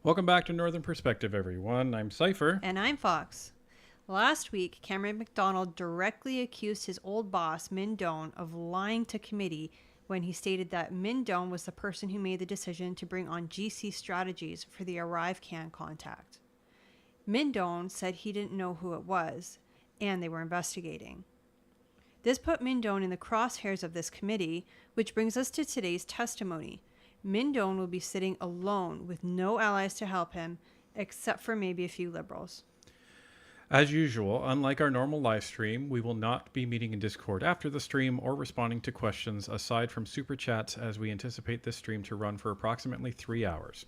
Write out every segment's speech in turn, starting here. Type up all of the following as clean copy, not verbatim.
Welcome back to Northern Perspective, everyone. I'm Cypher. And I'm Fox. Last week, Cameron McDonald directly accused his old boss, Min Doan, of lying to committee when he stated that Min Doan was the person who made the decision to bring on GC Strategies for the ArriveCAN contact. Min Doan said he didn't know who it was, and they were investigating. This put Min Doan in the crosshairs of this committee, which brings us to today's testimony. Min Doan will be sitting alone with no allies to help him, except for maybe a few liberals. As usual, unlike our normal live stream, we will not be meeting in Discord after the stream or responding to questions aside from super chats, as we anticipate this stream to run for approximately 3 hours.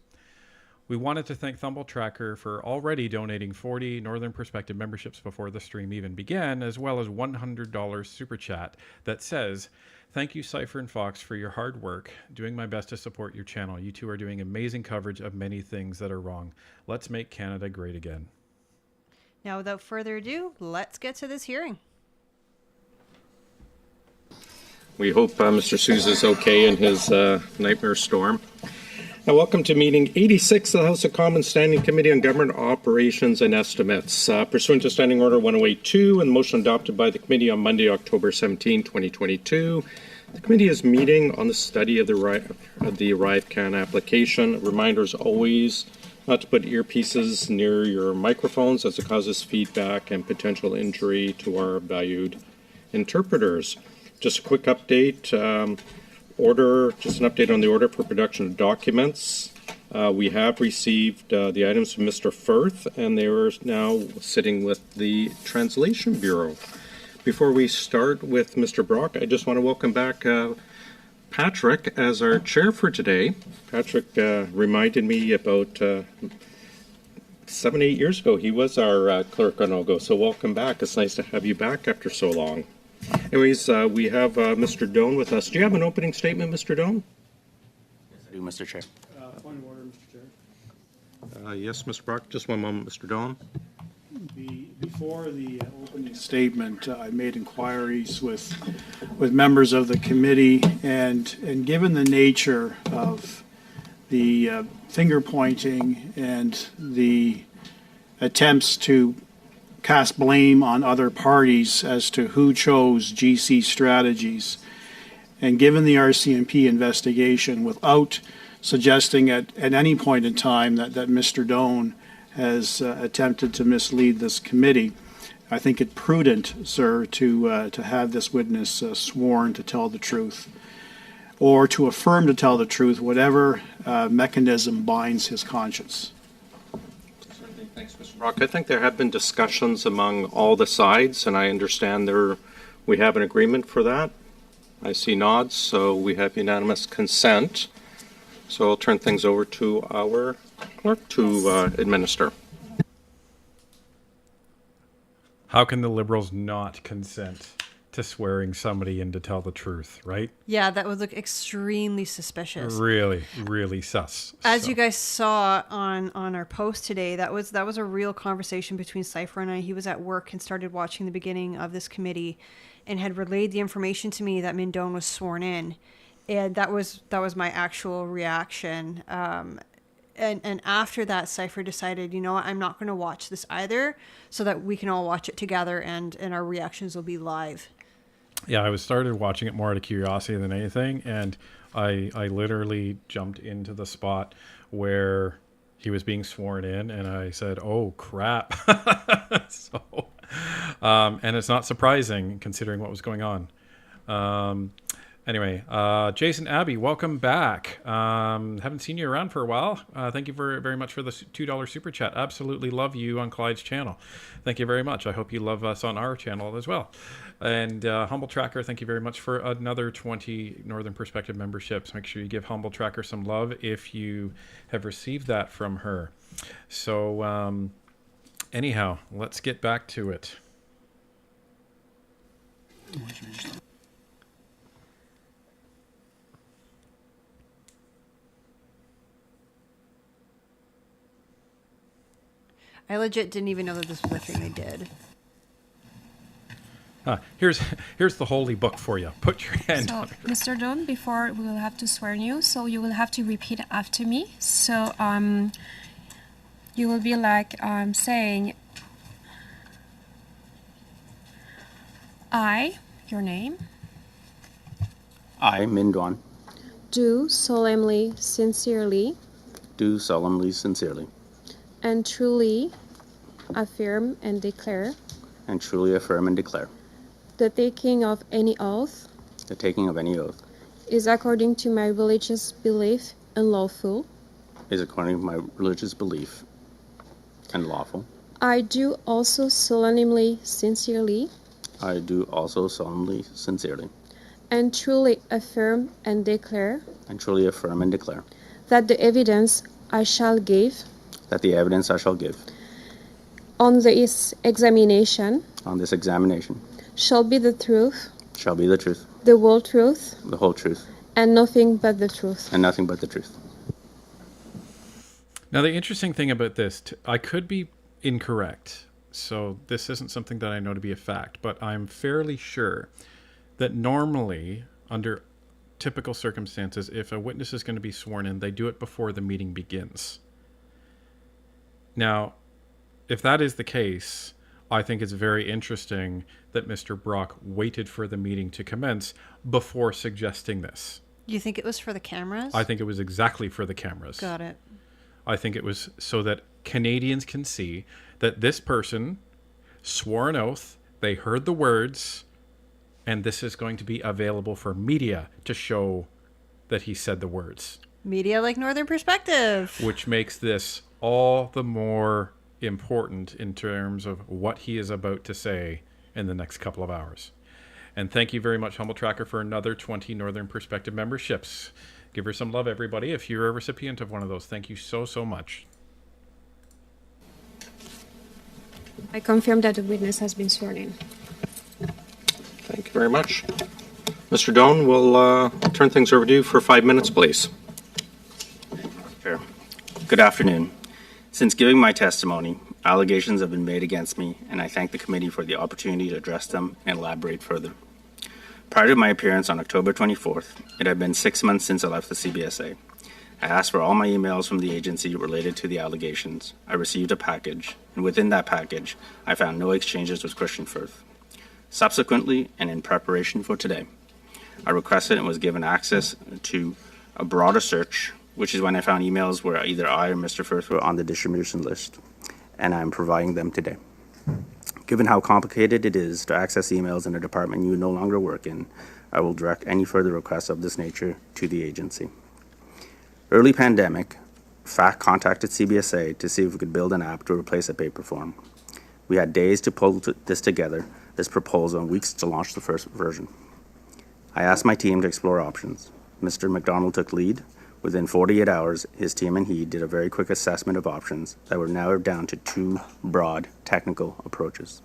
We wanted to thank Thumble Tracker for already donating 40 Northern Perspective memberships before the stream even began, as well as $100 super chat that says, "Thank you, Cypher and Fox, for your hard work. Doing my best to support your channel. You two are doing amazing coverage of many things that are wrong. Let's make Canada great again." Now, without further ado, let's get to this hearing. We hope Mr. Sousa's okay in his nightmare storm. Now, welcome to meeting 86 of the House of Commons Standing Committee on Government Operations and Estimates. Pursuant to Standing Order 1082 and the motion adopted by the committee on Monday, October 17, 2022, the committee is meeting on the study of the ArriveCAN application. Reminders always not to put earpieces near your microphones, as it causes feedback and potential injury to our valued interpreters. Just a quick update. Just an update on the order for production of documents. We have received the items from Mr. Firth, and they are now sitting with the Translation Bureau. Before we start with Mr. Brock, I just want to welcome back Patrick as our chair for today. Patrick reminded me about 7-8 years ago he was our clerk on OGO, so welcome back. It's nice to have you back after so long. Anyways, we have Mr. Doan with us. Do you have an opening statement, Mr. Doan? Yes, I do, Mr. Chair. Point of order, Mr. Chair. Yes, Mr. Brock. Just one moment, Mr. Doan. Before the opening statement, I made inquiries with members of the committee, and given the nature of the finger pointing and the attempts to cast blame on other parties as to who chose GC Strategies, and given the RCMP investigation, without suggesting at any point in time that Mr. Doan has attempted to mislead this committee, I think it prudent, sir, to have this witness sworn to tell the truth, or to affirm to tell the truth, whatever mechanism binds his conscience. Thanks, Mr. Brock. I think there have been discussions among all the sides, and I understand we have an agreement for that. I see nods, so we have unanimous consent. So I'll turn things over to our clerk to administer. How can the Liberals not consent to swearing somebody in to tell the truth, right? Yeah, that would look extremely suspicious. Really, really sus. As you guys saw on our post today, that was a real conversation between Cypher and I. He was at work and started watching the beginning of this committee and had relayed the information to me that Min Doan was sworn in. And that was my actual reaction. And after that, Cypher decided, you know what, I'm not going to watch this either, so that we can all watch it together and our reactions will be live. Yeah, I started watching it more out of curiosity than anything, and I literally jumped into the spot where he was being sworn in, and I said, "Oh crap!" And it's not surprising considering what was going on. Anyway, Jason Abbey, welcome back. Haven't seen you around for a while. Thank you very much for the $2 super chat. Absolutely love you on Clyde's channel. Thank you very much. I hope you love us on our channel as well. And Humble Tracker, thank you very much for another 20 Northern Perspective memberships. Make sure you give Humble Tracker some love if you have received that from her. So anyhow, let's get back to it. I legit didn't even know that this was a thing they did. Here's the holy book for you. Put your hand on it. Mr. Doan, before we will have to swear you, so you will have to repeat after me. So You will be like saying, I, your name, I, Min Duan, do solemnly, sincerely, do solemnly, sincerely, and truly affirm and declare and truly affirm and declare the taking of any oath the taking of any oath is according to my religious belief and lawful. is according to my religious belief and lawful. I do also solemnly, sincerely, I do also solemnly, sincerely, and truly affirm and declare and truly affirm and declare that the evidence I shall give that the evidence I shall give on this examination on this examination shall be the truth, shall be the truth, the whole truth, the whole truth, and nothing but the truth. and nothing but the truth. Now, the interesting thing about this, I could be incorrect, so this isn't something that I know to be a fact, but I'm fairly sure that normally, under typical circumstances, if a witness is going to be sworn in, they do it before the meeting begins. Now, if that is the case, I think it's very interesting that Mr. Brock waited for the meeting to commence before suggesting this. Do you think it was for the cameras? I think it was exactly for the cameras. Got it. I think it was so that Canadians can see that this person swore an oath, they heard the words, and this is going to be available for media to show that he said the words. Media like Northern Perspective. Which makes this all the more important in terms of what he is about to say in the next couple of hours. And thank you very much, Humble Tracker, for another 20 Northern Perspective memberships. Give her some love, everybody. If you're a recipient of one of those, thank you so, so much. I confirm that the witness has been sworn in. Thank you very much. Mr. Doan, we'll turn things over to you for 5 minutes, please. Chair. Good afternoon. Since giving my testimony, allegations have been made against me, and I thank the committee for the opportunity to address them and elaborate further. Prior to my appearance on October 24th, it had been 6 months since I left the CBSA. I asked for all my emails from the agency related to the allegations. I received a package, and within that package, I found no exchanges with Christian Firth. Subsequently, and in preparation for today, I requested and was given access to a broader search, which is when I found emails where either I or Mr. Firth were on the distribution list, and I am providing them today. Given how complicated it is to access emails in a department you no longer work in, I will direct any further requests of this nature to the agency. Early pandemic, FAC contacted CBSA to see if we could build an app to replace a paper form. We had days to pull this together, this proposal, and weeks to launch the first version. I asked my team to explore options. Mr. McDonald took lead. Within 48 hours, his team and he did a very quick assessment of options that were narrowed down to two broad technical approaches.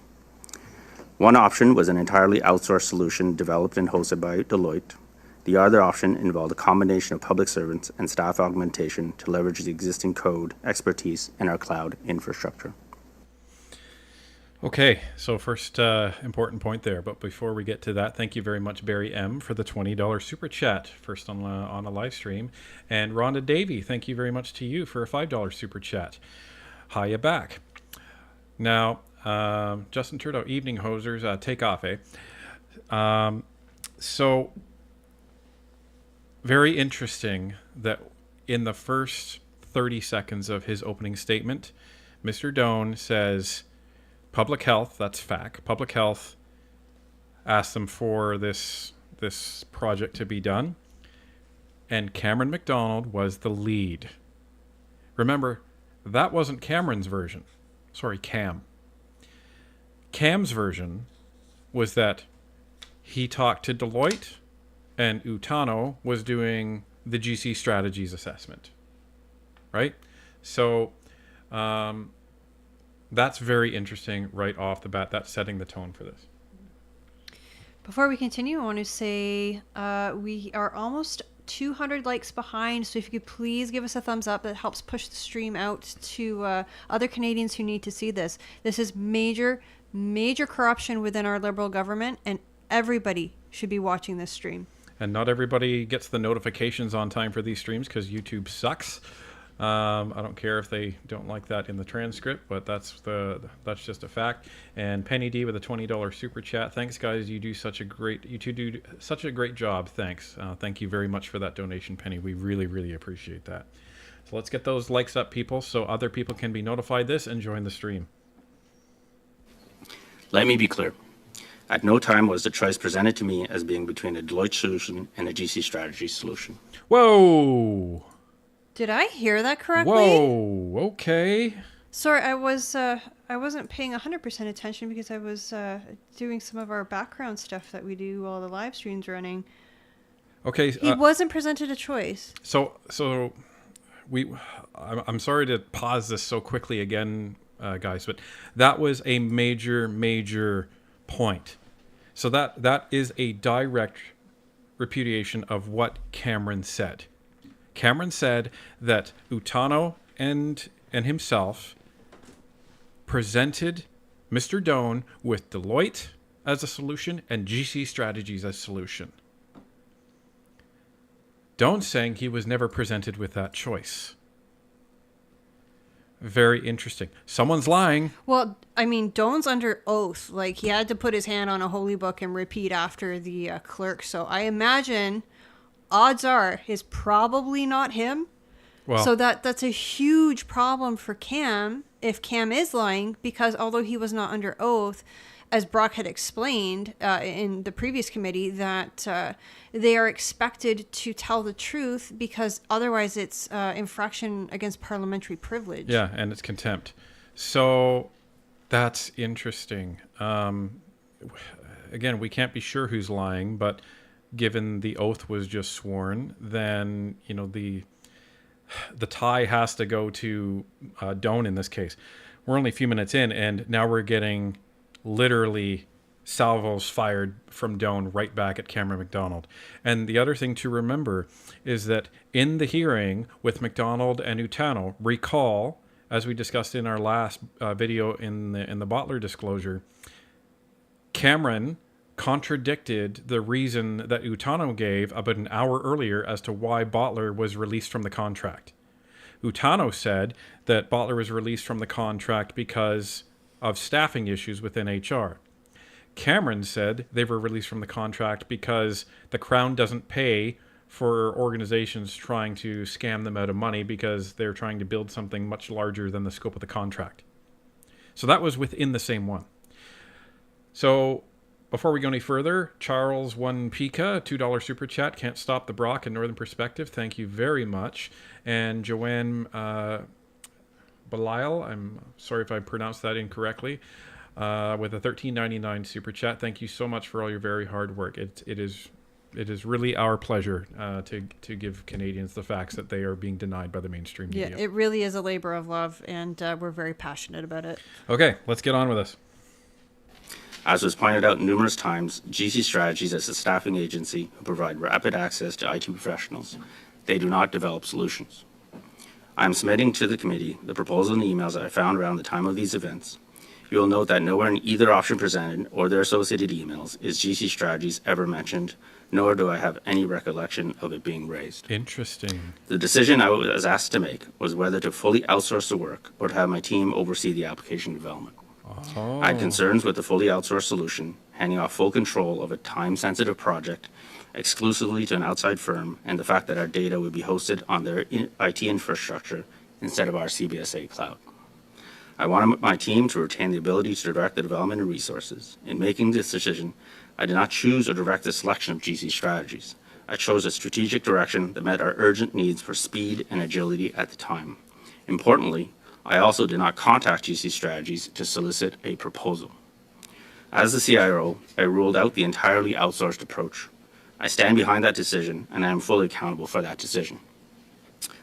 One option was an entirely outsourced solution developed and hosted by Deloitte. The other option involved a combination of public servants and staff augmentation to leverage the existing code, expertise, and our cloud infrastructure. Okay, so first important point there. But before we get to that, thank you very much, Barry M., for the $20 super chat, first on a live stream. And Rhonda Davey, thank you very much to you for a $5 super chat. Hiya back. Now, Justin Trudeau, evening hosers, take off, eh? So, very interesting that in the first 30 seconds of his opening statement, Mr. Doan says, Public Health, that's FAC, Public Health asked them for this project to be done, and Cameron McDonald was the lead. Remember, that wasn't Cameron's version. Sorry, Cam. Cam's version was that he talked to Deloitte and Utano was doing the GC strategies assessment, right? So, that's very interesting right off the bat. That's setting the tone for this. Before we continue, I want to say we are almost 200 likes behind. So if you could please give us a thumbs up, that helps push the stream out to other Canadians who need to see this. This is major, major corruption within our Liberal government, and everybody should be watching this stream. And not everybody gets the notifications on time for these streams because YouTube sucks. I don't care if they don't like that in the transcript, but that's just a fact. And Penny D with a $20 super chat. Thanks, guys. You two do such a great job. Thanks. Thank you very much for that donation, Penny. We really, really appreciate that. So let's get those likes up, people, so other people can be notified this and join the stream. Let me be clear. At no time was the choice presented to me as being between a Deloitte solution and a GC strategy solution. Whoa! Did I hear that correctly? Whoa! Okay. Sorry, I wasn't paying 100% attention because I was doing some of our background stuff that we do while the live stream's running. Okay. He wasn't presented a choice. So I'm sorry to pause this so quickly again, guys, but that was a major point. So that is a direct repudiation of what Cameron said. Cameron said that Utano and himself presented Mr. Doan with Deloitte as a solution and GC Strategies as a solution. Doan saying he was never presented with that choice. Very interesting. Someone's lying. Well, I mean, Doan's under oath. Like, he had to put his hand on a holy book and repeat after the clerk. So I imagine odds are it's probably not him. Well, So that's a huge problem for Cam if Cam is lying, because although he was not under oath, as Brock had explained in the previous committee, that they are expected to tell the truth because otherwise it's infraction against parliamentary privilege. yeah, and it's contempt. So that's interesting. Again, we can't be sure who's lying, but given the oath was just sworn, then the tie has to go to Doan in this case. We're only a few minutes in, and now we're getting literally salvos fired from Doan right back at Cameron McDonald. And the other thing to remember is that in the hearing with McDonald and Utano, recall, as we discussed in our last video in the Botler disclosure, Cameron contradicted the reason that Utano gave about an hour earlier as to why Botler was released from the contract. Utano said that Botler was released from the contract because of staffing issues within HR. Cameron said they were released from the contract because the Crown doesn't pay for organizations trying to scam them out of money because they're trying to build something much larger than the scope of the contract. So that was within the same one. So before we go any further, Charles 1 Pika, $2 super chat, can't stop the Brock and Northern Perspective. Thank you very much. And Joanne Belial, I'm sorry if I pronounced that incorrectly, with a $13.99 super chat. Thank you so much for all your very hard work. It is really our pleasure to give Canadians the facts that they are being denied by the mainstream media. Yeah, it really is a labor of love, and we're very passionate about it. Okay, let's get on with this. As was pointed out numerous times, GC Strategies is a staffing agency who provide rapid access to IT professionals. They do not develop solutions. I am submitting to the committee the proposal and emails that I found around the time of these events. You will note that nowhere in either option presented or their associated emails is GC Strategies ever mentioned, nor do I have any recollection of it being raised. Interesting. The decision I was asked to make was whether to fully outsource the work or to have my team oversee the application development. I had concerns with the fully outsourced solution, handing off full control of a time-sensitive project exclusively to an outside firm, and the fact that our data would be hosted on their IT infrastructure instead of our CBSA cloud. I wanted my team to retain the ability to direct the development of resources. In making this decision, I did not choose or direct the selection of GC Strategies. I chose a strategic direction that met our urgent needs for speed and agility at the time. Importantly, I also did not contact GC Strategies to solicit a proposal. As the CIO, I ruled out the entirely outsourced approach. I stand behind that decision, and I am fully accountable for that decision.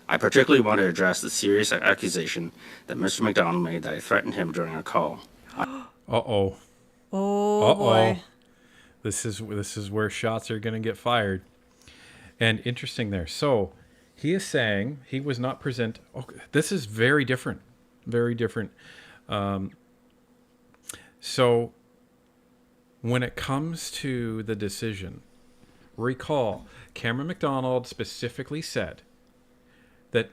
I particularly want to address the serious accusation that Mr. McDonald made that I threatened him during our call. Uh-oh. Oh, Uh-oh. boy. This is where shots are going to get fired. And interesting there. So he is saying he was not present. Oh, this is very different. Very different. So when it comes to the decision, recall Cameron McDonald specifically said that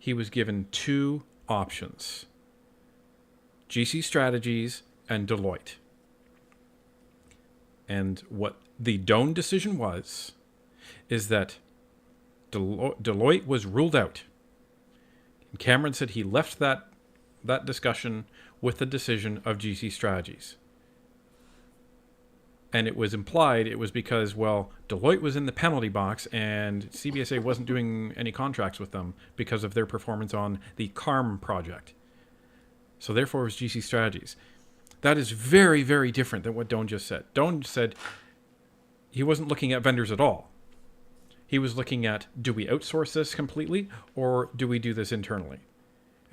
he was given two options: GC Strategies and Deloitte. And what the Doan decision was, is that Deloitte was ruled out. And Cameron said he left that discussion with the decision of GC Strategies. And it was implied it was because, well, Deloitte was in the penalty box and CBSA wasn't doing any contracts with them because of their performance on the CARM project. So therefore it was GC Strategies. That is very, very different than what Doan just said. Doan said he wasn't looking at vendors at all. He was looking at, do we outsource this completely or do we do this internally?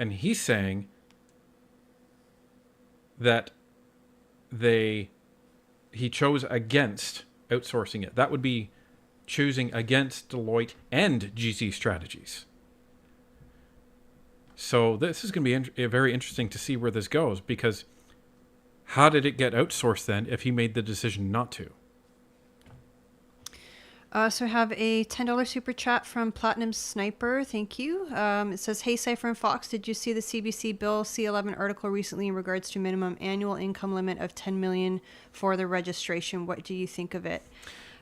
And he's saying that he chose against outsourcing it. That would be choosing against Deloitte and GC Strategies. So this is going to be very interesting to see where this goes, because how did it get outsourced then if he made the decision not to? So I have a $10 super chat from Platinum Sniper. Thank you. It says, hey, Cypher and Fox, did you see the CBC Bill C11 article recently in regards to minimum annual income limit of $10 million for the registration? What do you think of it?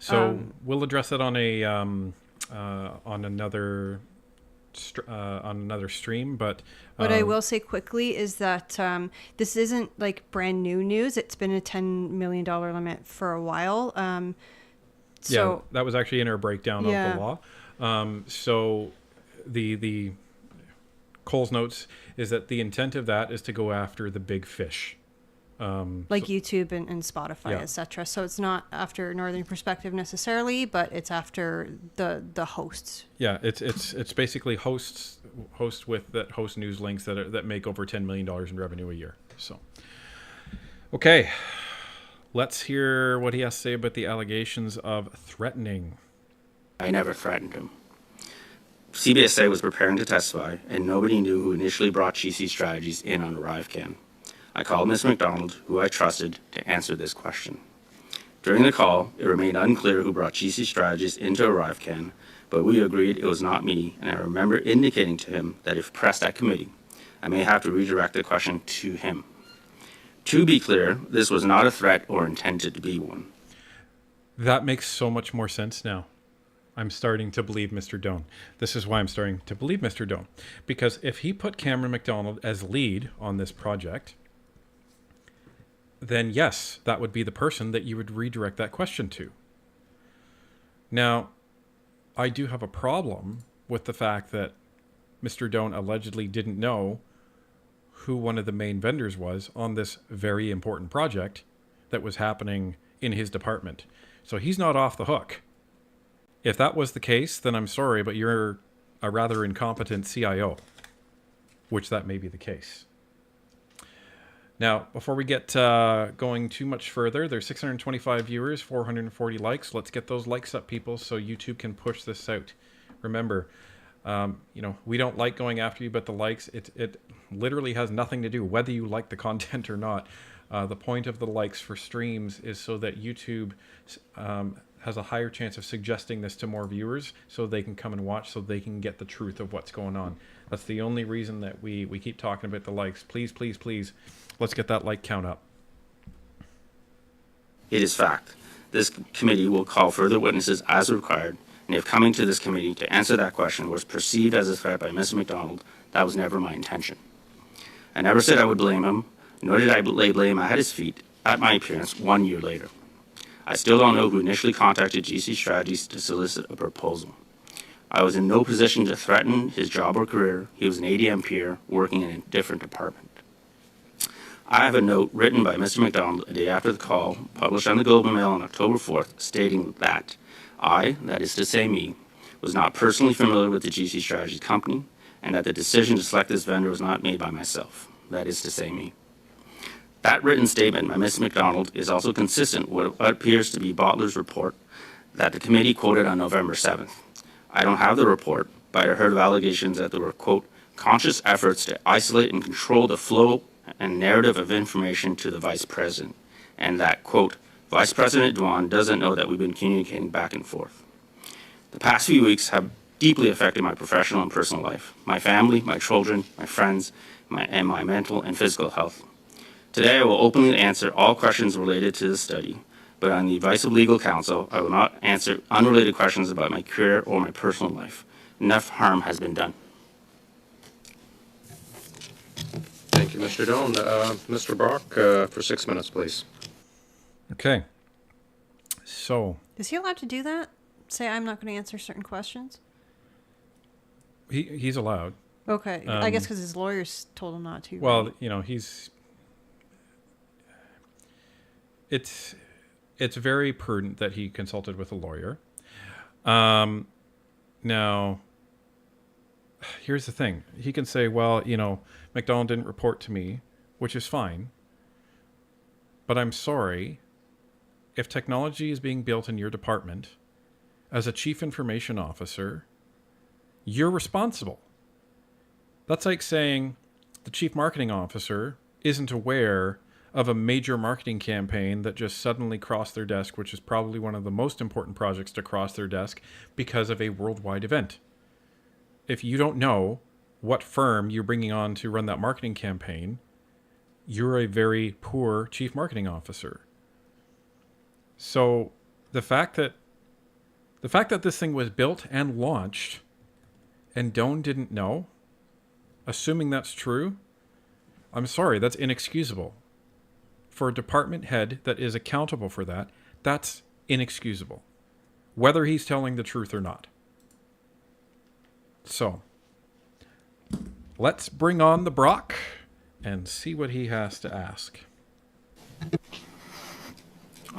So we'll address that on another stream, but what I will say quickly is that this isn't like brand new news. It's been a $10 million limit for a while. So that was actually in our breakdown of the law. So the Cole's notes is that the intent of that is to go after the big fish, like YouTube and Spotify, etc. So it's not after Northern Perspective necessarily, but it's after the hosts. Yeah, it's basically hosts that host news links that make over $10 million in revenue a year. So okay. Let's hear what he has to say about the allegations of threatening. I never threatened him. CBSA was preparing to testify, and nobody knew who initially brought GC Strategies in on ArriveCAN. I called Ms. McDonald, who I trusted, to answer this question. During the call, it remained unclear who brought GC Strategies into ArriveCAN, but we agreed it was not me, and I remember indicating to him that if pressed at committee, I may have to redirect the question to him. To be clear, this was not a threat or intended to be one. That makes so much more sense now. I'm starting to believe Mr. Doan. This is why I'm starting to believe Mr. Doan. Because if he put Cameron McDonald as lead on this project, then yes, that would be the person that you would redirect that question to. Now, I do have a problem with the fact that Mr. Doan allegedly didn't know who one of the main vendors was on this very important project that was happening in his department. So he's not off the hook. If that was the case, then I'm sorry, but you're a rather incompetent CIO, which that may be the case. Now, before we get going too much further, there's 625 viewers, 440 likes. Let's get those likes up, people, so YouTube can push this out. Remember, we don't like going after you, but the likes, it literally has nothing to do whether you like the content or not. The point of the likes for streams is so that YouTube has a higher chance of suggesting this to more viewers so they can come and watch, so they can get the truth of what's going on. That's the only reason that we keep talking about the likes. Please, please, please, let's get that like count up. It is fact. This committee will call further witnesses as required, and if coming to this committee to answer that question was perceived as a threat by Mr. McDonald, that was never my intention. I never said I would blame him, nor did I lay blame at his feet at my appearance 1 year later. I still don't know who initially contacted GC Strategies to solicit a proposal. I was in no position to threaten his job or career. He was an ADM peer working in a different department. I have a note written by Mr. McDonald a day after the call, published on the Globe and Mail on October 4th, stating that I, that is to say me, was not personally familiar with the GC Strategies company, and that the decision to select this vendor was not made by myself, that is to say me. That written statement by Ms. McDonald is also consistent with what appears to be Botler's report that the committee quoted on November 7th. I don't have the report, but I heard of allegations that there were, quote, conscious efforts to isolate and control the flow and narrative of information to the Vice President, and that, quote, Vice President Duan doesn't know that we've been communicating back and forth. The past few weeks have deeply affected my professional and personal life, my family, my children, my friends, and my mental and physical health. Today, I will openly answer all questions related to this study, but on the advice of legal counsel, I will not answer unrelated questions about my career or my personal life. Enough harm has been done. Thank you, Mr. Doan. Mr. Brock, for 6 minutes, please. Okay. So Is he allowed to do that? Say, I'm not going to answer certain questions? he's allowed. Okay. I guess because his lawyers told him not to. Well, right? you know, it's very prudent that he consulted with a lawyer. Now, here's the thing. He can say, well, you know, McDonald didn't report to me, which is fine. But I'm sorry, if technology is being built in your department, as a chief information officer, you're responsible. That's like saying the chief marketing officer isn't aware of a major marketing campaign that just suddenly crossed their desk, which is probably one of the most important projects to cross their desk because of a worldwide event. If you don't know what firm you're bringing on to run that marketing campaign, you're a very poor chief marketing officer. So the fact that this thing was built and launched and Doan didn't know, assuming that's true, I'm sorry, that's inexcusable. For a department head that is accountable for that, that's inexcusable, whether he's telling the truth or not. So, let's bring on the Brock and see what he has to ask.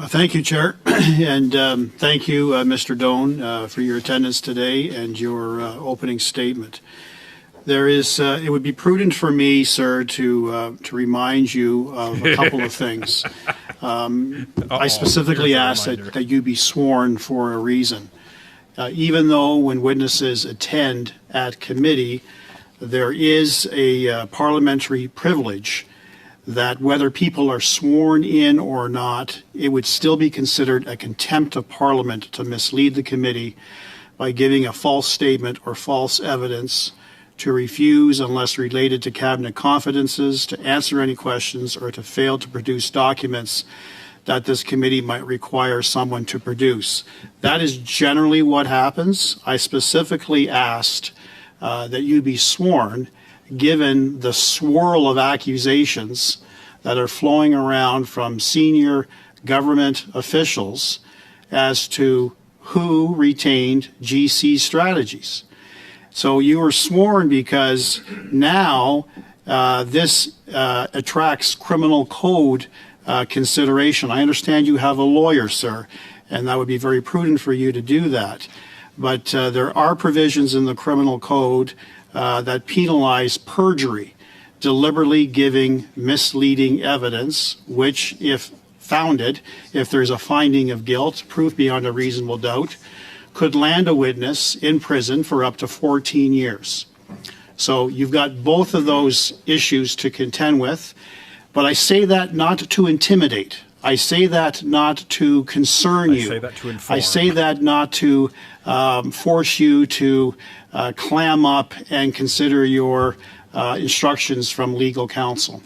Thank you, Chair, and thank you, Mr. Doan, for your attendance today and your opening statement. There is, it would be prudent for me, sir, to remind you of a couple of things. I specifically asked that you be sworn for a reason. Even though when witnesses attend at committee, there is a parliamentary privilege that whether people are sworn in or not, it would still be considered a contempt of Parliament to mislead the committee by giving a false statement or false evidence, to refuse unless related to cabinet confidences, to answer any questions, or to fail to produce documents that this committee might require someone to produce. That is generally what happens. I specifically asked that you be sworn, given the swirl of accusations that are flowing around from senior government officials as to who retained GC strategies. So you were sworn because now this attracts criminal code consideration. I understand you have a lawyer, sir, and that would be very prudent for you to do that. But there are provisions in the criminal code that penalize perjury, deliberately giving misleading evidence, which, if founded, if there's a finding of guilt, proof beyond a reasonable doubt, could land a witness in prison for up to 14 years. So you've got both of those issues to contend with, but I say that not to intimidate. I say that not to concern you. I say that to inform. I say that not to force you to clam up and consider your instructions from legal counsel.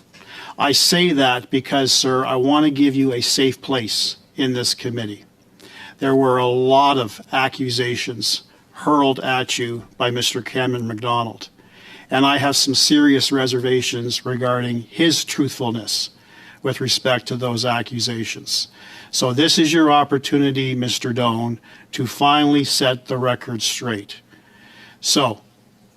I say that because, sir, I want to give you a safe place in this committee. There were a lot of accusations hurled at you by Mr. Cameron McDonald, and I have some serious reservations regarding his truthfulness with respect to those accusations. So this is your opportunity, Mr. Doan, to finally set the record straight. So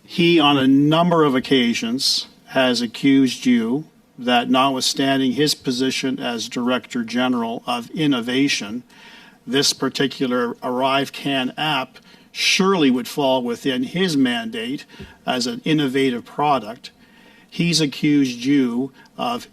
he, on a number of occasions, has accused you that, notwithstanding his position as Director General of Innovation, this particular ArriveCAN app surely would fall within his mandate as an innovative product. He's accused you of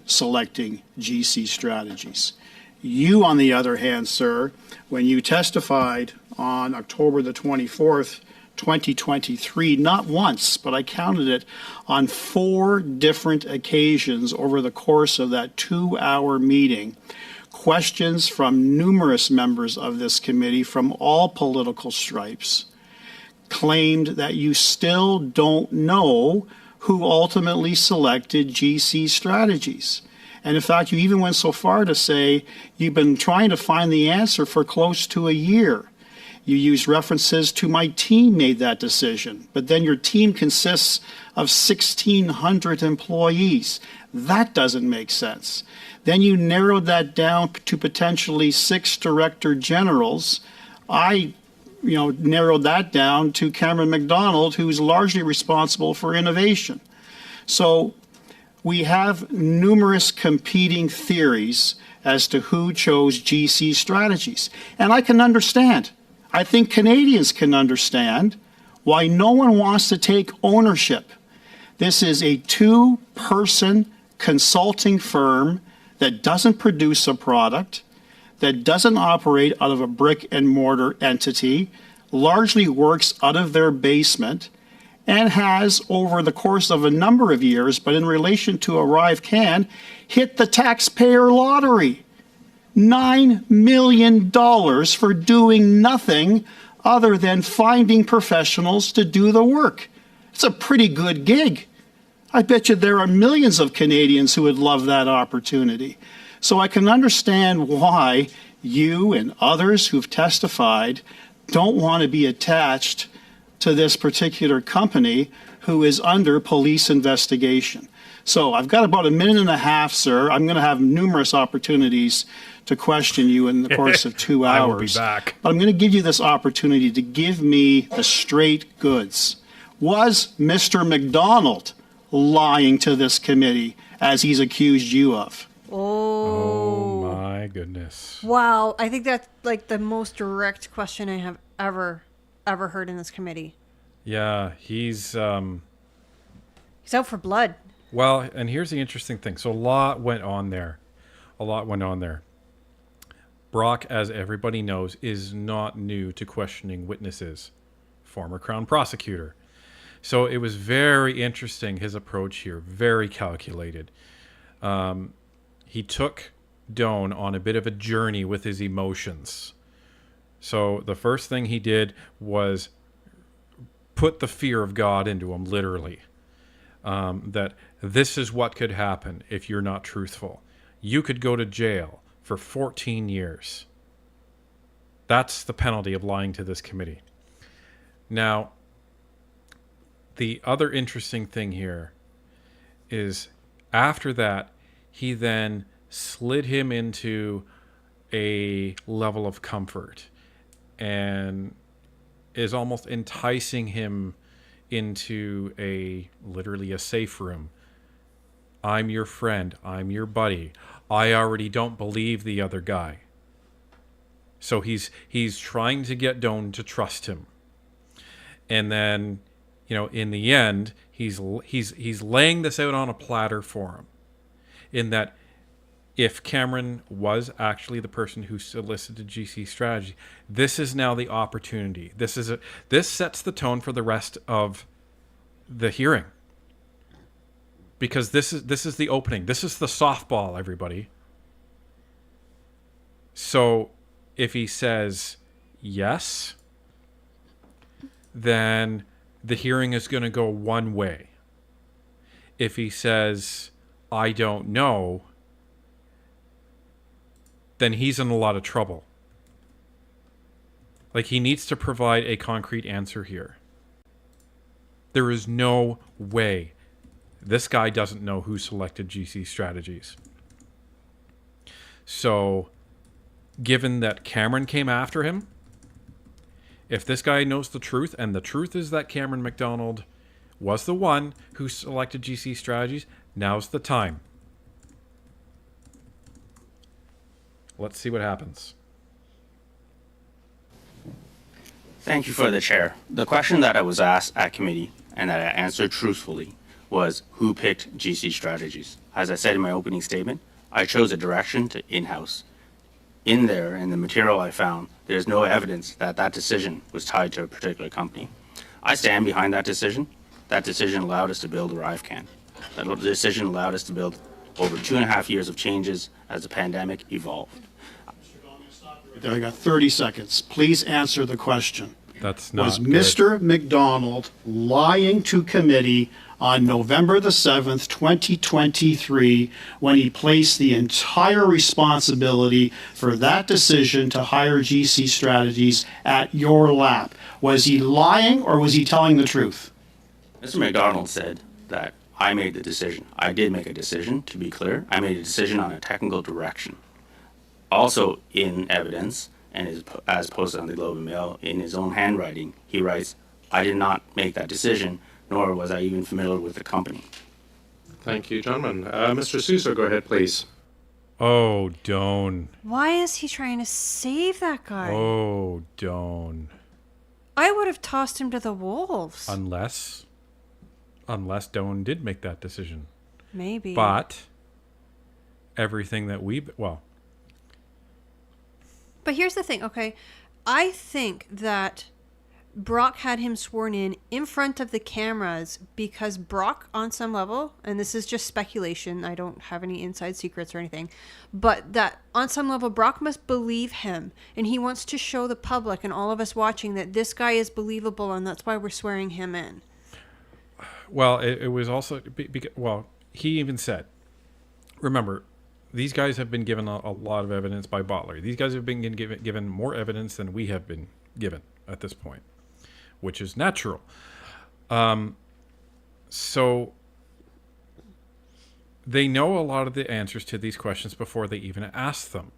selecting GC strategies. You, on the other hand, sir, when you testified on October the 24th, 2023, not once, but I counted it on 4 different occasions over the course of that 2-hour meeting, questions from numerous members of this committee from all political stripes claimed that you still don't know who ultimately selected GC Strategies. And in fact, you even went so far to say you've been trying to find the answer for close to a year. You use references to my team made that decision, but then your team consists of 1,600 employees. That doesn't make sense. Then you narrowed that down to potentially 6 director generals. I narrowed that down to Cameron McDonald, who's largely responsible for innovation. So we have numerous competing theories as to who chose GC Strategies. And I can understand. I think Canadians can understand why no one wants to take ownership. This is a 2-person consulting firm that doesn't produce a product, that doesn't operate out of a brick and mortar entity, largely works out of their basement, and has, over the course of a number of years, but in relation to ArriveCan, hit the taxpayer lottery. $9 million for doing nothing other than finding professionals to do the work. It's a pretty good gig. I bet you there are millions of Canadians who would love that opportunity. So I can understand why you and others who've testified don't want to be attached to this particular company who is under police investigation. So I've got about a minute and a half, sir. I'm going to have numerous opportunities to question you in the course of 2 hours. I will be back. But I'm going to give you this opportunity to give me the straight goods. Was Mr. McDonald lying to this committee as he's accused you of? Oh my goodness. Wow. I think that's like the most direct question I have ever heard in this committee. Yeah, he's out for blood. well, and here's the interesting thing. So a lot went on there. Brock, as everybody knows, is not new to questioning witnesses. Former Crown prosecutor. So it was very interesting, his approach here. Very calculated. He took Doan on a bit of a journey with his emotions. So the first thing he did was put the fear of God into him, literally. That this is what could happen if you're not truthful. You could go to jail for 14 years. That's the penalty of lying to this committee. Now, the other interesting thing here is after that, he then slid him into a level of comfort and is almost enticing him into literally a safe room. I'm your friend. I'm your buddy. I already don't believe the other guy. So he's trying to get Doan to trust him. And then, in the end, he's laying this out on a platter for him. In that, if Cameron was actually the person who solicited GC Strategy, this is now the opportunity. This sets the tone for the rest of the hearing. Because this is the opening. This is the softball, everybody. So if he says yes, then the hearing is going to go one way. If he says, I don't know, then he's in a lot of trouble. Like, he needs to provide a concrete answer here. There is no way this guy doesn't know who selected GC Strategies. So, given that Cameron came after him, if this guy knows the truth, and the truth is that Cameron McDonald was the one who selected GC Strategies, now's the time. Let's see what happens. Thank you for the chair. The question that I was asked at committee and that I answered truthfully was who picked GC Strategies. As I said in my opening statement, I chose a direction to in-house. In there, in the material I found, there's no evidence that that decision was tied to a particular company. I stand behind that decision. That decision allowed us to build ArriveCan. That decision allowed us to build over 2.5 years of changes as the pandemic evolved. I got 30 seconds. Please answer the question. That's not was good. Mr. McDonald lying to committee on November the 7th, 2023, when he placed the entire responsibility for that decision to hire GC Strategies at your lap. Was he lying or was he telling the truth? Mr. McDonald said that I made the decision. I did make a decision, to be clear. I made a decision on a technical direction. Also in evidence, and as posted on the Globe and Mail in his own handwriting, he writes, I did not make that decision, nor was I even familiar with the company. Thank you, gentlemen. Mr. Sousa, go ahead, please. Oh, don't. Why is he trying to save that guy? Oh, don't. I would have tossed him to the wolves. Unless Doan did make that decision. Maybe. But everything that But here's the thing, okay? I think that Brock had him sworn in front of the cameras because Brock, on some level, and this is just speculation, I don't have any inside secrets or anything, but that on some level, Brock must believe him, and he wants to show the public and all of us watching that this guy is believable, and that's why we're swearing him in. Well, it was also he even said, remember, these guys have been given a lot of evidence by Botler. These guys have been given more evidence than we have been given at this point, which is natural. So they know a lot of the answers to these questions before they even ask them.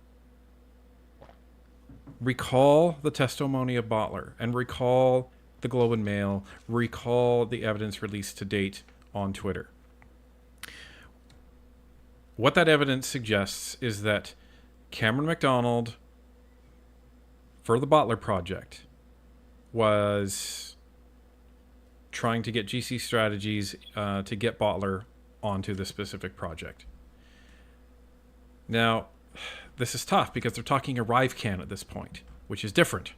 Recall the testimony of Botler and recall the Globe and Mail, recall the evidence released to date on Twitter. What that evidence suggests is that Cameron McDonald, for the Botler project, was trying to get GC Strategies to get Botler onto the specific project. Now, this is tough because they're talking ArriveCan at this point, which is different.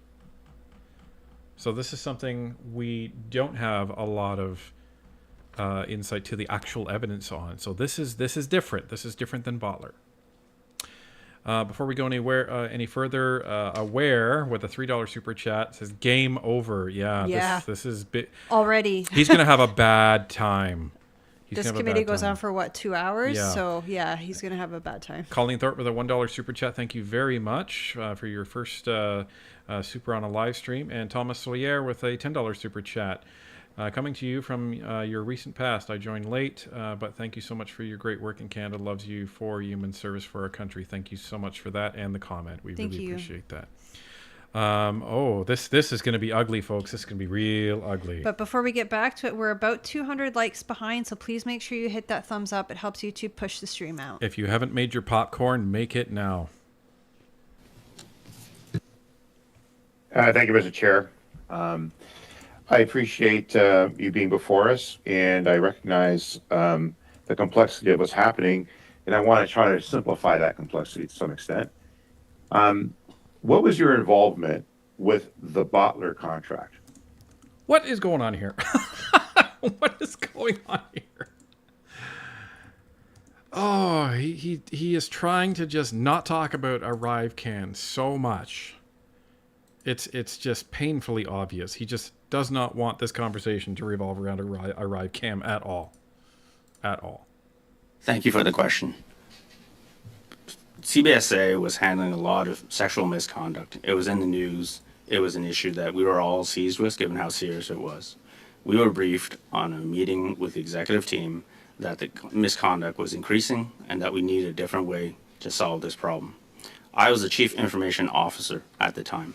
So this is something we don't have a lot of insight to the actual evidence on. So this is different. This is different than Botler. Before we go any further, Aware with a $3 super chat says game over. Yeah. This is already. He's gonna have a bad time. This committee goes on for 2 hours? Yeah. So yeah, he's gonna have a bad time. Colleen Thorpe with a $1 super chat. Thank you very much for your first super on a live stream, and Thomas Sawyer with a $10 super chat. Coming to you from your recent past. I joined late, but thank you so much for your great work in Canada. Loves you for human service for our country. Thank you so much for that and the comment. We really appreciate that. This is going to be ugly, folks. This is going to be real ugly. But before we get back to it, we're about 200 likes behind, so please make sure you hit that thumbs up. It helps you to push the stream out. If you haven't made your popcorn, make it now. Thank you, Mr. Chair. I appreciate you being before us, and I recognize the complexity of what's happening, and I want to try to simplify that complexity to some extent. What was your involvement with the Botler contract? What is going on here? What is going on here? Oh, he is trying to just not talk about ArriveCan so much. It's just painfully obvious. He just does not want this conversation to revolve around ArriveCan at all. At all. Thank you for the question. CBSA was handling a lot of sexual misconduct. It was in the news. It was an issue that we were all seized with, given how serious it was. We were briefed on a meeting with the executive team that the misconduct was increasing and that we needed a different way to solve this problem. I was the chief information officer at the time.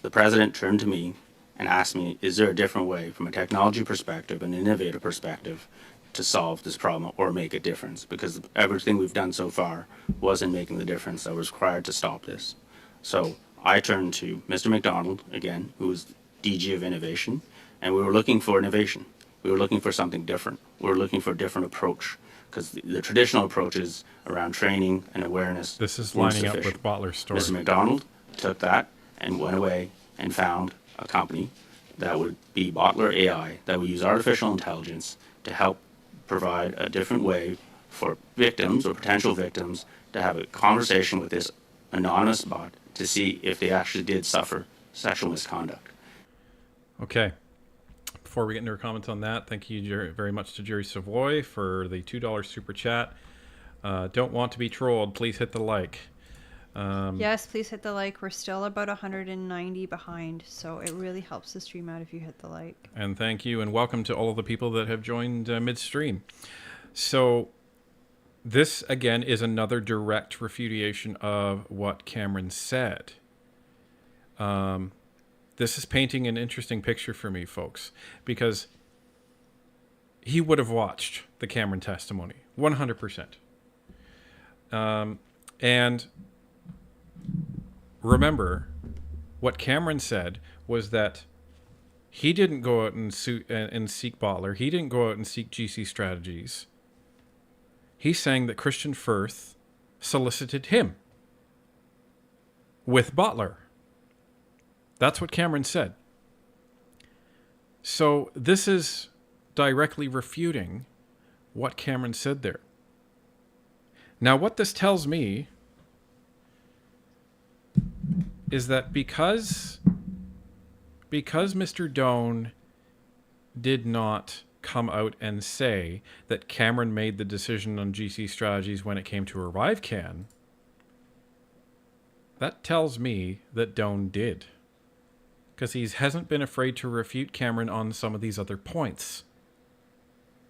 The president turned to me and asked me, is there a different way from a technology perspective, an innovative perspective, to solve this problem or make a difference? Because everything we've done so far wasn't making the difference that was required to stop this. So I turned to Mr. McDonald, again, who was DG of Innovation, and we were looking for innovation. We were looking for something different. We were looking for a different approach, because the traditional approaches around training and awareness. This is lining up with Botler's story. Mr. McDonald took that and went away and found a company that would be Botler AI, that would use artificial intelligence to help provide a different way for victims or potential victims to have a conversation with this anonymous bot to see if they actually did suffer sexual misconduct. Okay. Before we get into our comments on that, thank you very much to Jerry Savoy for the $2 super chat. Don't want to be trolled. Please hit the like. Yes, please hit the like. We're still about 190 behind, so it really helps the stream out if you hit the like. And thank you, and welcome to all of the people that have joined midstream. So this, again, is another direct refutation of what Cameron said. This is painting an interesting picture for me, folks, because he would have watched the Cameron testimony, 100%. And remember, what Cameron said was that he didn't go out and seek Botler. He didn't go out and seek GC Strategies. He's saying that Christian Firth solicited him with Botler. That's what Cameron said. So this is directly refuting what Cameron said there. Now, what this tells me is that because Mr. Doan did not come out and say that Cameron made the decision on GC Strategies when it came to ArriveCAN, that tells me that Doan did. Because he hasn't been afraid to refute Cameron on some of these other points.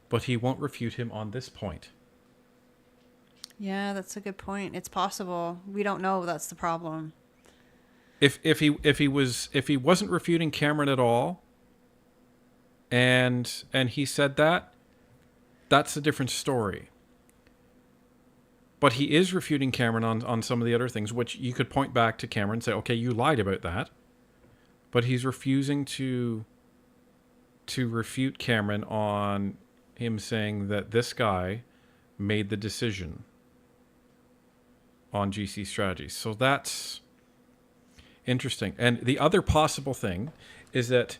But he won't refute him on this point. Yeah, that's a good point. It's possible. We don't know. That's the problem. If he wasn't refuting Cameron at all, and he said that, that's a different story. But he is refuting Cameron on some of the other things, which you could point back to Cameron and say, okay, you lied about that. But he's refusing to refute Cameron on him saying that this guy made the decision on GC Strategies. So that's interesting. And the other possible thing is that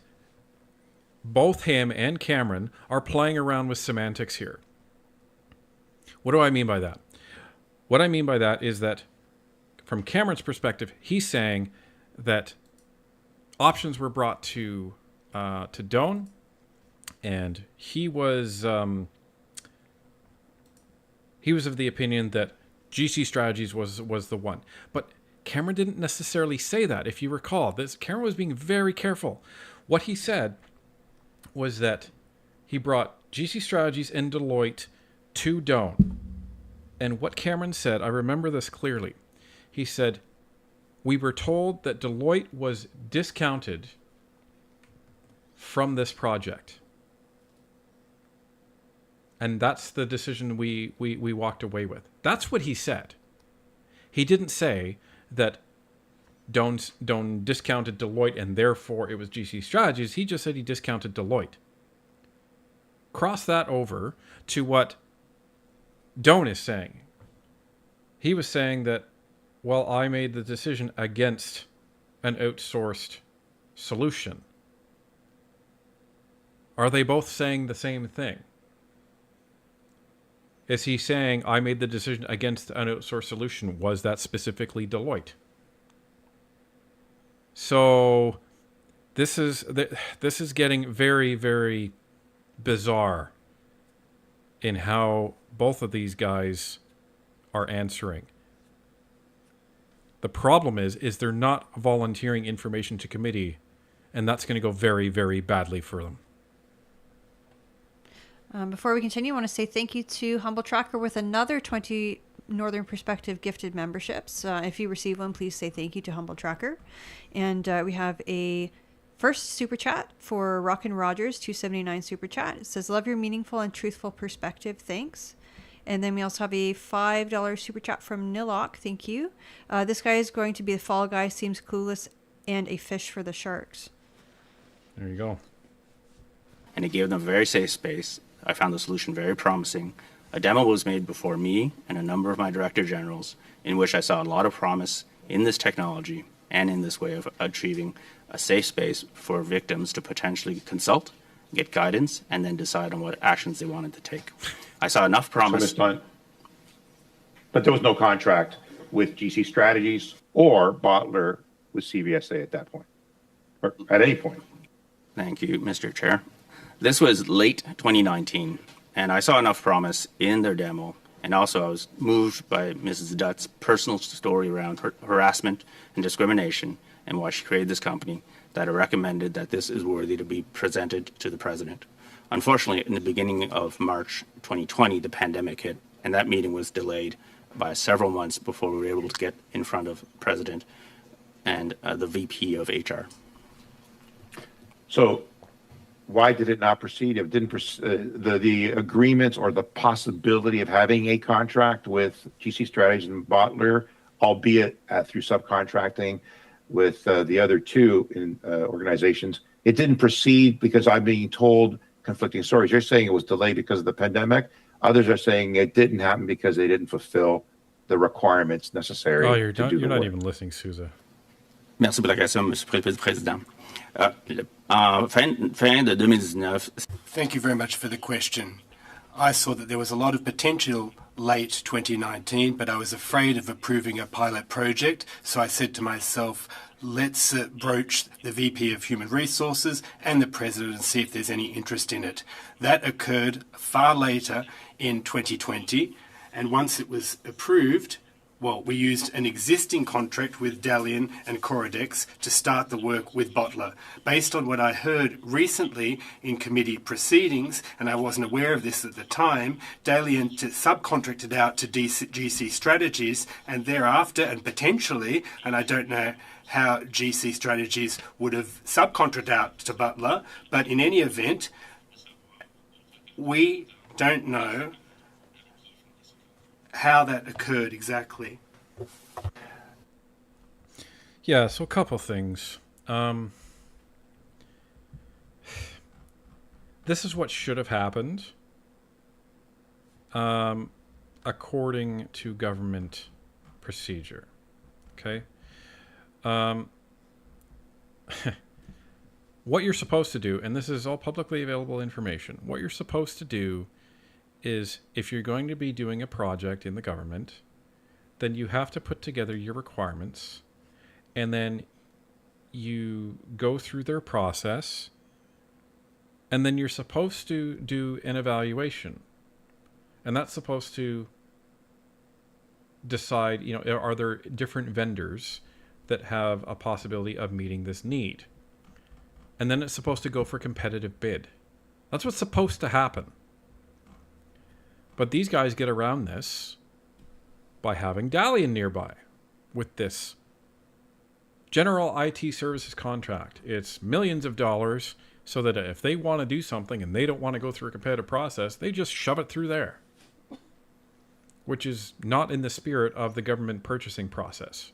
both him and Cameron are playing around with semantics here. What do I mean by that? What I mean by that is that from Cameron's perspective, he's saying that options were brought to Doan, and he was of the opinion that GC Strategies was the one. But Cameron didn't necessarily say that. If you recall, Cameron was being very careful. What he said was that he brought GC Strategies and Deloitte to Doan. And what Cameron said, I remember this clearly. He said, we were told that Deloitte was discounted from this project. And that's the decision we walked away with. That's what he said. He didn't say that Doan discounted Deloitte and therefore it was GC Strategies. He just said he discounted Deloitte. Cross that over to what Doan is saying. He was saying that, well, I made the decision against an outsourced solution. Are they both saying the same thing? Is he saying, I made the decision against an outsourced solution? Was that specifically Deloitte? So this is getting very, very bizarre in how both of these guys are answering. The problem is they're not volunteering information to committee, and that's going to go very, very badly for them. Before we continue, I want to say thank you to Humble Tracker with another 20 Northern Perspective gifted memberships. If you receive one, please say thank you to Humble Tracker. And we have a first super chat for Rockin' Rogers, 279 super chat. It says, love your meaningful and truthful perspective. Thanks. And then we also have a $5 super chat from Nilok. Thank you. This guy is going to be the fall guy, seems clueless, and a fish for the sharks. There you go. And it gave them a very safe space. I found the solution very promising. A demo was made before me and a number of my director generals, in which I saw a lot of promise in this technology and in this way of achieving a safe space for victims to potentially consult, get guidance, and then decide on what actions they wanted to take. I saw enough promise. But there was no contract with GC Strategies or Botler with CVSA at that point, or at any point. Thank you, Mr. Chair. This was late 2019, and I saw enough promise in their demo. And also, I was moved by Mrs. Dutt's personal story around harassment and discrimination and why she created this company that I recommended that this is worthy to be presented to the President. Unfortunately, in the beginning of March 2020, the pandemic hit, and that meeting was delayed by several months before we were able to get in front of the President and the VP of HR. So why did it not proceed? It didn't the agreements or the possibility of having a contract with GC Strategies and Botler, albeit through subcontracting with the other two organizations, it didn't proceed because I'm being told conflicting stories. You're saying it was delayed because of the pandemic. Others are saying it didn't happen because they didn't fulfill the requirements necessary. You're not even listening, Sousa. Merci pour la question, Monsieur le Président. Fin de 2019. Thank you very much for the question. I saw that there was a lot of potential late 2019, but I was afraid of approving a pilot project. So I said to myself, let's broach the VP of Human Resources and the President and see if there's any interest in it. That occurred far later in 2020. And once it was approved, well, we used an existing contract with Dalian and Contradicting to start the work with Botler. Based on what I heard recently in committee proceedings, and I wasn't aware of this at the time, Dalian subcontracted out to GC Strategies, and thereafter, and potentially, and I don't know how GC Strategies would have subcontracted out to Botler, but in any event, we don't know how that occurred exactly. Yeah, so a couple things. This is what should have happened according to government procedure. Okay? What you're supposed to do, and this is all publicly available information, what you're supposed to do is if you're going to be doing a project in the government, then you have to put together your requirements, and then you go through their process, and then you're supposed to do an evaluation. And that's supposed to decide, are there different vendors that have a possibility of meeting this need? And then it's supposed to go for competitive bid. That's what's supposed to happen. But these guys get around this by having Dalian nearby with this general IT services contract. It's millions of dollars so that if they want to do something and they don't want to go through a competitive process, they just shove it through there, which is not in the spirit of the government purchasing process.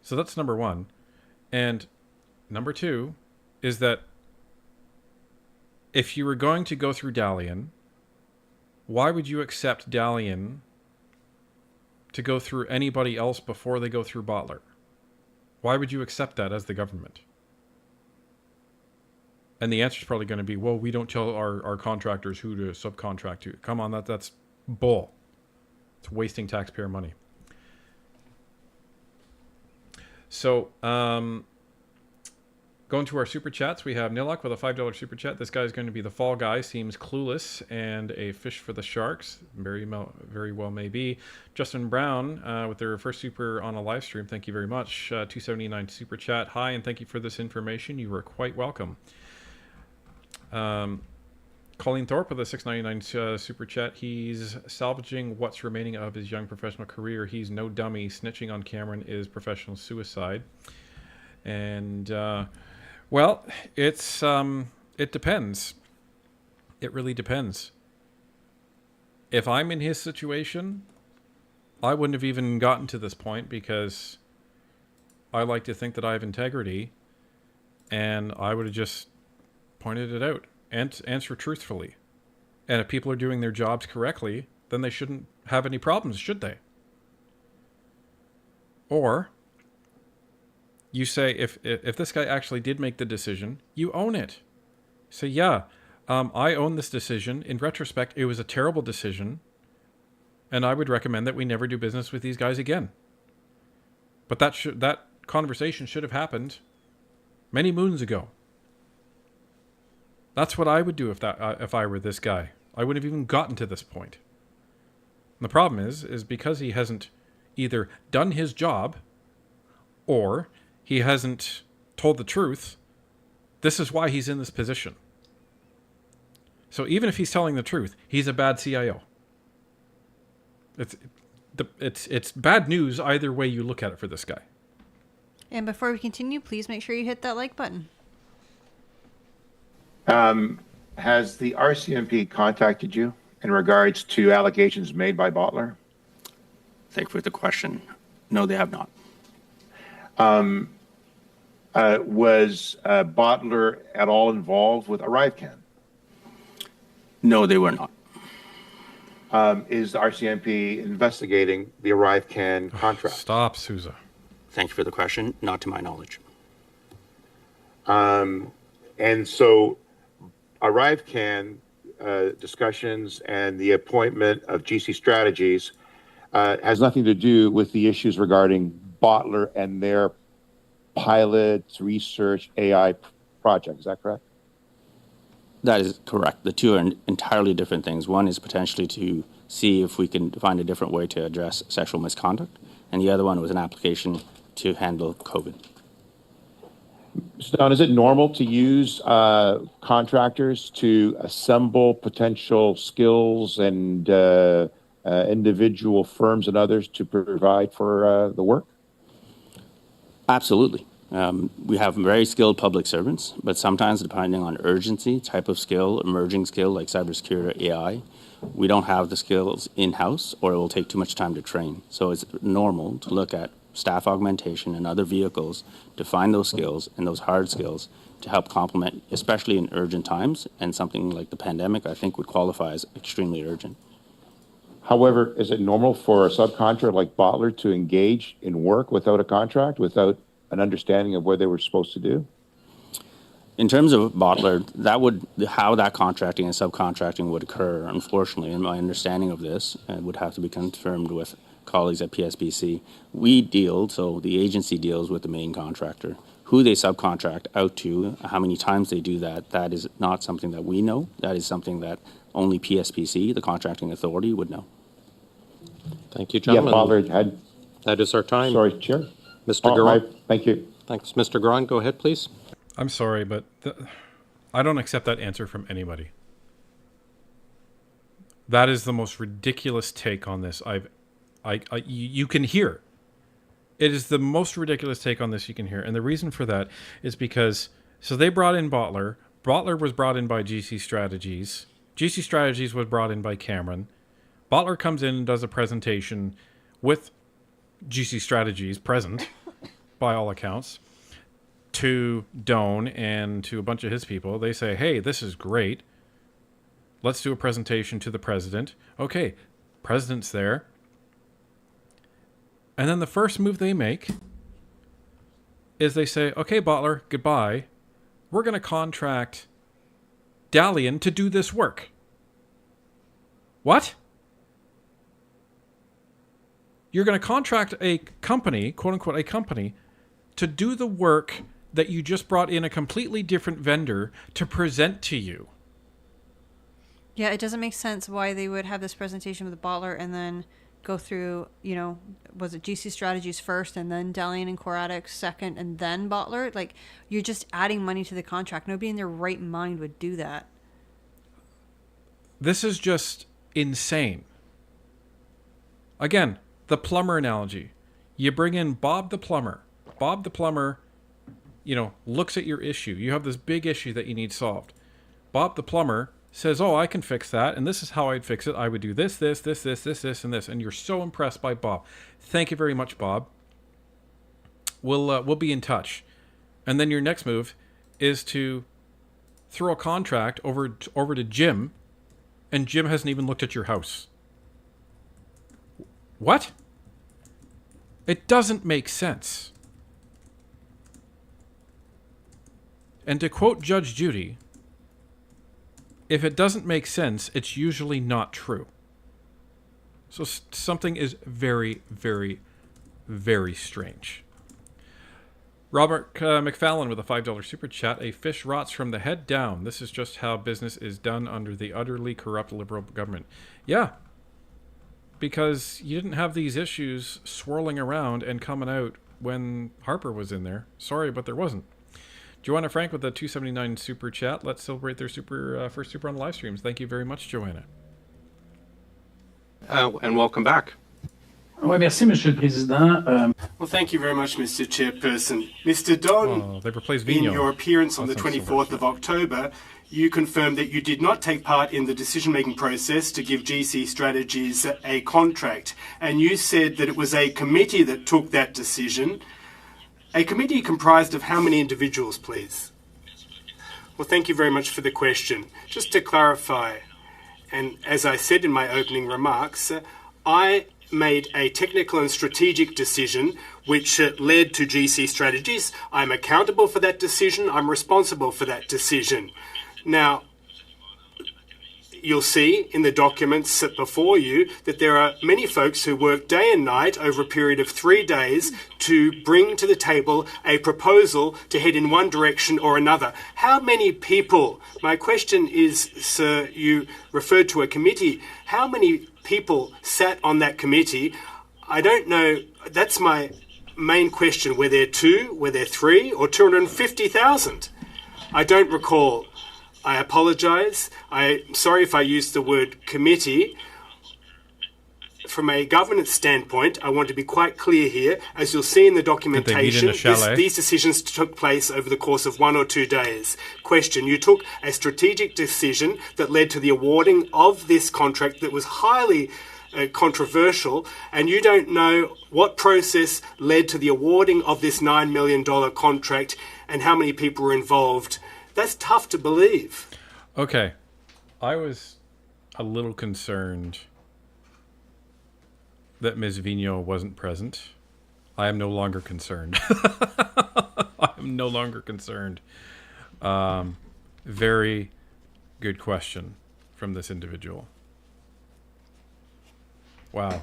So that's number one. And number two is that if you were going to go through Dalian, why would you accept Dalian to go through anybody else before they go through Botler? Why would you accept that as the government? And the answer is probably going to be, well, we don't tell our contractors who to subcontract to. Come on, that's bull. It's wasting taxpayer money. So, going to our super chats, we have Nilak with a $5 super chat. This guy is going to be the fall guy. Seems clueless and a fish for the sharks. Very well may be. Justin Brown with their first super on a live stream. Thank you very much. 279 super chat. Hi, and thank you for this information. You are quite welcome. Colleen Thorpe with a $6.99 super chat. He's salvaging what's remaining of his young professional career. He's no dummy. Snitching on Cameron is professional suicide. And well, it depends. It really depends. If I'm in his situation, I wouldn't have even gotten to this point because I like to think that I have integrity, and I would have just pointed it out and answer truthfully. And if people are doing their jobs correctly, then they shouldn't have any problems, should they? Or you say, if this guy actually did make the decision, you own it. Say, yeah, I own this decision. In retrospect, it was a terrible decision, and I would recommend that we never do business with these guys again. But that conversation should have happened many moons ago. That's what I would do if I were this guy. I wouldn't have even gotten to this point. And the problem is because he hasn't either done his job or he hasn't told the truth. This is why he's in this position. So even if he's telling the truth, he's a bad CIO. It's bad news either way you look at it for this guy. And before we continue, please make sure you hit that like button. Has the RCMP contacted you in regards to allegations made by Botler? Thank you for the question. No, they have not. Was Botler at all involved with ArriveCan? No, they were not. Is the RCMP investigating the ArriveCan contract? Stop, Sousa. Thank you for the question. Not to my knowledge. And so ArriveCan discussions and the appointment of GC Strategies has nothing to do with the issues regarding Botler and their pilot research AI project. Is that correct? That is correct. The two are entirely different things. One is potentially to see if we can find a different way to address sexual misconduct, and the other one was an application to handle COVID. So Don, is it normal to use contractors to assemble potential skills and individual firms and others to provide for the work? Absolutely. We have very skilled public servants, but sometimes depending on urgency, type of skill, emerging skill like cybersecurity or AI, we don't have the skills in-house or it will take too much time to train. So it's normal to look at staff augmentation and other vehicles to find those skills and those hard skills to help complement, especially in urgent times, and something like the pandemic I think would qualify as extremely urgent. However, is it normal for a subcontractor like Botler to engage in work without a contract, without an understanding of what they were supposed to do? In terms of Botler, how that contracting and subcontracting would occur, unfortunately, in my understanding of this, would have to be confirmed with colleagues at PSBC. So the agency deals with the main contractor. Who they subcontract out to, how many times they do that, that is not something that we know. That is something that only PSBC, the contracting authority, would know. Thank you, gentlemen. Yeah, Botler had... That is our time. Sorry, Chair. Mr. Garon. Thank you. Thanks. Mr. Garon, go ahead, please. I'm sorry, but I don't accept that answer from anybody. That is the most ridiculous take on this you can hear. It is the most ridiculous take on this you can hear. And the reason for that is because, so they brought in Botler. Botler was brought in by GC Strategies. GC Strategies was brought in by Cameron. Botler comes in and does a presentation with GC Strategies present, by all accounts, to Doan and to a bunch of his people. They say, hey, this is great. Let's do a presentation to the president. Okay, president's there. And then the first move they make is they say, okay, Botler, goodbye. We're going to contract Dalian to do this work. What? You're going to contract a company, quote unquote, a company, to do the work that you just brought in a completely different vendor to present to you. Yeah, it doesn't make sense why they would have this presentation with Botler and then go through, was it GC Strategies first and then Dalian and Coradic second and then Botler? Like, you're just adding money to the contract. Nobody in their right mind would do that. This is just insane. Again, the plumber analogy. You bring in Bob the plumber. Bob the plumber, looks at your issue. You have this big issue that you need solved. Bob the plumber says, oh, I can fix that, and this is how I'd fix it. I would do this, and this. And you're so impressed by Bob. Thank you very much, Bob. We'll be in touch. And then your next move is to throw a contract over to Jim, and Jim hasn't even looked at your house. What? It doesn't make sense. And to quote Judge Judy, if it doesn't make sense, it's usually not true. So something is very, very, very strange. Robert McFallon with a $5 super chat. A fish rots from the head down. This is just how business is done under the utterly corrupt Liberal government. Yeah, because you didn't have these issues swirling around and coming out when Harper was in there. Sorry, but there wasn't. Joanna Frank with the $2.79 super chat. Let's celebrate their first super on the live streams. Thank you very much, Joanna. And welcome back. Oui, merci, Monsieur le Président. Well, thank you very much, Mr. Chairperson. Mr. Don, they replaced in Vigneault. your appearance on the That's not so 24th of October, you confirmed that you did not take part in the decision-making process to give GC Strategies a contract. And you said that it was a committee that took that decision. A committee comprised of how many individuals, please? Well, thank you very much for the question. Just to clarify, and as I said in my opening remarks, I made a technical and strategic decision which led to GC Strategies. I'm accountable for that decision. I'm responsible for that decision. Now, you'll see in the documents before you that there are many folks who work day and night over a period of 3 days to bring to the table a proposal to head in one direction or another. How many people, my question is, sir, you referred to a committee, how many people sat on that committee? I don't know, that's my main question. Were there 2, were there 3, or 250,000? I don't recall. I apologise. I'm sorry if I used the word committee. From a governance standpoint, I want to be quite clear here. As you'll see in the documentation, these decisions took place over the course of 1 or 2 days. Question, you took a strategic decision that led to the awarding of this contract that was highly controversial, and you don't know what process led to the awarding of this $9 million contract and how many people were involved. That's tough to believe. Okay. I was a little concerned that Ms. Vigneault wasn't present. I am no longer concerned. I am no longer concerned. Very good question from this individual. Wow.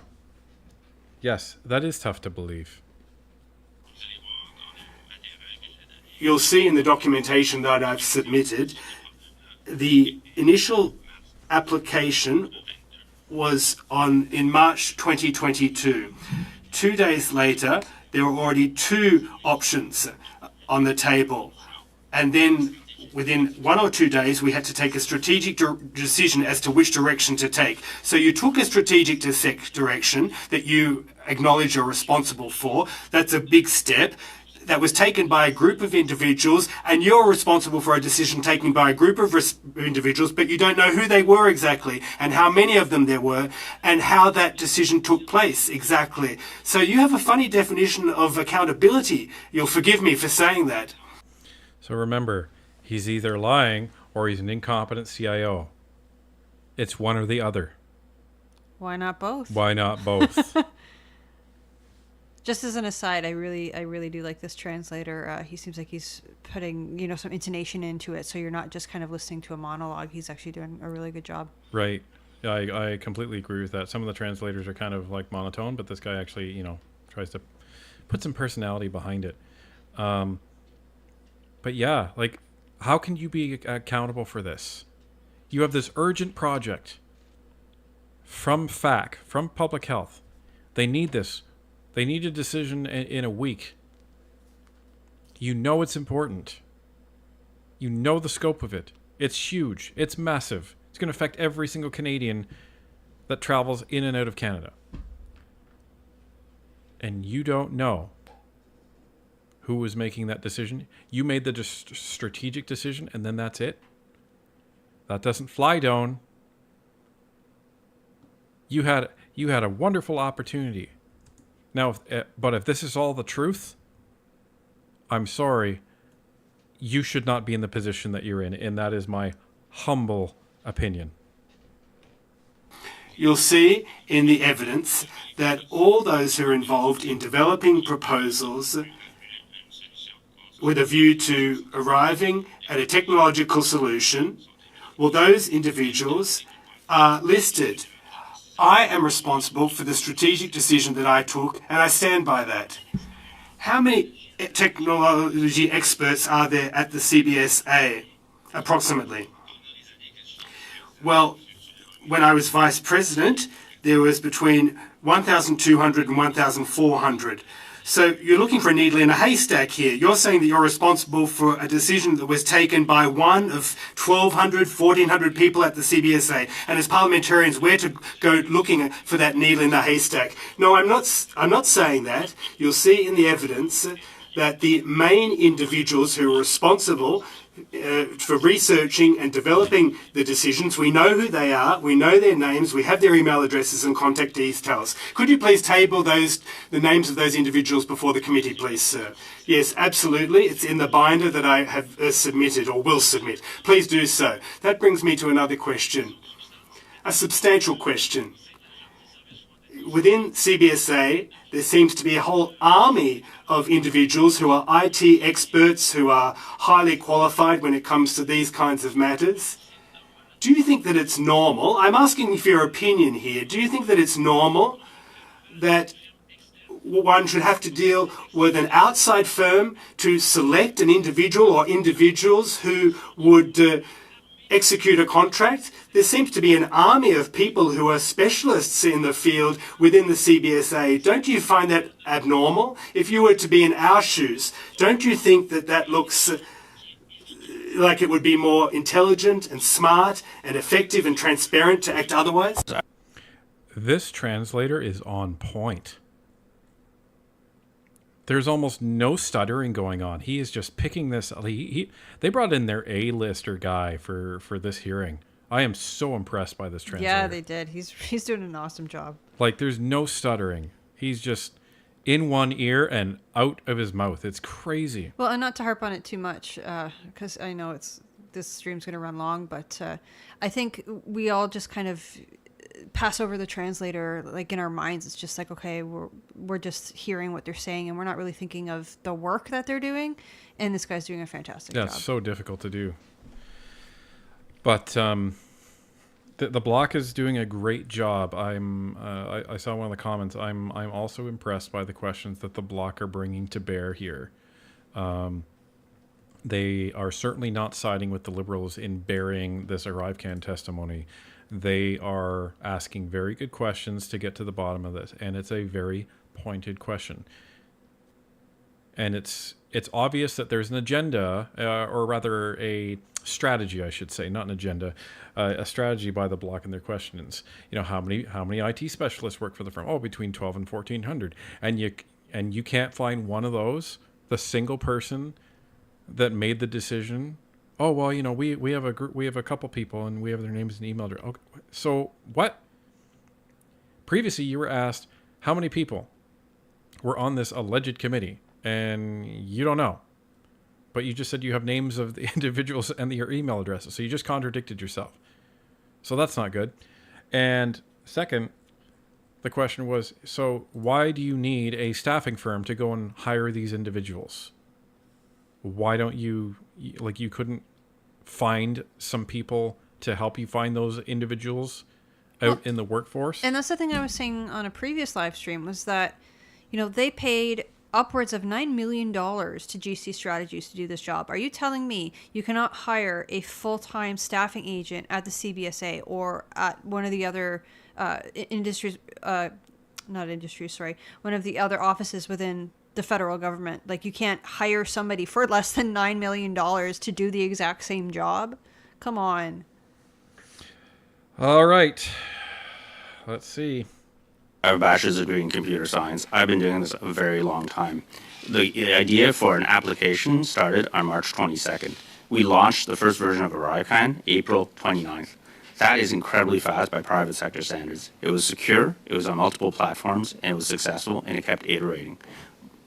Yes, that is tough to believe. You'll see in the documentation that I've submitted, the initial application was in March 2022. 2 days later, there were already 2 options on the table. And then within 1 or 2 days, we had to take a strategic decision as to which direction to take. So you took a strategic direction that you acknowledge you're responsible for. That's a big step. That was taken by a group of individuals, and you're responsible for a decision taken by a group of individuals, but you don't know who they were exactly, and how many of them there were, and how that decision took place exactly. So you have a funny definition of accountability. You'll forgive me for saying that. So remember, he's either lying or he's an incompetent CIO. It's one or the other. Why not both? Why not both? Just as an aside, I really do like this translator. He seems like he's putting, some intonation into it, so you're not just kind of listening to a monologue. He's actually doing a really good job. Right. I completely agree with that. Some of the translators are kind of like monotone, but this guy actually, tries to put some personality behind it. But yeah, like, how can you be accountable for this? You have this urgent project from FAC, from Public Health. They need this. They need a decision in a week. You know it's important. You know the scope of it. It's huge. It's massive. It's going to affect every single Canadian that travels in and out of Canada. And you don't know who was making that decision. You made the strategic decision, and then that's it. That doesn't fly, Doan. You had a wonderful opportunity. Now, but if this is all the truth, I'm sorry, you should not be in the position that you're in, and that is my humble opinion. You'll see in the evidence that all those who are involved in developing proposals with a view to arriving at a technological solution, well, those individuals are listed. I am responsible for the strategic decision that I took, and I stand by that. How many technology experts are there at the CBSA, approximately? Well, when I was vice president, there was between 1,200 and 1,400. So you're looking for a needle in a haystack here. You're saying that you're responsible for a decision that was taken by one of 1,200, 1,400 people at the CBSA. And as parliamentarians, we're to go looking for that needle in the haystack. No, I'm not saying that. You'll see in the evidence that the main individuals who are responsible for researching and developing the decisions, we know who they are, we know their names, we have their email addresses and contact details. Could you please table the names of those individuals before the committee, please, sir? Yes, absolutely. It's in the binder that I have submitted or will submit. Please do so. That brings me to another question, a substantial question. Within CBSA, there seems to be a whole army of individuals who are IT experts, who are highly qualified when it comes to these kinds of matters. Do you think that it's normal? I'm asking for your opinion here. Do you think that it's normal that one should have to deal with an outside firm to select an individual or individuals who would execute a contract? There seems to be an army of people who are specialists in the field within the CBSA. Don't you find that abnormal? If you were to be in our shoes, don't you think that that looks like it would be more intelligent and smart and effective and transparent to act otherwise? This translator is on point. There's almost no stuttering going on. He is just picking this. They brought in their A-lister guy for this hearing. I am so impressed by this translator. Yeah, they did. He's doing an awesome job. Like, there's no stuttering. He's just in one ear and out of his mouth. It's crazy. Well, and not to harp on it too much, because I know this stream's going to run long, but I think we all just kind of pass over the translator, like in our minds. It's just like, okay, we're just hearing what they're saying, and we're not really thinking of the work that they're doing. And this guy's doing a fantastic job. It's so difficult to do. But the block is doing a great job. I saw one of the comments. I'm also impressed by the questions that the block are bringing to bear here. They are certainly not siding with the Liberals in burying this ArriveCan testimony. They are asking very good questions to get to the bottom of this, and it's a very pointed question. And it's obvious that there's an agenda, or rather a strategy, I should say, not an agenda, a strategy by the block in their questions. You know, how many IT specialists work for the firm? Oh, between 12 and 1,400. And you can't find one of those, the single person that made the decision. Oh, well, you know, we have a group, we have a couple people, and we have their names and email address. Okay. So what? Previously, you were asked how many people were on this alleged committee, and you don't know. But you just said you have names of the individuals and your email addresses. So you just contradicted yourself. So that's not good. And second, the question was, so why do you need a staffing firm to go and hire these individuals? Why don't you, like, you couldn't find some people to help you find those individuals out in the workforce? And that's the thing I was saying on a previous live stream, was that, you know, they paid upwards of $9 million to GC Strategies to do this job. Are you telling me you cannot hire a full-time staffing agent at the CBSA or at one of the other one of the other offices within the federal government? Like, you can't hire somebody for less than $9 million to do the exact same job? Come on. All right. Let's see. I have a bachelor's degree in computer science. I've been doing this a very long time. The idea for an application started on March 22nd. We launched the first version of ArriveCan April 29th. That is incredibly fast by private sector standards. It was secure, it was on multiple platforms, and it was successful, and it kept iterating.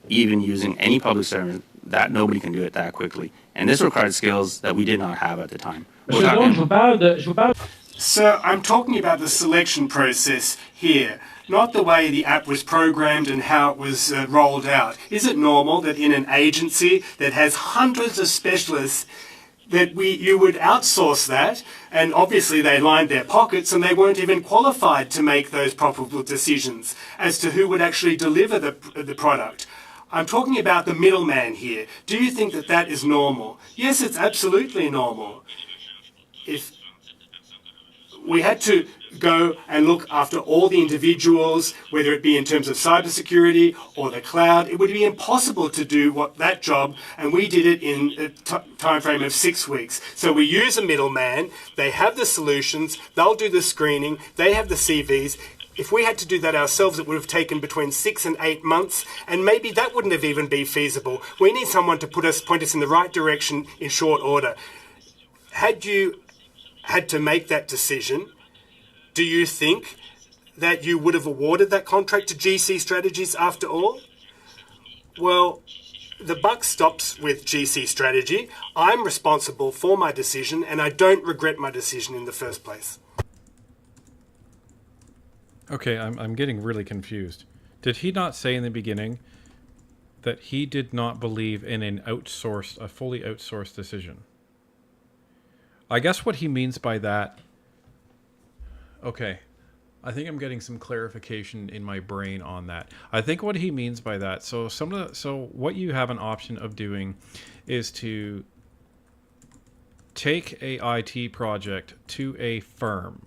Even using any public servant, that nobody can do it that quickly. And this required skills that we did not have at the time. So I'm talking about the selection process here, not the way the app was programmed and how it was rolled out. Is it normal that in an agency that has hundreds of specialists that you would outsource that, and obviously they lined their pockets and they weren't even qualified to make those profitable decisions as to who would actually deliver the product? I'm talking about the middleman here. Do you think that that is normal? Yes, it's absolutely normal. If we had to go and look after all the individuals, whether it be in terms of cybersecurity or the cloud, it would be impossible to do that job, and we did it in a time frame of 6 weeks. So we use a middleman, they have the solutions, they'll do the screening, they have the CVs. If we had to do that ourselves, it would have taken between 6 and 8 months, and maybe that wouldn't have even been feasible. We need someone to point us in the right direction in short order. Had you had to make that decision, do you think that you would have awarded that contract to GC Strategies after all? Well, the buck stops with GC Strategy. I'm responsible for my decision, and I don't regret my decision in the first place. Okay, I'm getting really confused. Did he not say in the beginning that he did not believe in a fully outsourced decision? I guess what he means by that... Okay, I think I'm getting some clarification in my brain on that. I think what he means by that, so what you have an option of doing is to take a IT project to a firm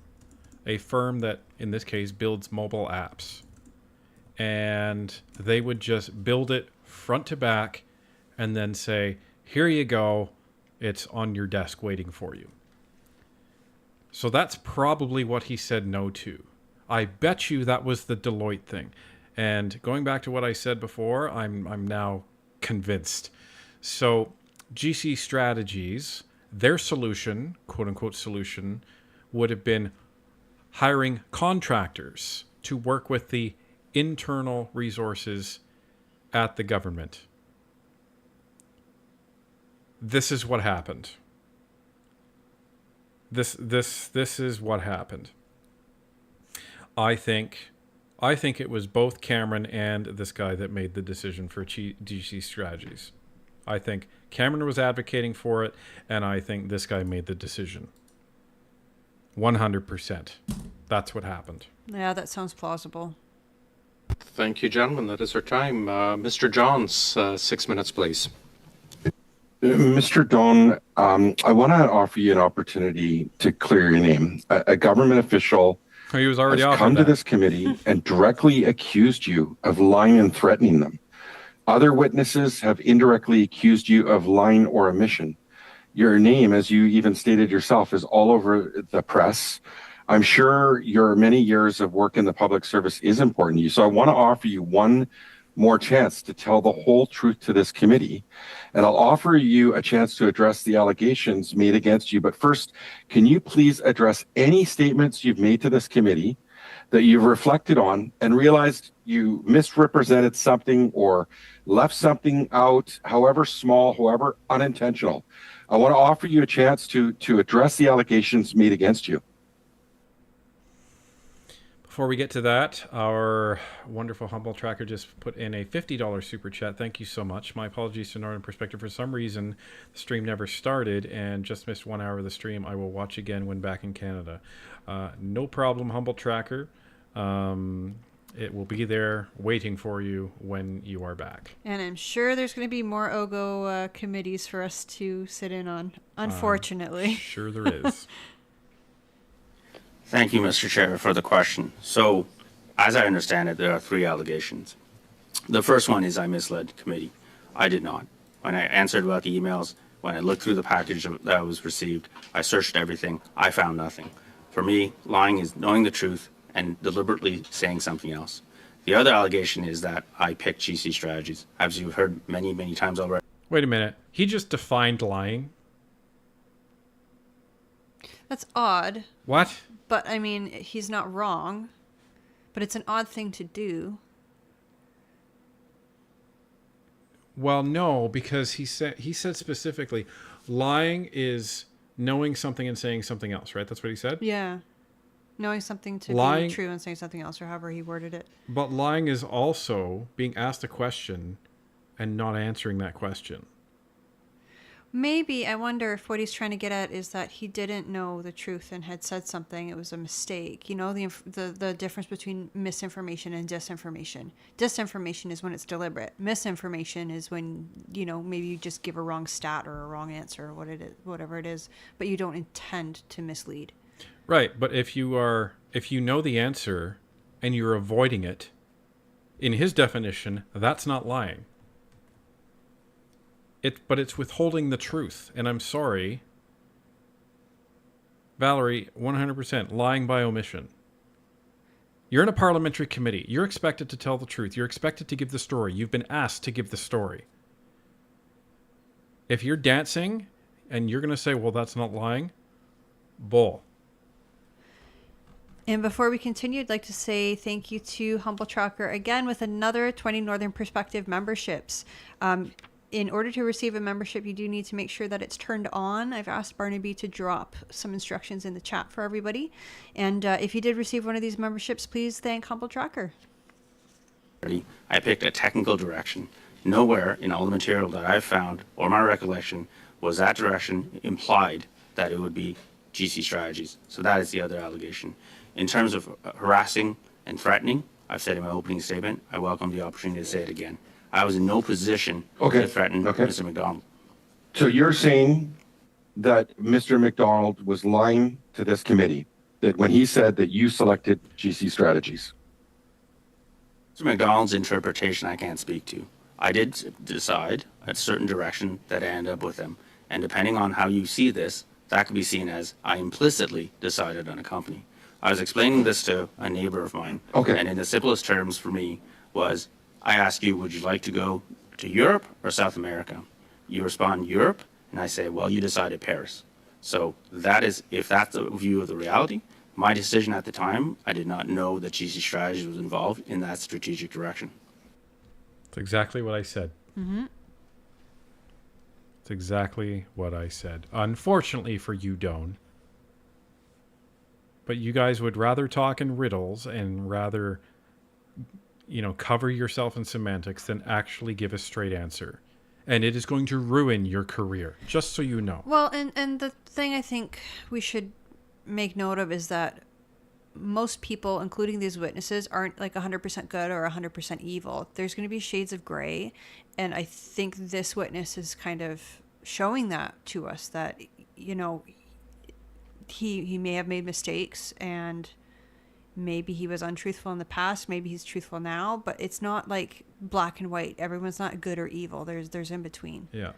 that in this case builds mobile apps, and they would just build it front to back and then say, here you go, it's on your desk waiting for you. So that's probably what he said no to. I bet you that was the Deloitte thing. And going back to what I said before, I'm now convinced. So GC Strategies, their solution, quote unquote solution, would have been hiring contractors to work with the internal resources at the government. This is what happened. This is what happened. I think it was both Cameron and this guy that made the decision for GC Strategies. I think Cameron was advocating for it, and I think this guy made the decision. 100%. That's what happened. Yeah, that sounds plausible. Thank you, gentlemen. That is our time. Mr. Johns, 6 minutes, please. Mr. Doan, I want to offer you an opportunity to clear your name. A government official he was already has come to this committee and directly accused you of lying and threatening them. Other witnesses have indirectly accused you of lying or omission. Your name, as you even stated yourself, is all over the press. I'm sure your many years of work in the public service is important to you. So I want to offer you one more chance to tell the whole truth to this committee. And I'll offer you a chance to address the allegations made against you. But first, can you please address any statements you've made to this committee that you've reflected on and realized you misrepresented something or left something out, however small, however unintentional? I want to offer you a chance to address the allegations made against you. Before we get to that, our wonderful Humble Tracker just put in a $50 super chat. Thank you so much. My apologies to Northern Perspective. For some reason, the stream never started and just missed 1 hour of the stream. I will watch again when back in Canada. No problem, Humble Tracker. It will be there waiting for you when you are back. And I'm sure there's going to be more OGO committees for us to sit in on, unfortunately. Sure there is. Thank you, Mr. Chair, for the question. So, as I understand it, there are 3 allegations. The first one is I misled the committee. I did not. When I answered about the emails, when I looked through the package that was received, I searched everything. I found nothing. For me, lying is knowing the truth and deliberately saying something else. The other allegation is that I picked GC Strategies, as you've heard many, many times already. Wait a minute. He just defined lying? That's odd. What? But, I mean, he's not wrong. But it's an odd thing to do. Well, no, because he said specifically, lying is knowing something and saying something else, right? That's what he said? Yeah. Knowing something to be true and saying something else, or however he worded it. But lying is also being asked a question and not answering that question. Maybe. I wonder if what he's trying to get at is that he didn't know the truth and had said something. It was a mistake. You know, the difference between misinformation and disinformation. Disinformation is when it's deliberate. Misinformation is when, you know, maybe you just give a wrong stat or a wrong answer or whatever it is, but you don't intend to mislead. Right, but if you know the answer and you're avoiding it, in his definition, that's not lying. But it's withholding the truth, and I'm sorry, Valerie, 100% lying by omission. You're in a parliamentary committee. You're expected to tell the truth. You're expected to give the story. You've been asked to give the story. If you're dancing and you're going to say, well, that's not lying, bull. And before we continue, I'd like to say thank you to Humble Tracker again with another 20 Northern Perspective memberships. In order to receive a membership, you do need to make sure that it's turned on. I've asked Barnaby to drop some instructions in the chat for everybody. And if you did receive one of these memberships, please thank Humble Tracker. I picked a technical direction. Nowhere in all the material that I've found, or my recollection, was that direction implied that it would be GC strategies. So that is the other allegation. In terms of harassing and threatening, I've said in my opening statement, I welcome the opportunity to say it again. I was in no position to threaten Mr. McDonald. So you're saying that Mr. McDonald was lying to this committee, that when he said that you selected GC strategies? Mr. McDonald's interpretation I can't speak to. I did decide a certain direction that I ended up with him. And depending on how you see this, that could be seen as I implicitly decided on a company. I was explaining this to a neighbor of mine. And in the simplest terms for me was, I ask you, would you like to go to Europe or South America? You respond, Europe, and I say, well, you decided Paris. So that is, if that's the view of the reality, my decision at the time, I did not know that GC Strategies was involved in that strategic direction. That's exactly what I said. Mm-hmm. It's exactly what I said. Unfortunately for you, Doan. But you guys would rather talk in riddles and rather, you know, cover yourself in semantics than actually give a straight answer. And it is going to ruin your career, just so you know. Well, and the thing I think we should make note of is that most people, including these witnesses, aren't like 100% good or 100% evil. There's going to be shades of gray. And I think this witness is kind of showing that to us, that, you know, he may have made mistakes and maybe he was untruthful in the past, maybe he's truthful now, but it's not like black and white. Everyone's not good or evil. There's in between. Yeah.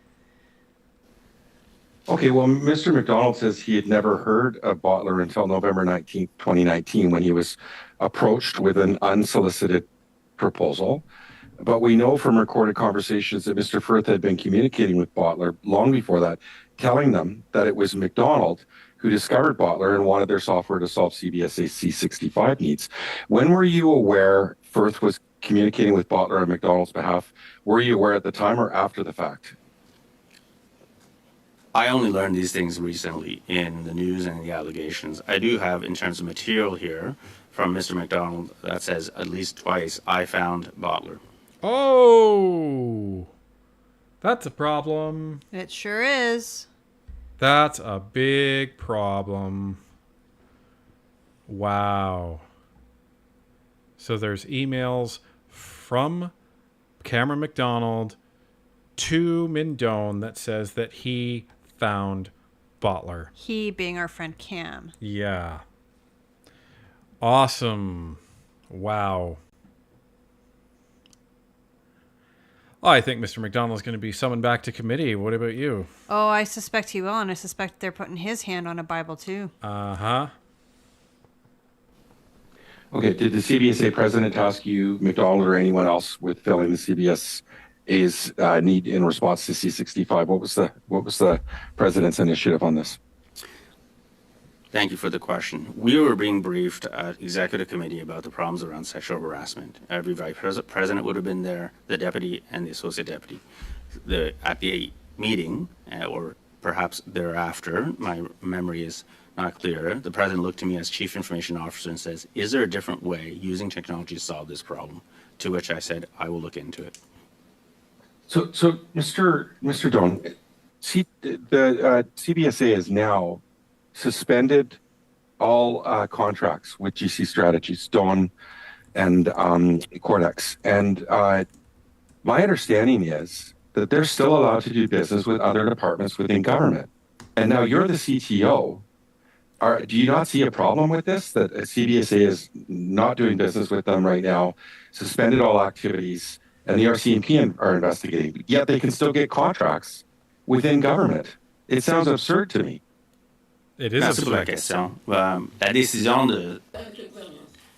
Okay, well, Mr. McDonald says he had never heard of Botler until November 19th, 2019, when he was approached with an unsolicited proposal. But we know from recorded conversations that Mr. Firth had been communicating with Botler long before that, telling them that it was McDonald who discovered Botler and wanted their software to solve CBSA C65 needs. When were you aware Firth was communicating with Botler on McDonald's behalf? Were you aware at the time or after the fact? I only learned these things recently in the news and the allegations. I do have, in terms of material here, from Mr. McDonald that says at least twice I found Botler. Oh, that's a problem. It sure is. That's a big problem. Wow. So there's emails from Cameron McDonald to Mindone that says that he found Botler. He being our friend Cam. Yeah. Awesome. Wow. I think Mr. McDonald is going to be summoned back to committee. What about you? Oh, I suspect he will, and I suspect they're putting his hand on a Bible too. Uh-huh. Okay, did the CBSA president task you, McDonald, or anyone else with filling the CBSA's need in response to C65? What was the president's initiative on this? Thank you for the question. We were being briefed at executive committee about the problems around sexual harassment. Every vice president would have been there, the deputy and the associate deputy. At the meeting, or perhaps thereafter, my memory is not clear, the president looked to me as chief information officer and says, is there a different way using technology to solve this problem? To which I said, I will look into it. So Mr. Doan, the CBSA has now suspended all contracts with GC Strategies, Dawn, and Cordex. And my understanding is that they're still allowed to do business with other departments within government. And now you're the CTO. Do you not see a problem with this, that CBSA is not doing business with them right now, suspended all activities, and the RCMP are investigating, yet they can still get contracts within government? It sounds absurd to me. It is Merci pour la absurd. question. La décision de...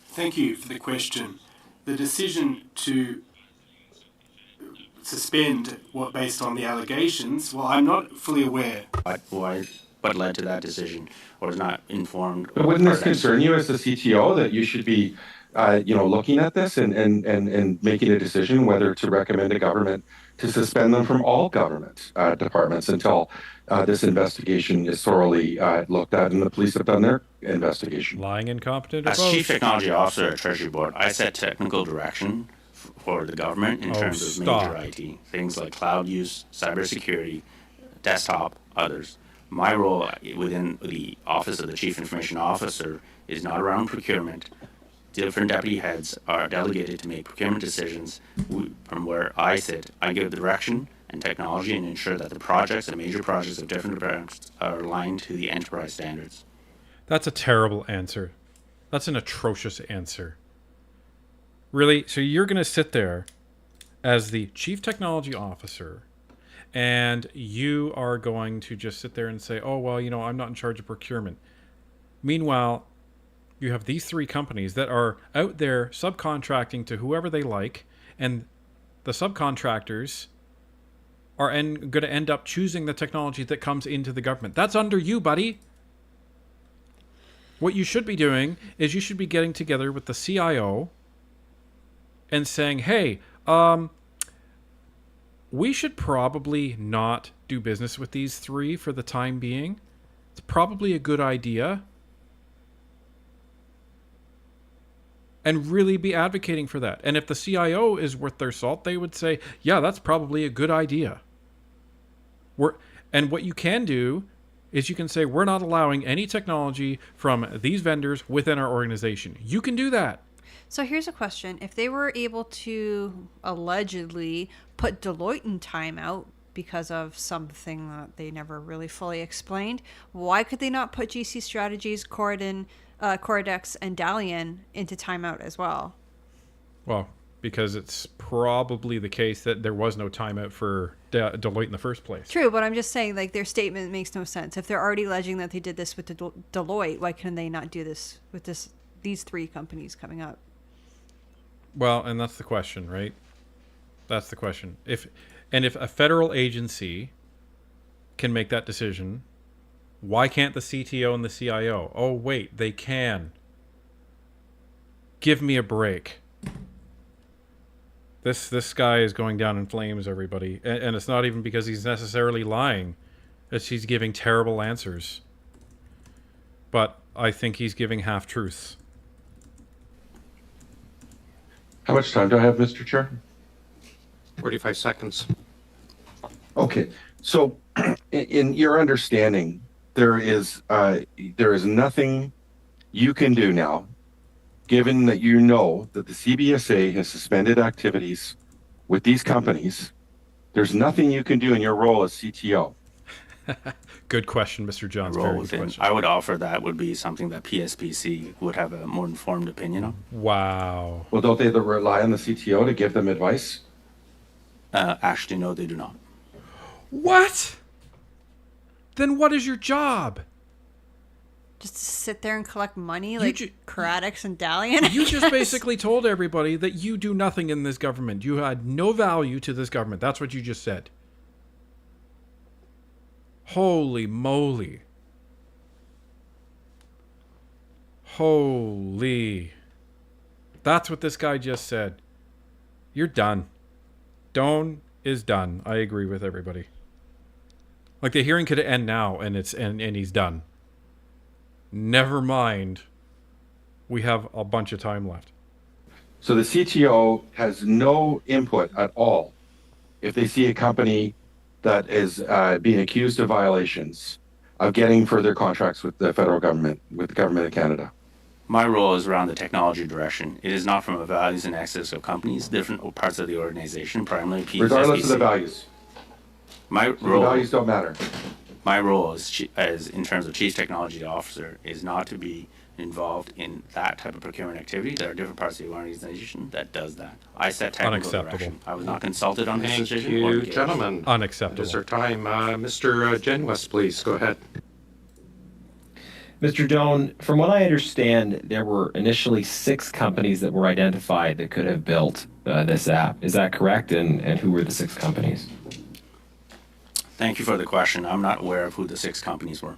Thank you for the question. The decision to suspend what based on the allegations, well, I'm not fully aware. What led to that decision, or is not informed? But wouldn't this concern you as the CTO, that you should be, looking at this and making a decision whether to recommend a government to suspend them from all government departments until this investigation is thoroughly looked at and the police have done their investigation? Lying, incompetent, or As both? Chief Technology Officer at Treasury Board, I set technical direction for the government in terms of stop. major IT, things like cloud use, cybersecurity, desktop, others. My role within the Office of the Chief Information Officer is not around procurement. Different deputy heads are delegated to make procurement decisions. From where I sit, I give the direction and technology and ensure that the projects and major projects of different departments are aligned to the enterprise standards. That's a terrible answer. That's an atrocious answer. Really? So you're going to sit there as the Chief Technology Officer and you are going to just sit there and say, oh, well, I'm not in charge of procurement. Meanwhile, you have these three companies that are out there subcontracting to whoever they like, and the subcontractors are going to end up choosing the technology that comes into the government. That's under you, buddy. What you should be doing is you should be getting together with the CIO and saying, hey, we should probably not do business with these three for the time being. It's probably a good idea. And really be advocating for that. And if the CIO is worth their salt, they would say, yeah, that's probably a good idea. And what you can do is you can say, we're not allowing any technology from these vendors within our organization. You can do that. So here's a question. If they were able to allegedly put Deloitte in timeout because of something that they never really fully explained, why could they not put GC Strategies, Cordex, and Dalian into timeout as well? Well, because it's probably the case that there was no timeout for Deloitte in the first place. True, but I'm just saying, like, their statement makes no sense. If they're already alleging that they did this with Deloitte, why can they not do this with these three companies coming up? Well, and that's the question, right? That's the question. If a federal agency can make that decision, why can't the CTO and the CIO? Oh, wait, they can. Give me a break. This guy is going down in flames, everybody. And it's not even because he's necessarily lying. It's he's giving terrible answers. But I think he's giving half-truths. How much time do I have, Mr. Chair? 45 seconds. Okay, so in your understanding, there is nothing you can do now, given that you know that the CBSA has suspended activities with these companies. There's nothing you can do in your role as CTO. Good question, Mr. Johns. Very good question. I would offer that would be something that PSPC would have a more informed opinion on. Wow. Well, don't they rely on the CTO to give them advice? Actually, no, they do not. What? Then what is your job? Just to sit there and collect money like Cordex and Dalian? You just basically told everybody that you do nothing in this government. You had no value to this government. That's what you just said. Holy moly. Holy. That's what this guy just said. You're done. Doan is done. I agree with everybody. Like, the hearing could end now and he's done. Never mind. We have a bunch of time left. So the CTO has no input at all if they see a company that is being accused of violations of getting further contracts with the federal government, with the government of Canada? My role is around the technology direction. It is not from a values and access of companies, different parts of the organization, primarily PSSBC. Regardless of the values. My The role, values don't matter. my role as in terms of Chief Technology Officer is not to be involved in that type of procurement activity. There are different parts of the organization that does that. I set technical Unacceptable. direction. I was not consulted on this Thank decision. or you, engaged. gentlemen. Unacceptable. It is our time. Mr. Genwest, please go ahead. Mr. Doan, from what I understand, there were initially 6 companies that were identified that could have built this app. Is that correct? And who were the 6 companies? Thank you for the question. I'm not aware of who the 6 companies were.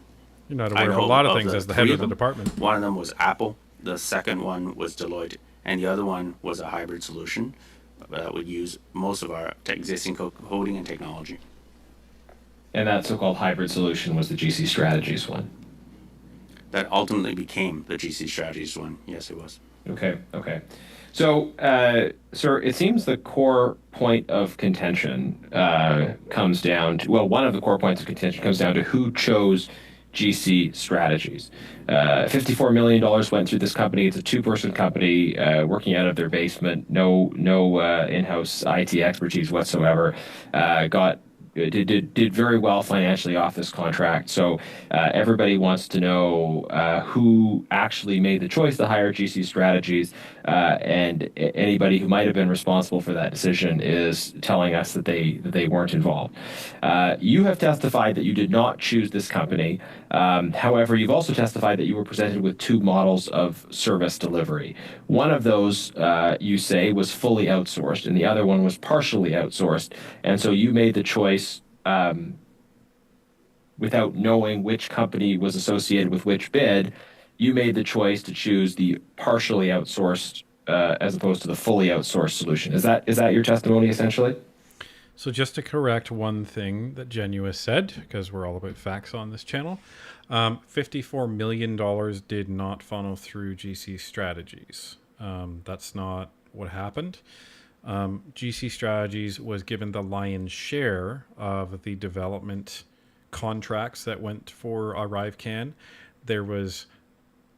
You're not I aware of a know lot of of things the as the head 3 of the them. department. One of them was Apple. The second one was Deloitte. And the other one was a hybrid solution that would use most of our existing coding and technology. And that so-called hybrid solution was the GC Strategies one. That ultimately became the GC Strategies one. Yes, it was. Okay. So, sir, it seems the core point of contention comes down to, well, one of the core points of contention comes down to who chose GC Strategies. $54 million went through this company. It's a 2-person company working out of their basement. No in-house IT expertise whatsoever. Did very well financially off this contract. So everybody wants to know who actually made the choice to hire GC Strategies, and anybody who might have been responsible for that decision is telling us that they weren't involved. You have testified that you did not choose this company. However, you've also testified that you were presented with 2 models of service delivery. One of those, you say, was fully outsourced, and the other one was partially outsourced. And so you made the choice without knowing which company was associated with which bid. You made the choice to choose the partially outsourced as opposed to the fully outsourced solution. Is that your testimony essentially? So just to correct one thing that Genuous said, because we're all about facts on this channel, $54 million did not funnel through GC Strategies. That's not what happened. GC Strategies was given the lion's share of the development contracts that went for ArriveCAN. There was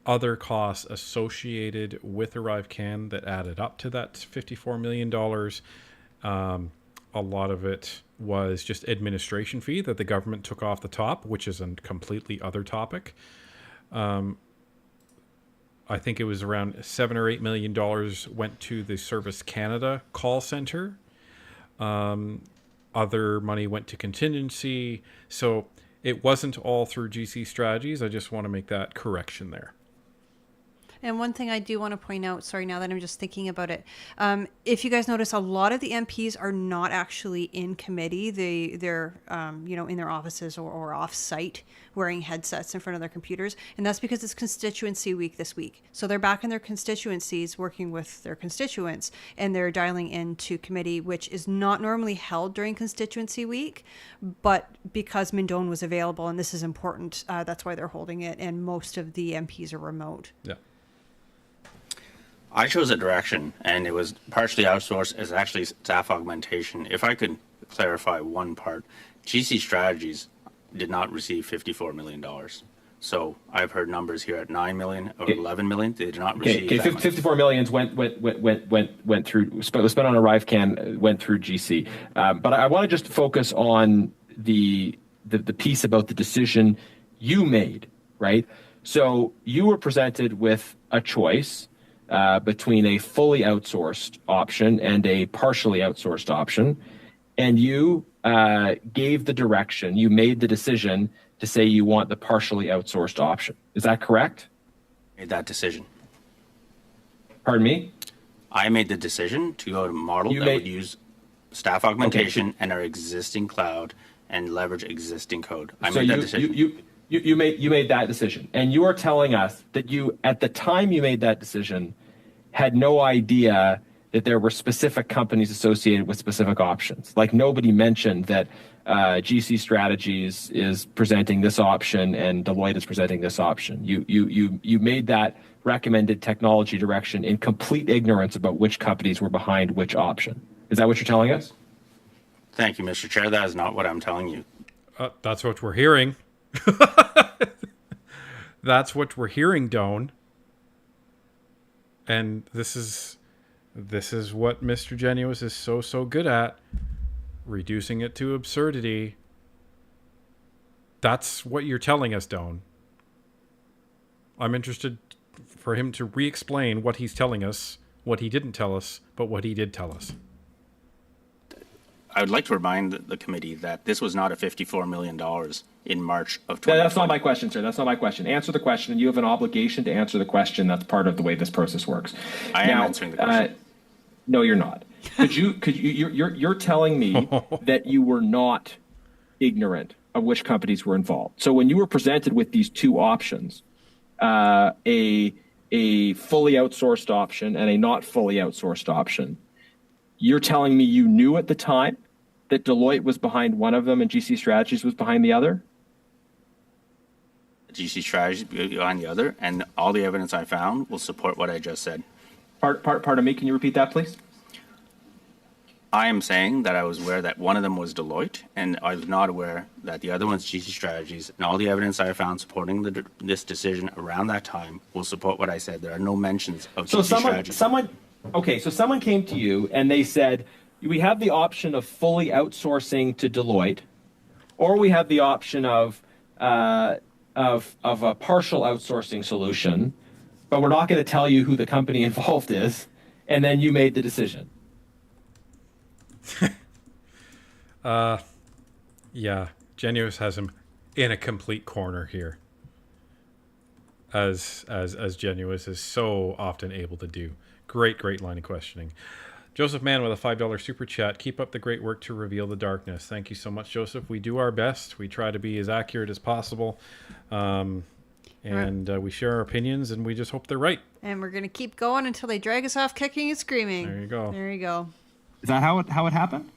other costs associated with ArriveCAN that added up to that $54 million. A lot of it was just administration fee that the government took off the top, which is a completely other topic. I think it was around $7 or $8 million went to the Service Canada call center. Other money went to contingency. So it wasn't all through GC Strategies. I just want to make that correction there. And one thing I do want to point out, sorry, now that I'm just thinking about it, if you guys notice, a lot of the MPs are not actually in committee. They're in their offices or off-site wearing headsets in front of their computers. And that's because it's constituency week this week. So they're back in their constituencies working with their constituents, and they're dialing into committee, which is not normally held during constituency week. But because Mindone was available, and this is important, that's why they're holding it. And most of the MPs are remote. Yeah. I chose a direction, and it was partially outsourced as actually staff augmentation. If I could clarify one part, GC Strategies did not receive $54 million. So I've heard numbers here at 9 million or 11 million. They did not receive that much. 54 million went through, was spent on ArriveCAN, went through GC. But I want to just focus on the piece about the decision you made, right? So you were presented with a choice between a fully outsourced option and a partially outsourced option. And you gave the direction, you made the decision to say you want the partially outsourced option. Is that correct? Made that decision. Pardon me? I made the decision to go to a model would use staff augmentation and our existing cloud and leverage existing code. I made that decision. You made that decision. And you are telling us that you, at the time you made that decision, had no idea that there were specific companies associated with specific options. Like nobody mentioned that GC Strategies is presenting this option and Deloitte is presenting this option. You made that recommended technology direction in complete ignorance about which companies were behind which option. Is that what you're telling us? Thank you, Mr. Chair. That is not what I'm telling you. That's what we're hearing. That's what we're hearing, Doan. And this is what Mr. Genuous is so good at, reducing it to absurdity. That's what you're telling us, Doan. I'm interested for him to re-explain what he's telling us, what he didn't tell us, but what he did tell us. I would like to remind the committee that this was not a $54 million in March of 2020. That's not my question, sir. That's not my question. Answer the question. You have an obligation to answer the question. That's part of the way this process works. I am answering the question. No, you're not. You're telling me that you were not ignorant of which companies were involved. So when you were presented with these two options, a fully outsourced option and a not fully outsourced option, you're telling me you knew at the time that Deloitte was behind one of them and GC Strategies was behind the other? GC Strategies behind the other, and all the evidence I found will support what I just said. Pardon me, can you repeat that, please? I am saying that I was aware that one of them was Deloitte, and I was not aware that the other one's GC Strategies, and all the evidence I found supporting this decision around that time will support what I said. There are no mentions of GC Strategies. So someone came to you and they said, we have the option of fully outsourcing to Deloitte, or we have the option of a partial outsourcing solution, but we're not going to tell you who the company involved is, and then you made the decision. Yeah, Genuous has him in a complete corner here, as Genuous is so often able to do. Great line of questioning. Joseph Mann with a $5 super chat. Keep up the great work to reveal the darkness. Thank you so much, Joseph. We do our best. We try to be as accurate as possible. And we share our opinions, and we just hope they're right. And we're going to keep going until they drag us off kicking and screaming. There you go. Is that how it happened?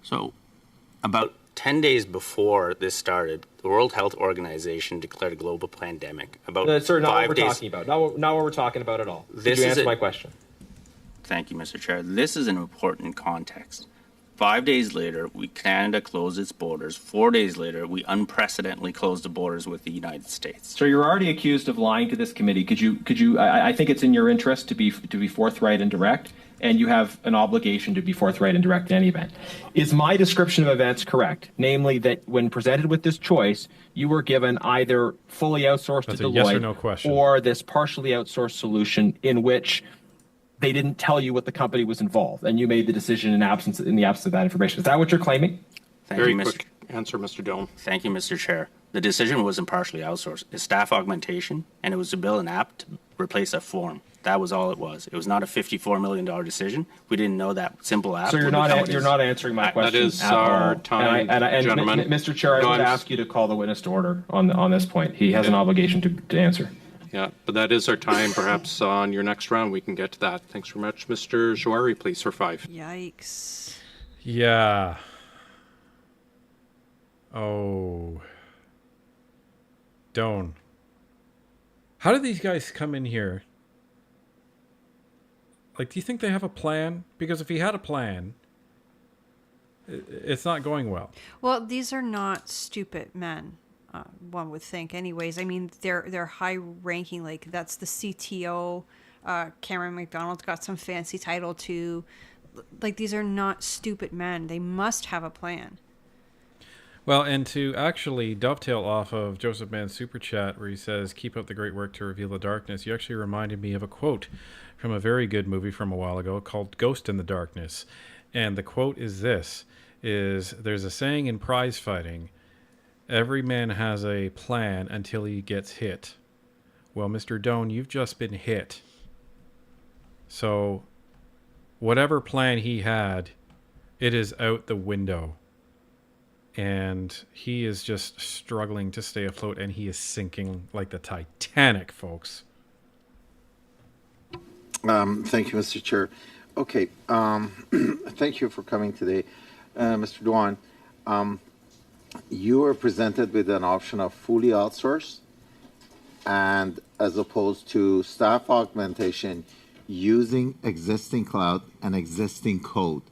So, about 10 days before this started, the World Health Organization declared a global pandemic. Sir, not what we're talking about. Not what we're talking about at all. Did you answer my question? Thank you, Mr. Chair. This is an important context. 5 days later, Canada closed its borders. 4 days later, we unprecedentedly closed the borders with the United States. So you're already accused of lying to this committee. Could you? I think it's in your interest to be forthright and direct, and you have an obligation to be forthright and direct in any event. Is my description of events correct? Namely, that when presented with this choice, you were given either fully outsourced to Deloitte, yes or no question, or this partially outsourced solution in which they didn't tell you what the company was involved, and you made the decision in the absence of that information. Is that what you're claiming? Very quick answer, Mr. Dillon. Thank you, Mr. Chair. The decision wasn't partially outsourced. It's staff augmentation, and it was to build an app to replace a form. That was all it was. It was not a $54 million decision. We didn't know that simple app. So you're not answering my question. That is our time, gentlemen. Mr. Chair, I would ask you to call the witness to order on this point. He has an obligation to answer. Yeah, but that is our time. Perhaps on your next round we can get to that. Thanks very much. Mr. Jouari, please, for 5. Yikes. Yeah. Oh. Doan. How did these guys come in here? Like, do you think they have a plan? Because if he had a plan, it's not going well. Well, these are not stupid men. One would think, anyways. I mean, they're high ranking. Like, that's the CTO. Cameron McDonald's got some fancy title too. Like, these are not stupid men. They must have a plan. Well, and to actually dovetail off of Joseph Mann's super chat, where he says, "Keep up the great work to reveal the darkness," you actually reminded me of a quote from a very good movie from a while ago called "Ghost in the Darkness," and the quote is this: "There's a saying in prize fighting." Every man has a plan until he gets hit. Well, Mr. Doan, you've just been hit. So, whatever plan he had, it is out the window. And he is just struggling to stay afloat, and he is sinking like the Titanic, folks. Thank you, Mr. Chair. Okay, thank you for coming today. Mr. Duan, you were presented with an option of fully outsourced and as opposed to staff augmentation using existing cloud and existing code.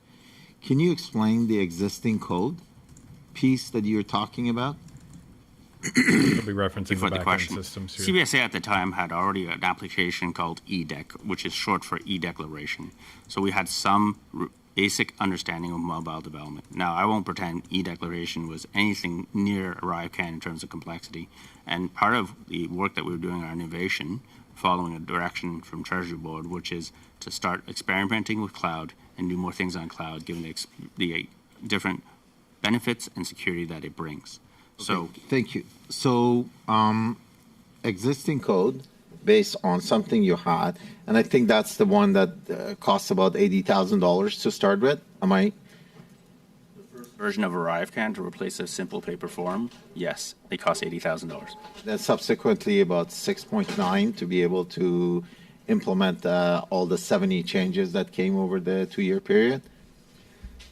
Can you explain the existing code piece that you're talking about? We'll be referencing For the the backend question. systems here. CBSA at the time had already an application called EDEC, which is short for e-declaration. So we had some basic understanding of mobile development. Now, I won't pretend e-declaration was anything near ArriveCAN in terms of complexity. And part of the work that we were doing on innovation, following a direction from Treasury Board, which is to start experimenting with cloud and do more things on cloud, given the different benefits and security that it brings. So, thank you. So, existing code based on something you had, and I think that's the one that costs about $80,000 to start with. Am I? Version of ArriveCAN to replace a simple paper form, yes, they cost $80,000. Then subsequently about 6.9 to be able to implement all the 70 changes that came over the 2-year period.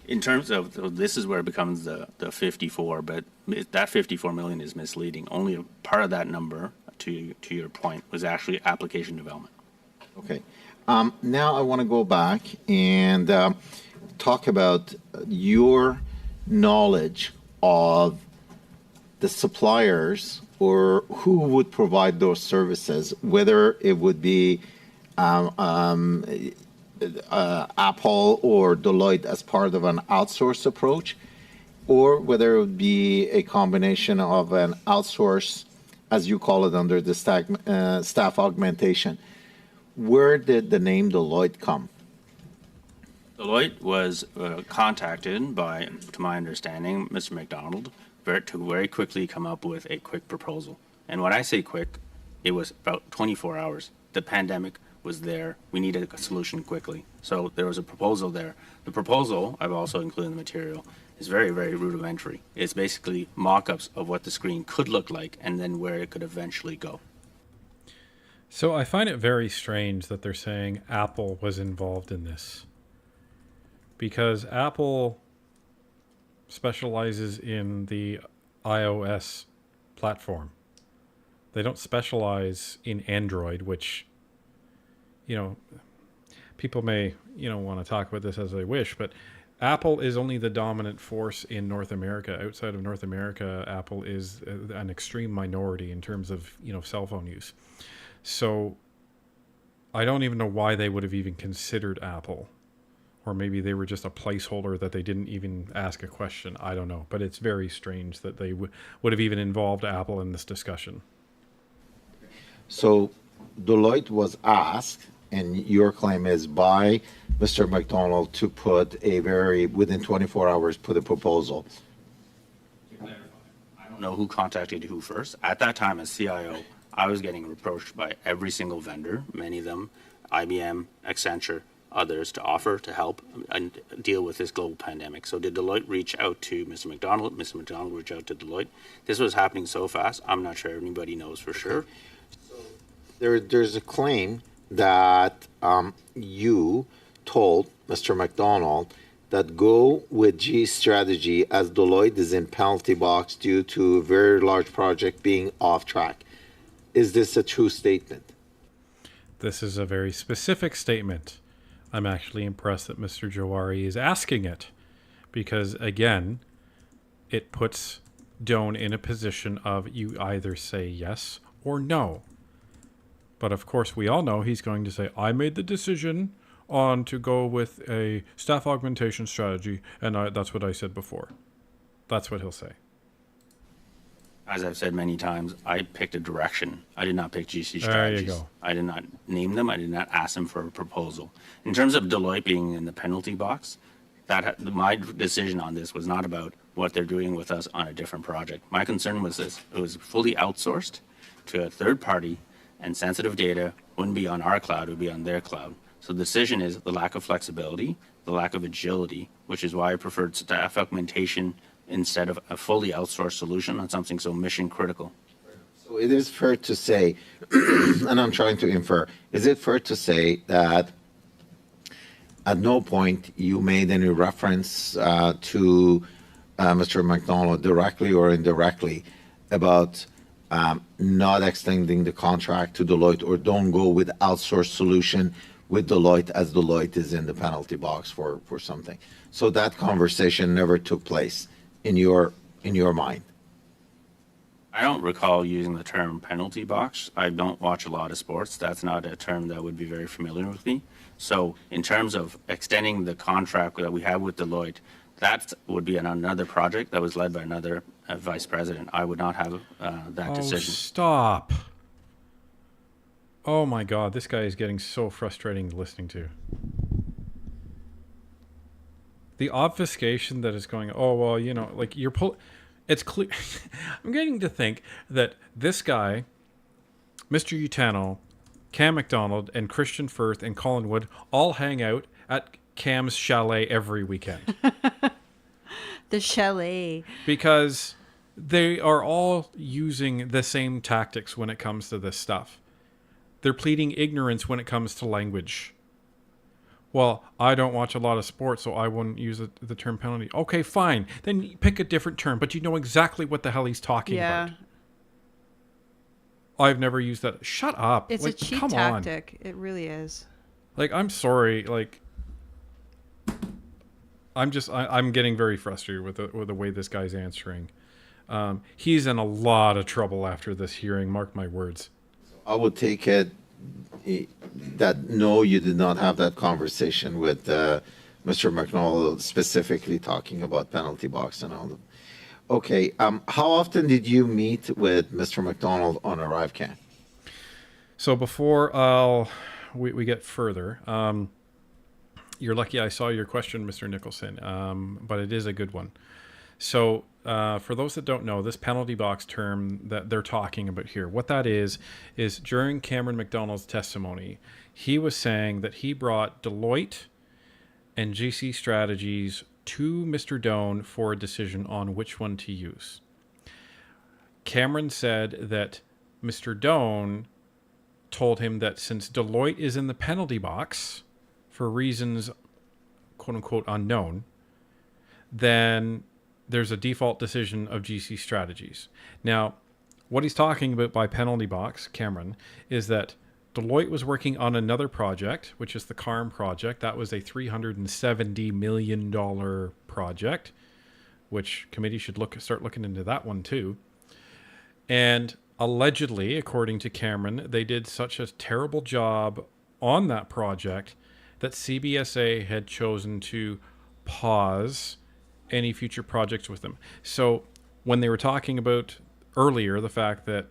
In terms of, so this is where it becomes the 54, but that 54 million is misleading. Only a part of that number, to your point, was actually application development. Okay. Now I want to go back and talk about your knowledge of the suppliers or who would provide those services, whether it would be Apple or Deloitte as part of an outsourced approach, or whether it would be a combination of an outsource, as you call it, under the staff augmentation. Where did the name Deloitte come? Deloitte was contacted by, to my understanding, Mr. McDonald, to very quickly come up with a quick proposal. And when I say quick, it was about 24 hours. The pandemic was there. We needed a solution quickly. So there was a proposal there. The proposal, I've also included in the material, is very, very rudimentary. It's basically mock-ups of what the screen could look like and then where it could eventually go. So I find it very strange that they're saying Apple was involved in this, because Apple specializes in the iOS platform. They don't specialize in Android, which, you know, people may, want to talk about this as they wish, but Apple is only the dominant force in North America. Outside of North America, Apple is an extreme minority in terms of, cell phone use. So I don't even know why they would have even considered Apple. Or maybe they were just a placeholder that they didn't even ask a question. I don't know. But it's very strange that they would have even involved Apple in this discussion. So Deloitte was asked, and your claim is by Mr. McDonald to put within 24 hours, put a proposal. I don't know who contacted who first. At that time as CIO, I was getting approached by every single vendor, many of them, IBM, Accenture, others, to offer to help and deal with this global pandemic. So did Deloitte reach out to Mr. McDonald? Mr. McDonald reached out to Deloitte. This was happening so fast, I'm not sure anybody knows for sure. There's a claim that you told Mr. McDonald that go with G's strategy as Deloitte is in penalty box due to a very large project being off track. Is this a true statement? This is a very specific statement. I'm actually impressed that Mr. Jawari is asking it, because again, it puts Doan in a position of you either say yes or no. But of course, we all know he's going to say, I made the decision on to go with a staff augmentation strategy, and that's what I said before. That's what he'll say. As I've said many times, I picked a direction. I did not pick GC strategies. There you go. I did not name them. I did not ask them for a proposal. In terms of Deloitte being in the penalty box, my decision on this was not about what they're doing with us on a different project. My concern was this. It was fully outsourced to a third party, and sensitive data wouldn't be on our cloud, it would be on their cloud. So the decision is the lack of flexibility, the lack of agility, which is why I preferred staff augmentation instead of a fully outsourced solution on something so mission critical. So it is fair to say, and I'm trying to infer, is it fair to say that at no point you made any reference to Mr. McDonald directly or indirectly about not extending the contract to Deloitte or don't go with outsourced solution with Deloitte as Deloitte is in the penalty box for something. So that conversation never took place in your mind. I don't recall using the term penalty box. I don't watch a lot of sports. That's not a term that would be very familiar with me. So in terms of extending the contract that we have with Deloitte, that would be another project that was led by another vice president. I would not have that decision. Stop. Oh my God, this guy is getting so frustrating listening to. The obfuscation that is going, oh, well, you know, like it's clear. I'm getting to think that this guy, Mr. Utano, Cam McDonald, and Christian Firth and Colin Wood all hang out at Cam's chalet every weekend. The chalet. Because they are all using the same tactics when it comes to this stuff. They're pleading ignorance when it comes to language. Well, I don't watch a lot of sports, so I wouldn't use the term penalty. Okay, fine. Then pick a different term, but you know exactly what the hell he's talking about. I've never used that. Shut up. It's like, a cheap come tactic. on. It really is. Like, I'm sorry. Like, I'm getting very frustrated with the way this guy's answering. He's in a lot of trouble after this hearing. Mark my words. I would take it that no, you did not have that conversation with Mr. McNall specifically talking about penalty box and all that. Okay, how often did you meet with Mr. McDonald on ArriveCan? So before we get further, you're lucky I saw your question, Mr. Nicholson, but it is a good one. So for those that don't know, this penalty box term that they're talking about here, what that is during Cameron McDonald's testimony, he was saying that he brought Deloitte and GC Strategies to Mr. Doan for a decision on which one to use. Cameron said that Mr. Doan told him that since Deloitte is in the penalty box for reasons quote-unquote unknown, then there's a default decision of GC Strategies. Now, what he's talking about by penalty box, Cameron, is that Deloitte was working on another project, which is the CARM project. That was a $370 million project, which committee should start looking into that one too. And allegedly, according to Cameron, they did such a terrible job on that project that CBSA had chosen to pause any future projects with them. So when they were talking about earlier the fact that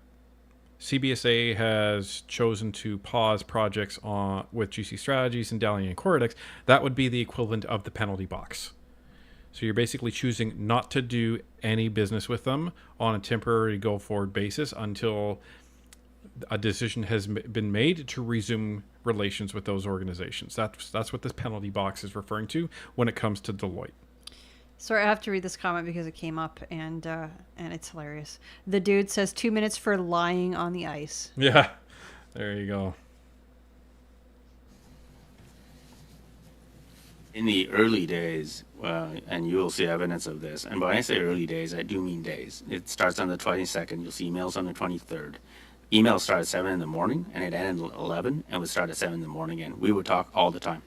CBSA has chosen to pause projects with GC Strategies and Dalian and Contradicting, that would be the equivalent of the penalty box. So you're basically choosing not to do any business with them on a temporary go-forward basis until a decision has been made to resume relations with those organizations. That's what this penalty box is referring to when it comes to Deloitte. Sorry, I have to read this comment because it came up and it's hilarious. The dude says 2 minutes for lying on the ice. Yeah, there you go. In the early days, and you will see evidence of this, and when I say early days, I do mean days. It starts on the 22nd. You'll see emails on the 23rd. Emails start at 7 in the morning, and it ended at 11, and would start at 7 in the morning again. We would talk all the time.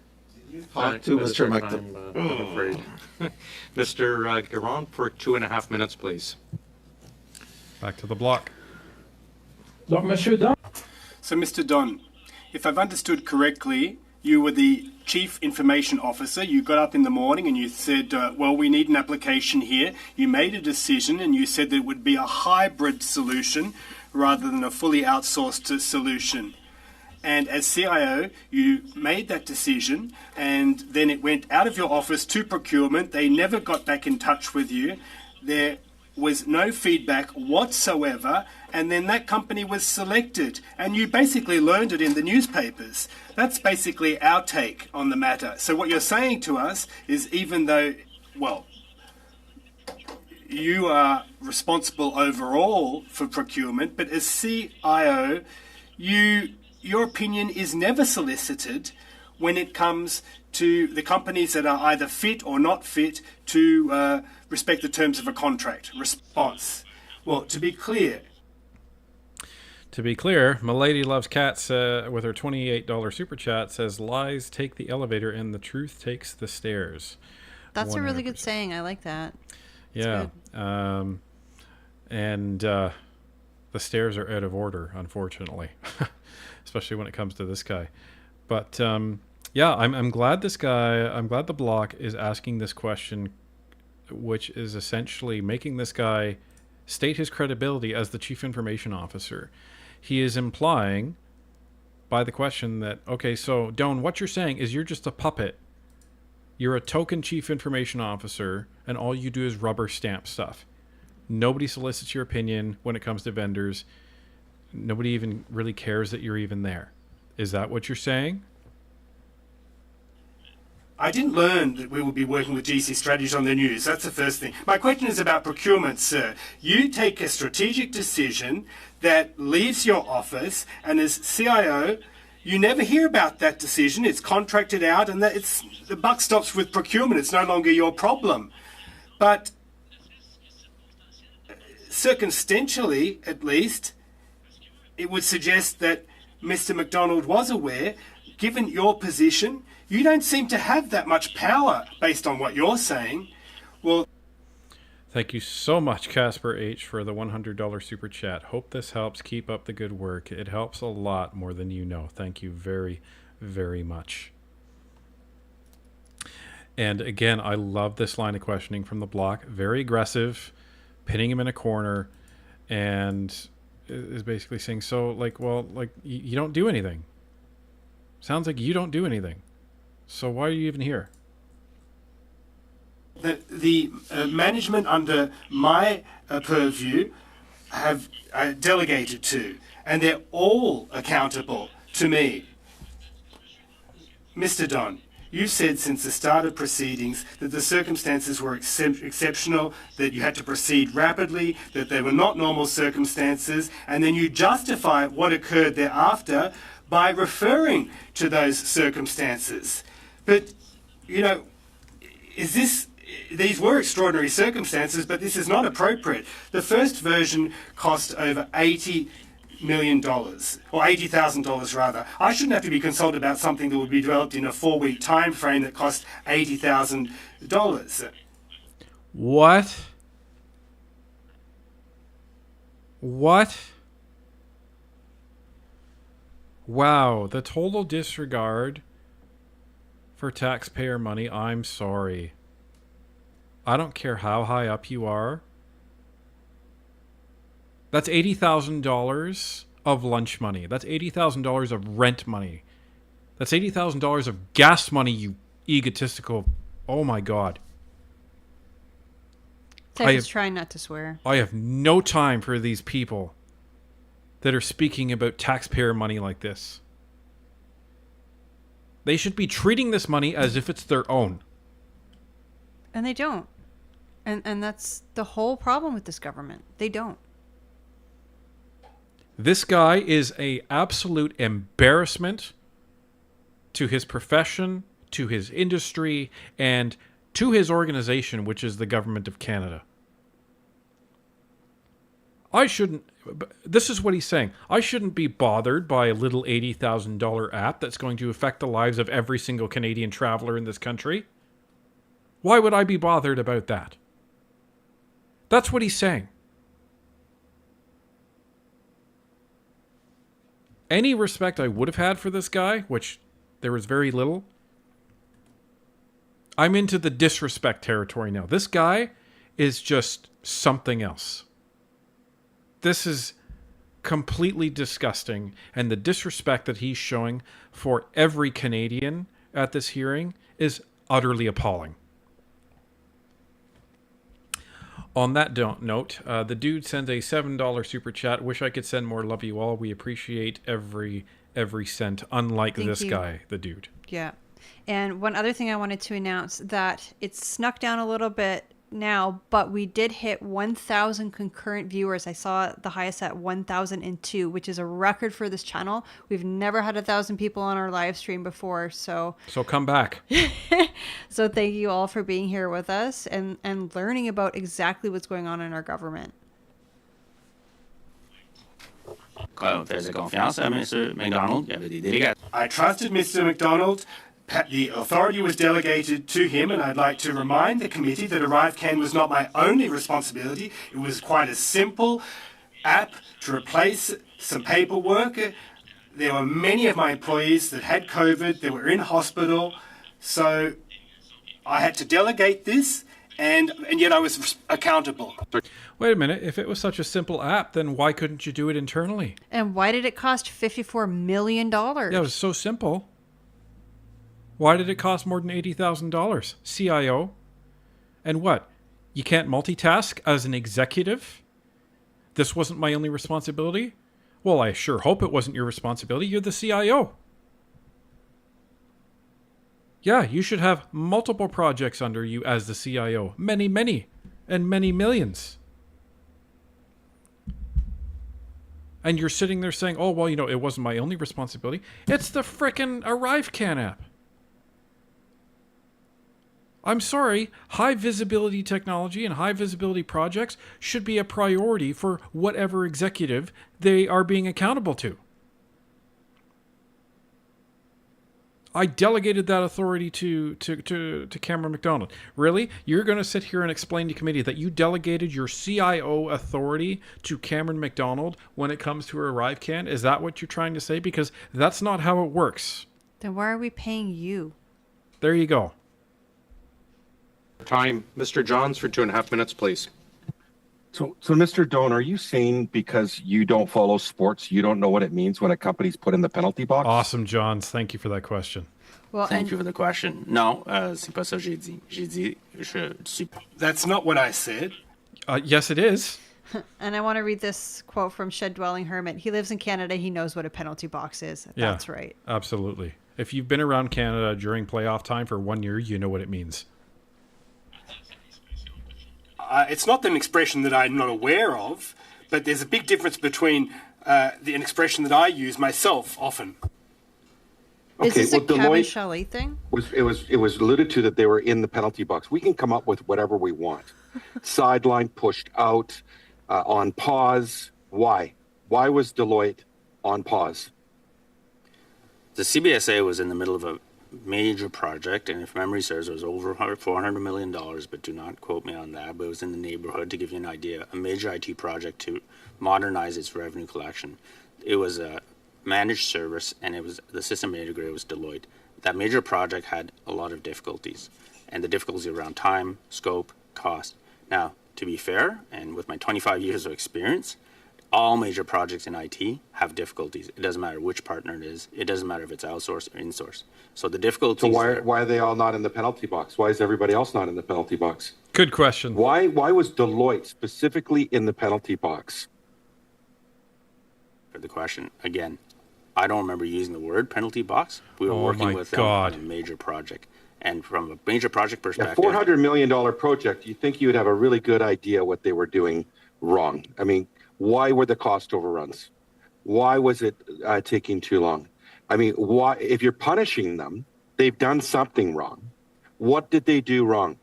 Talk to Mr. McDonald. I'm afraid. Mr. Garand for 2.5 minutes, please. Back to the block. Donc, Monsieur Don. So, Mr. Don, if I've understood correctly, you were the Chief Information Officer. You got up in the morning and you said, well, we need an application here. You made a decision and you said that it would be a hybrid solution rather than a fully outsourced solution. And as CIO, you made that decision, and then it went out of your office to procurement. They never got back in touch with you. There was no feedback whatsoever, and then that company was selected, and you basically learned it in the newspapers. That's basically our take on the matter. So what you're saying to us is, even though, well, you are responsible overall for procurement, but as CIO, your opinion is never solicited when it comes to the companies that are either fit or not fit to respect the terms of a contract. Response. Well, to be clear, To be clear, Milady Loves Cats with her $28 super chat says, lies take the elevator and the truth takes the stairs. That's 100%. a really good saying. I like that. Yeah. And the stairs are out of order, unfortunately, especially when it comes to this guy. But yeah, I'm glad I'm glad the block is asking this question, which is essentially making this guy state his credibility as the chief information officer. He is implying by the question that, okay, so Doan, what you're saying is you're just a puppet. You're a token chief information officer, and all you do is rubber stamp stuff. Nobody solicits your opinion when it comes to vendors. Nobody even really cares that you're even there. Is that what you're saying? I didn't learn that we will be working with GC strategies on the news. That's the first thing. My question is about procurement, sir. You take a strategic decision that leaves your office, and as CIO, you never hear about that decision. It's contracted out, and the buck stops with procurement. It's no longer your problem. But circumstantially, at least, it would suggest that Mr. McDonald was aware. Given your position, you don't seem to have that much power based on what you're saying. Well, thank you so much, Casper H, for the $100 super chat. Hope this helps. Keep up the good work. It helps a lot more than you know. Thank you very, very much. And again, I love this line of questioning from the block. Very aggressive, pinning him in a corner, and is basically saying, so, like, well, like, you don't do anything. Sounds like you don't do anything. So why are you even here? The management under my purview have delegated to, and they're all accountable to me. Mr. Don, you said since the start of proceedings that the circumstances were exceptional, that you had to proceed rapidly, that they were not normal circumstances, and then you justify what occurred thereafter by referring to those circumstances. But, you know, these were extraordinary circumstances, but this is not appropriate. The first version cost over $80 million, or $80,000 rather. I shouldn't have to be consulted about something that would be developed in a 4-week time frame that cost $80,000. What? What? Wow, the total disregard for taxpayer money. I'm sorry. I don't care how high up you are. That's $80,000 of lunch money. That's $80,000 of rent money. That's $80,000 of gas money, you egotistical... Oh my God. I was trying not to swear. I have no time for these people that are speaking about taxpayer money like this. They should be treating this money as if it's their own. And they don't. And that's the whole problem with this government. They don't. This guy is an absolute embarrassment to his profession, to his industry, and to his organization, which is the Government of Canada. This is what he's saying. I shouldn't be bothered by a little $80,000 app that's going to affect the lives of every single Canadian traveler in this country. Why would I be bothered about that? That's what he's saying. Any respect I would have had for this guy, which there was very little, I'm into the disrespect territory now. This guy is just something else. This is completely disgusting, and the disrespect that he's showing for every Canadian at this hearing is utterly appalling. On that note, the dude sends a $7 super chat. Wish I could send more. Love you all. We appreciate every cent, unlike this guy, the dude. Yeah. And one other thing I wanted to announce, that it's snuck down a little bit now, but we did hit 1,000 concurrent viewers. I saw the highest at 1,002, which is a record for this channel. We've never had 1,000 people on our live stream before, so come back. So thank you all for being here with us and learning about exactly what's going on in our government. faisais confiance à M. McDonald. Il y avait des délégats. I trusted Mr. McDonald. The authority was delegated to him, and I'd like to remind the committee that ArriveCan was not my only responsibility. It was quite a simple app to replace some paperwork. There were many of my employees that had COVID, they were in hospital, so I had to delegate this, and yet I was accountable. Wait a minute. If it was such a simple app, then why couldn't you do it internally? And why did it cost $54 million? Yeah, it was so simple. Why did it cost more than $80,000? CIO? And what? You can't multitask as an executive? This wasn't my only responsibility? Well, I sure hope it wasn't your responsibility. You're the CIO. Yeah, you should have multiple projects under you as the CIO. Many, many. And many millions. And you're sitting there saying, oh, well, it wasn't my only responsibility. It's the frickin' ArriveCan app. I'm sorry, high visibility technology and high visibility projects should be a priority for whatever executive they are being accountable to. I delegated that authority to Cameron McDonald. Really? You're going to sit here and explain to committee that you delegated your CIO authority to Cameron McDonald when it comes to ArriveCan? Is that what you're trying to say? Because that's not how it works. Then why are we paying you? There you go. Time. Mr. Johns for 2.5 minutes, please. So Mr. Doan, are you saying because you don't follow sports, you don't know what it means when a company's put in the penalty box? Awesome, Johns. Thank you for that question. Well, Thank you for the question. Non, c'est pas ça que j'ai dit. J'ai dit, je suis... That's not what I said. Yes, it is. And I want to read this quote from Shed Dwelling Hermit. He lives in Canada. He knows what a penalty box is. Yeah, That's right. Absolutely. If you've been around Canada during playoff time for 1 year, you know what it means. It's not an expression that I'm not aware of, but there's a big difference between an expression that I use myself often. Is this a Kevin Deloitte Chalet thing? it was alluded to that they were in the penalty box. We can come up with whatever we want. Sideline, pushed out, on pause. Why? Why was Deloitte on pause? The CBSA was in the middle of a major project, and if memory serves, it was over $400 million, but do not quote me on that, but it was in the neighborhood. To give you an idea, a major IT project to modernize its revenue collection. It was a managed service, and it was the system integrator was Deloitte. That major project had a lot of difficulties, and the difficulties around time, scope, cost. Now, to be fair, and with my 25 years of experience, all major projects in IT have difficulties. It doesn't matter which partner it is. It doesn't matter if it's outsourced or insourced. So the difficulties. So why are they all not in the penalty box? Why is everybody else not in the penalty box? Good question. Why was Deloitte specifically in the penalty box? For the question again, I don't remember using the word penalty box. We were working with them on a major project, and from a major project perspective, a $400 million project. You think you would have a really good idea what they were doing wrong? I mean, why were the cost overruns? Why was it taking too long? I mean, why? If you're punishing them, they've done something wrong. What did they do wrong?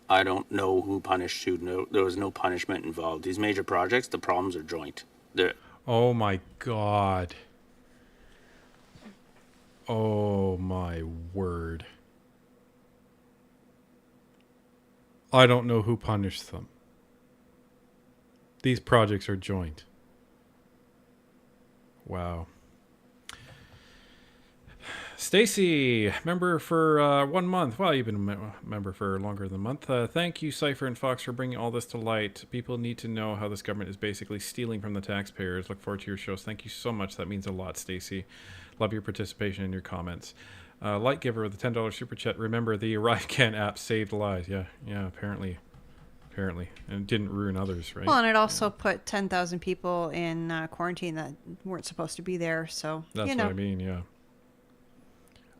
I don't know who punished who. No, there was no punishment involved. These major projects, the problems are joint. Oh my God. Oh my word. I don't know who punished them. These projects are joint. Wow. Stacy, member for 1 month. Well, you've been a member for longer than a month. Thank you, Cypher and Fox, for bringing all this to light. People need to know how this government is basically stealing from the taxpayers. Look forward to your shows. Thank you so much. That means a lot, Stacy. Love your participation and your comments. Light Giver with a $10 super chat. Remember, the ArriveCan app saved lives. Yeah, apparently. And it didn't ruin others, right? Well, and it also put 10,000 people in quarantine that weren't supposed to be there. So, that's what I mean, yeah.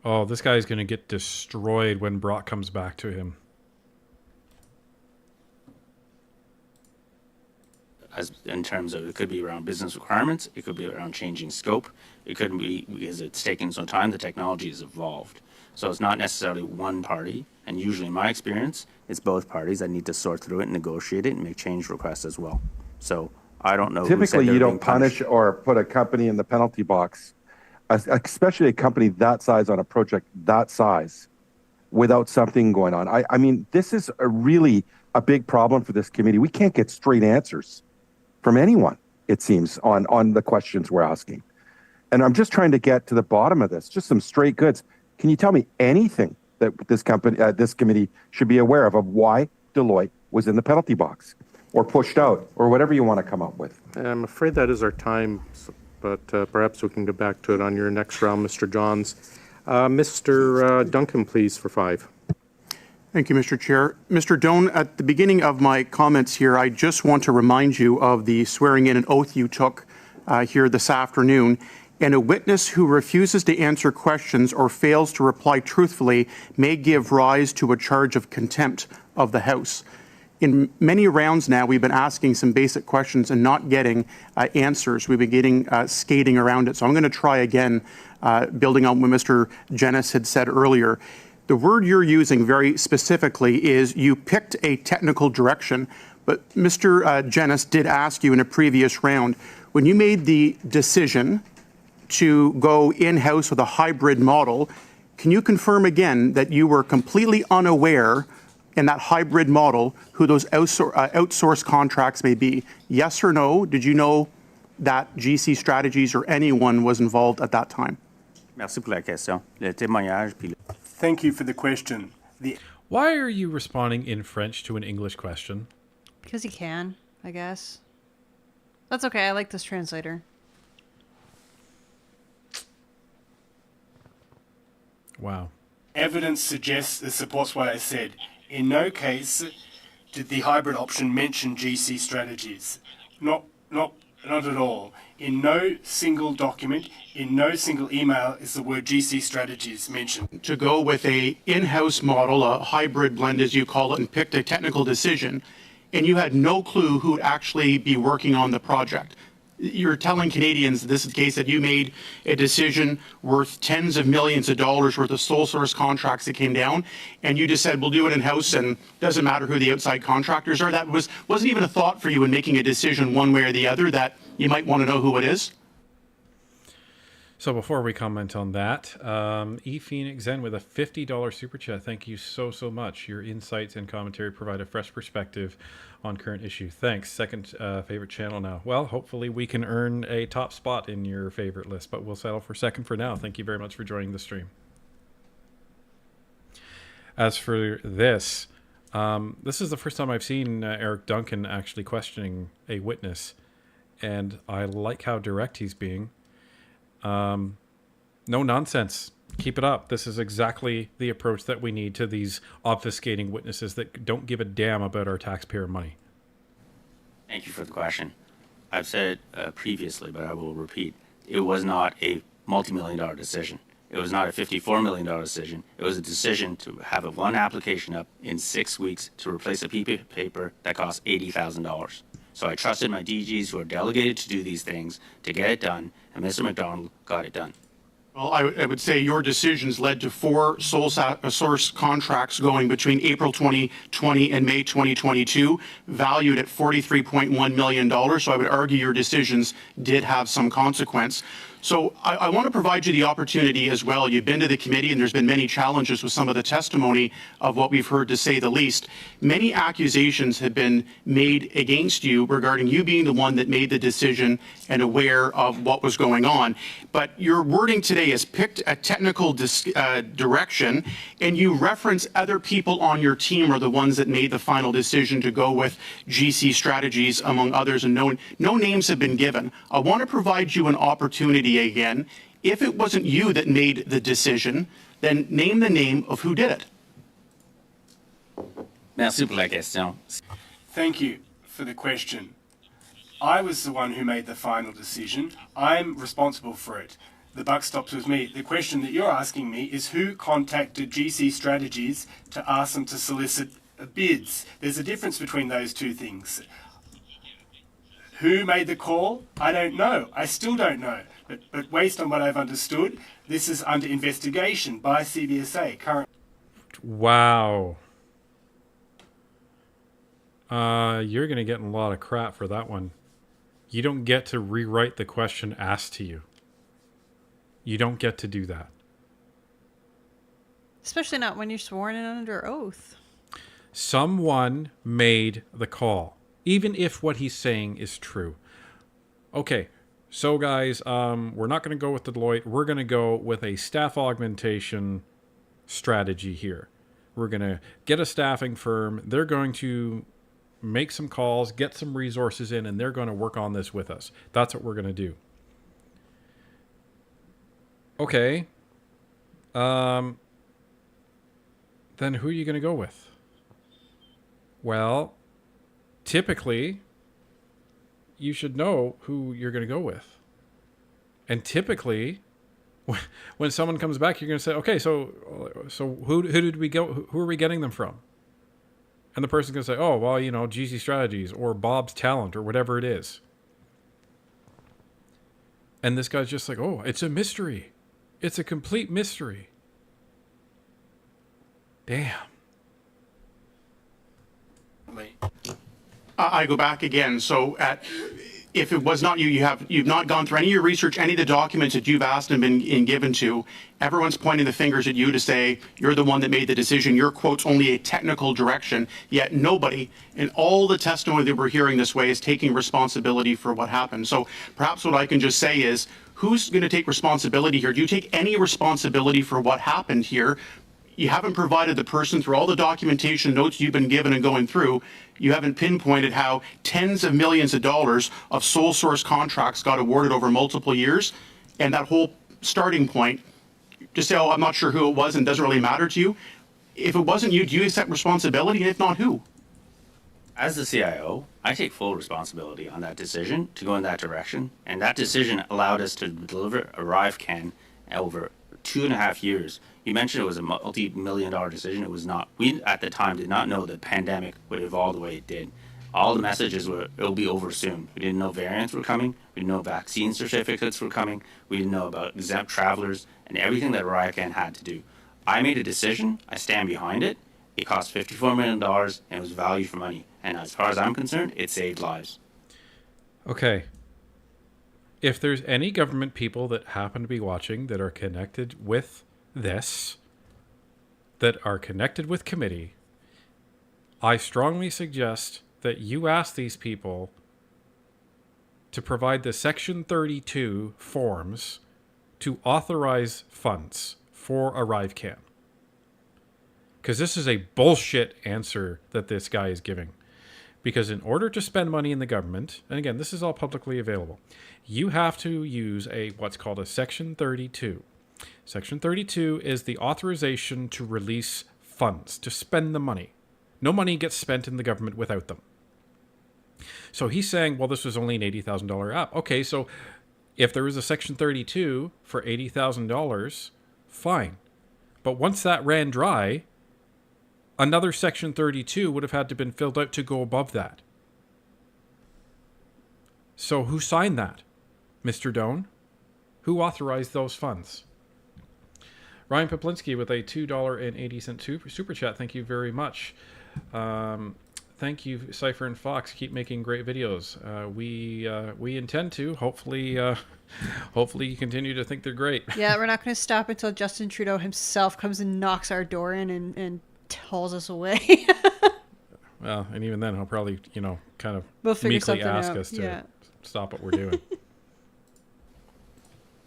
Oh, this guy's going to get destroyed when Brock comes back to him. As in terms of, it could be around business requirements, it could be around changing scope, it could be because it's taking some time, the technology has evolved. So it's not necessarily one party, and usually in my experience, it's both parties that need to sort through it, negotiate it, and make change requests as well. So I don't know. Typically, you don't punish or put a company in the penalty box, especially a company that size on a project that size, without something going on. I mean, this is really a big problem for this committee. We can't get straight answers from anyone, it seems, on the questions we're asking. And I'm just trying to get to the bottom of this, just some straight goods. Can you tell me anything that this committee should be aware of why Deloitte was in the penalty box or pushed out or whatever you want to come up with? I'm afraid that is our time, but perhaps we can get back to it on your next round, Mr. Johns. Mr. Duncan, please, for 5. Thank you, Mr. Chair. Mr. Doan, at the beginning of my comments here, I just want to remind you of the swearing in and oath you took here this afternoon. And a witness who refuses to answer questions or fails to reply truthfully may give rise to a charge of contempt of the House. In many rounds now, we've been asking some basic questions and not getting answers. We've been getting skating around it. So I'm going to try again, building on what Mr. Jennis had said earlier. The word you're using very specifically is you picked a technical direction, but Mr. Jennis did ask you in a previous round, when you made the decision to go in-house with a hybrid model, can you confirm again that you were completely unaware in that hybrid model who those outsourced contracts may be? Yes or no? Did you know that GC Strategies or anyone was involved at that time? Merci pour la question. Le témoignage puis Thank you for the question. Why are you responding in French to an English question? Because he can, I guess. That's okay. I like this translator. Wow. Evidence suggests this supports what I said. In no case did the hybrid option mention GC Strategies. Not at all. In no single document, in no single email is the word GC Strategies mentioned. To go with a in-house model, a hybrid blend as you call it, and picked a technical decision, and you had no clue who would actually be working on the project. You're telling Canadians, in this case, that you made a decision worth tens of millions of dollars worth of sole source contracts that came down, and you just said, we'll do it in-house and doesn't matter who the outside contractors are. That wasn't even a thought for you in making a decision one way or the other that you might want to know who it is? So before we comment on that, E. Phoenix Zen with a $50 super chat. Thank you so much. Your insights and commentary provide a fresh perspective on current issue. Thanks. Second favorite channel now. Well, hopefully we can earn a top spot in your favorite list, but we'll settle for second for now. Thank you very much for joining the stream. As for this, this is the first time I've seen Eric Duncan actually questioning a witness, and I like how direct he's being. No nonsense. Keep it up. This is exactly the approach that we need to these obfuscating witnesses that don't give a damn about our taxpayer money. Thank you for the question. I've said it previously, but I will repeat. It was not a multi-million-dollar decision. It was not a $54 million decision. It was a decision to have a one application up in 6 weeks to replace a piece of paper that cost $80,000. So I trusted my DGs who are delegated to do these things to get it done, and Mr. McDonald got it done. Well, I would say your decisions led to 4 sole source contracts going between April 2020 and May 2022, valued at $43.1 million. So I would argue your decisions did have some consequence. So I want to provide you the opportunity as well. You've been to the committee, and there's been many challenges with some of the testimony of what we've heard, to say the least. Many accusations have been made against you regarding you being the one that made the decision and aware of what was going on. But your wording today has picked a technical direction, and you reference other people on your team are the ones that made the final decision to go with GC Strategies, among others, and no names have been given. I want to provide you an opportunity again. If it wasn't you that made the decision, then name the name of who did it. Merci pour la question. Thank you for the question. I was the one who made the final decision. I'm responsible for it. The buck stops with me. The question that you're asking me is who contacted GC Strategies to ask them to solicit bids. There's a difference between those two things. Who made the call? I don't know. I still don't know. But based on what I've understood, this is under investigation by CBSA currently. Wow. You're going to get a lot of crap for that one. You don't get to rewrite the question asked to you. You don't get to do that. Especially not when you're sworn in under oath. Someone made the call, even if what he's saying is true. Okay, so guys, we're not going to go with Deloitte. We're going to go with a staff augmentation strategy here. We're going to get a staffing firm. They're going to make some calls, get some resources in, and they're going to work on this with us. That's what we're going to do. Okay. Then who are you going to go with? Well, typically, you should know who you're going to go with. And typically, when someone comes back, you're going to say, okay, so who did we go? Who are we getting them from? And the person's going to say, oh, well, GC Strategies or Bob's Talent or whatever it is. And this guy's just like, oh, it's a mystery. It's a complete mystery. Damn. I go back again. So if it was not you, you've not gone through any of your research, any of the documents that you've asked and been given to. Everyone's pointing the fingers at you to say you're the one that made the decision. Your quote's only a technical direction. Yet nobody in all the testimony that we're hearing this way is taking responsibility for what happened. So perhaps what I can just say is, who's going to take responsibility here? Do you take any responsibility for what happened here? You haven't provided the person through all the documentation notes you've been given and going through. You haven't pinpointed how tens of millions of dollars of sole source contracts got awarded over multiple years. And that whole starting point, just say, oh, I'm not sure who it was and it doesn't really matter to you. If it wasn't you, do you accept responsibility? And if not, who? As the CIO, I take full responsibility on that decision to go in that direction. And that decision allowed us to deliver ArriveCAN over 2.5 years. You mentioned it was a multi-million-dollar decision. It was not. We, at the time, did not know the pandemic would evolve the way it did. All the messages were, it'll be over soon. We didn't know variants were coming. We didn't know vaccine certificates were coming. We didn't know about exempt travelers and everything that ArriveCAN had to do. I made a decision. I stand behind it. It cost $54 million, and it was value for money. And as far as I'm concerned, it saved lives. Okay. If there's any government people that happen to be watching that are connected with this, that are connected with committee, I strongly suggest that you ask these people to provide the Section 32 forms to authorize funds for ArriveCAN. Because this is a bullshit answer that this guy is giving. Because in order to spend money in the government, and again, this is all publicly available, you have to use what's called a Section 32. Section 32 is the authorization to release funds, to spend the money. No money gets spent in the government without them. So he's saying, well, this was only an $80,000 app. Okay, so if there was a Section 32 for $80,000, fine. But once that ran dry, another Section 32 would have had to been filled out to go above that. So who signed that? Mr. Doan? Who authorized those funds? Ryan Poplinski with a $2.80 super chat. Thank you very much. Thank you, Cypher and Fox. Keep making great videos. We intend to. Hopefully you continue to think they're great. Yeah, we're not going to stop until Justin Trudeau himself comes and knocks our door in and tells us away. Well, and even then, he'll probably, kind of meekly ask us to stop what we're doing.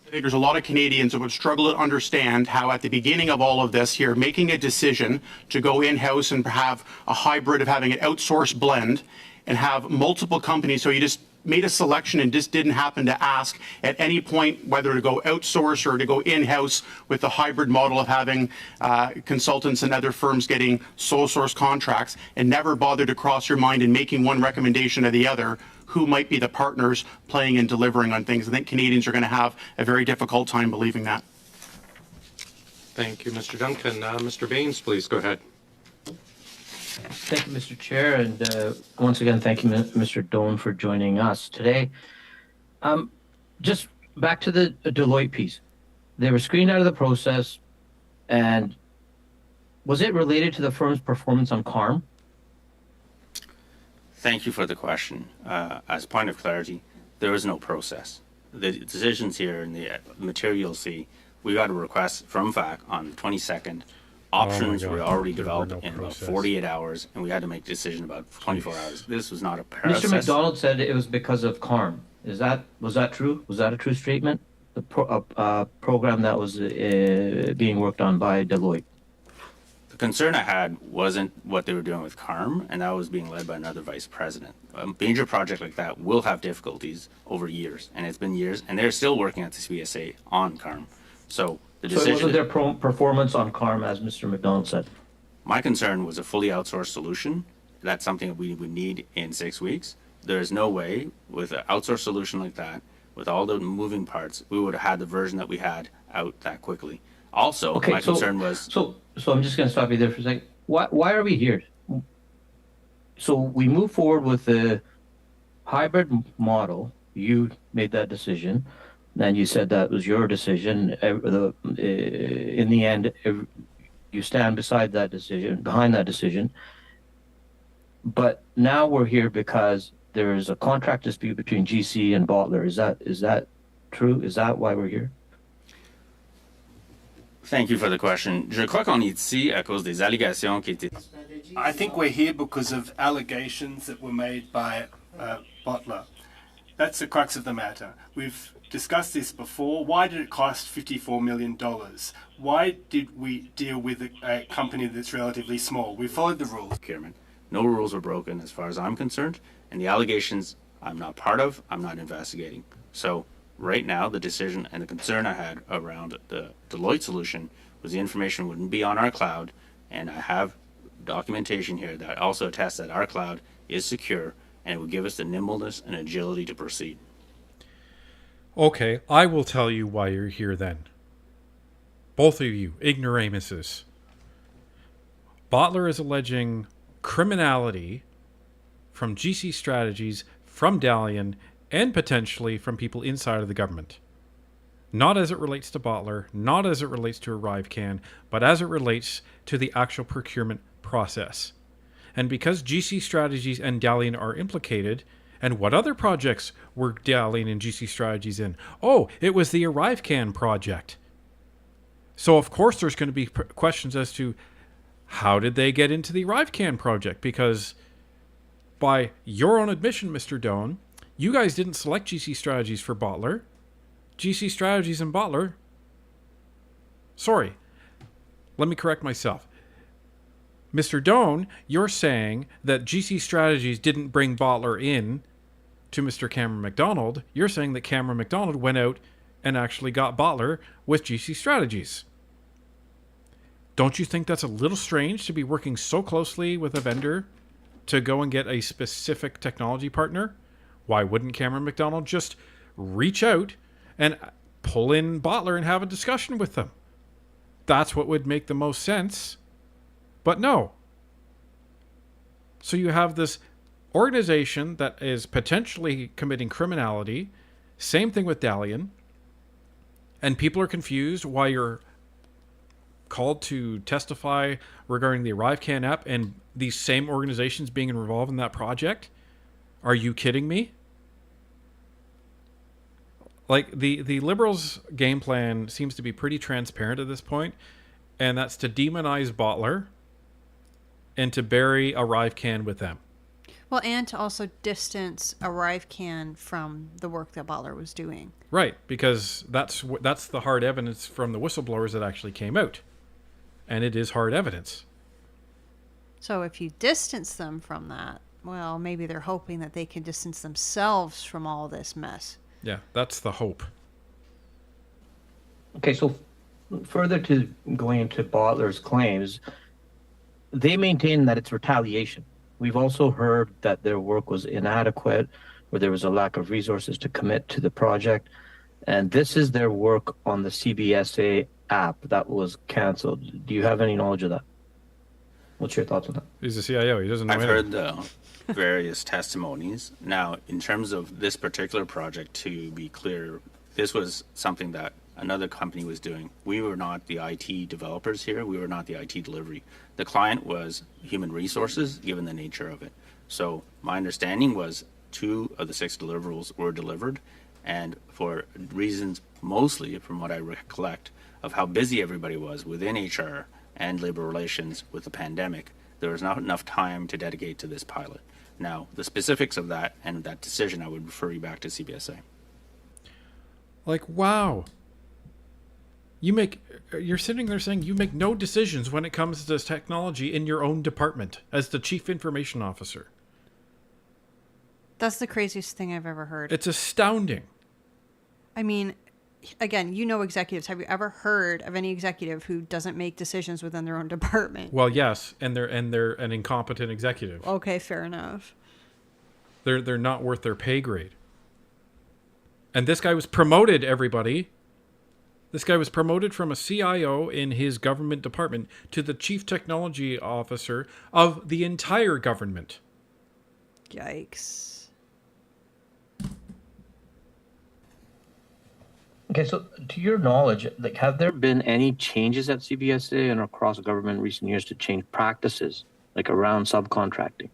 I think there's a lot of Canadians that would struggle to understand how at the beginning of all of this here, making a decision to go in-house and have a hybrid of having an outsourced blend and have multiple companies. So you just made a selection and just didn't happen to ask at any point whether to go outsource or to go in-house with the hybrid model of having consultants and other firms getting sole source contracts, and never bothered to cross your mind in making one recommendation or the other who might be the partners playing and delivering on things. I think Canadians are going to have a very difficult time believing that. Thank you, Mr. Duncan. Mr. Baines, please go ahead. Thank you, Mr. Chair, and once again, thank you, Mr. Doan, for joining us today. Just back to the Deloitte piece. They were screened out of the process, and was it related to the firm's performance on CARM? Thank you for the question. As a point of clarity, there is no process. The decisions here in the material you'll see, we got a request from FAC on the 22nd. Options were already developed in about 48 hours, and we had to make a decision about 24 hours. This was not a process. Mr. McDonald said it was because of CARM. Was that true? Was that a true statement? The program that was being worked on by Deloitte. The concern I had wasn't what they were doing with CARM, and that was being led by another vice president. A major project like that will have difficulties over years, and it's been years, and they're still working at the CBSA on CARM. So the decision. So it wasn't their performance on CARM, as Mr. McDonald said. My concern was a fully outsourced solution. That's something that we would need in 6 weeks. There is no way with an outsourced solution like that, with all the moving parts, we would have had the version that we had out that quickly. Also, Okay, my concern was... So I'm just going to stop you there for a second. Why are we here? So we move forward with the hybrid model. You made that decision, and you said that was your decision. In the end, you stand beside that decision, behind that decision. But now we're here because there is a contract dispute between GC and Botler. Is that true? Is that why we're here? Thank you for the question. Je crois qu'on est ici à cause des allégations qui étaient... I think we're here because of allegations that were made by Botler. That's the crux of the matter. We've discussed this before. Why did it cost $54 million? Why did we deal with a company that's relatively small? We followed the rules. Procurement. No rules were broken as far as I'm concerned, and the allegations I'm not part of, I'm not investigating. So right now, the decision and the concern I had around the Deloitte solution was the information wouldn't be on our cloud, and I have documentation here that also attests that our cloud is secure and it would give us the nimbleness and agility to proceed. Okay, I will tell you why you're here then. Both of you, ignoramuses. Botler is alleging criminality from GC Strategies, from Dalian, and potentially from people inside of the government. Not as it relates to Botler, not as it relates to ArriveCAN, but as it relates to the actual procurement process. And because GC Strategies and Dalian are implicated, and what other projects were Dalian and GC Strategies in? Oh, it was the ArriveCAN project. So of course there's going to be questions as to how did they get into the ArriveCAN project? Because by your own admission, Mr. Doan, you guys didn't select GC Strategies for Botler. GC Strategies and Botler. Sorry. Let me correct myself. Mr. Doan, you're saying that GC Strategies didn't bring Botler in to Mr. Cameron McDonald. You're saying that Cameron McDonald went out and actually got Botler with GC Strategies. Don't you think that's a little strange to be working so closely with a vendor to go and get a specific technology partner? Why wouldn't Cameron McDonald just reach out and pull in Botler and have a discussion with them? That's what would make the most sense. But no. So you have this organization that is potentially committing criminality. Same thing with Dalian. And people are confused why you're called to testify regarding the ArriveCAN app and these same organizations being involved in that project. Are you kidding me? Like, the Liberals' game plan seems to be pretty transparent at this point, and that's to demonize Botler and to bury ArriveCAN with them. Well, and to also distance ArriveCAN from the work that Botler was doing. Right, because that's the hard evidence from the whistleblowers that actually came out. And it is hard evidence. So if you distance them from that, well, maybe they're hoping that they can distance themselves from all this mess. Yeah, that's the hope. Okay, so further to going into Botler's claims, they maintain that it's retaliation. We've also heard that their work was inadequate, or there was a lack of resources to commit to the project. And this is their work on the CBSA app that was canceled. Do you have any knowledge of that? What's your thoughts on that? He's a CIO. He doesn't know I've anything. heard the various testimonies. Now, in terms of this particular project, to be clear, this was something that another company was doing. We were not the IT developers here. We were not the IT delivery. The client was human resources, given the nature of it. So my understanding was 2 of the 6 deliverables were delivered, and for reasons mostly, from what I recollect, of how busy everybody was within HR and labor relations with the pandemic, there was not enough time to dedicate to this pilot. Now, the specifics of that and that decision, I would refer you back to CBSA. Like, wow. You're sitting there saying you make no decisions when it comes to this technology in your own department as the chief information officer. That's the craziest thing I've ever heard. It's astounding. I mean, again, you know executives. Have you ever heard of any executive who doesn't make decisions within their own department? Well, yes, and they're an incompetent executive. Okay, fair enough. They're not worth their pay grade. And this guy was promoted, everybody. This guy was promoted from a CIO in his government department to the chief technology officer of the entire government. Yikes. Okay, so to your knowledge, like, have there been any changes at CBSA and across the government in recent years to change practices, like around subcontracting?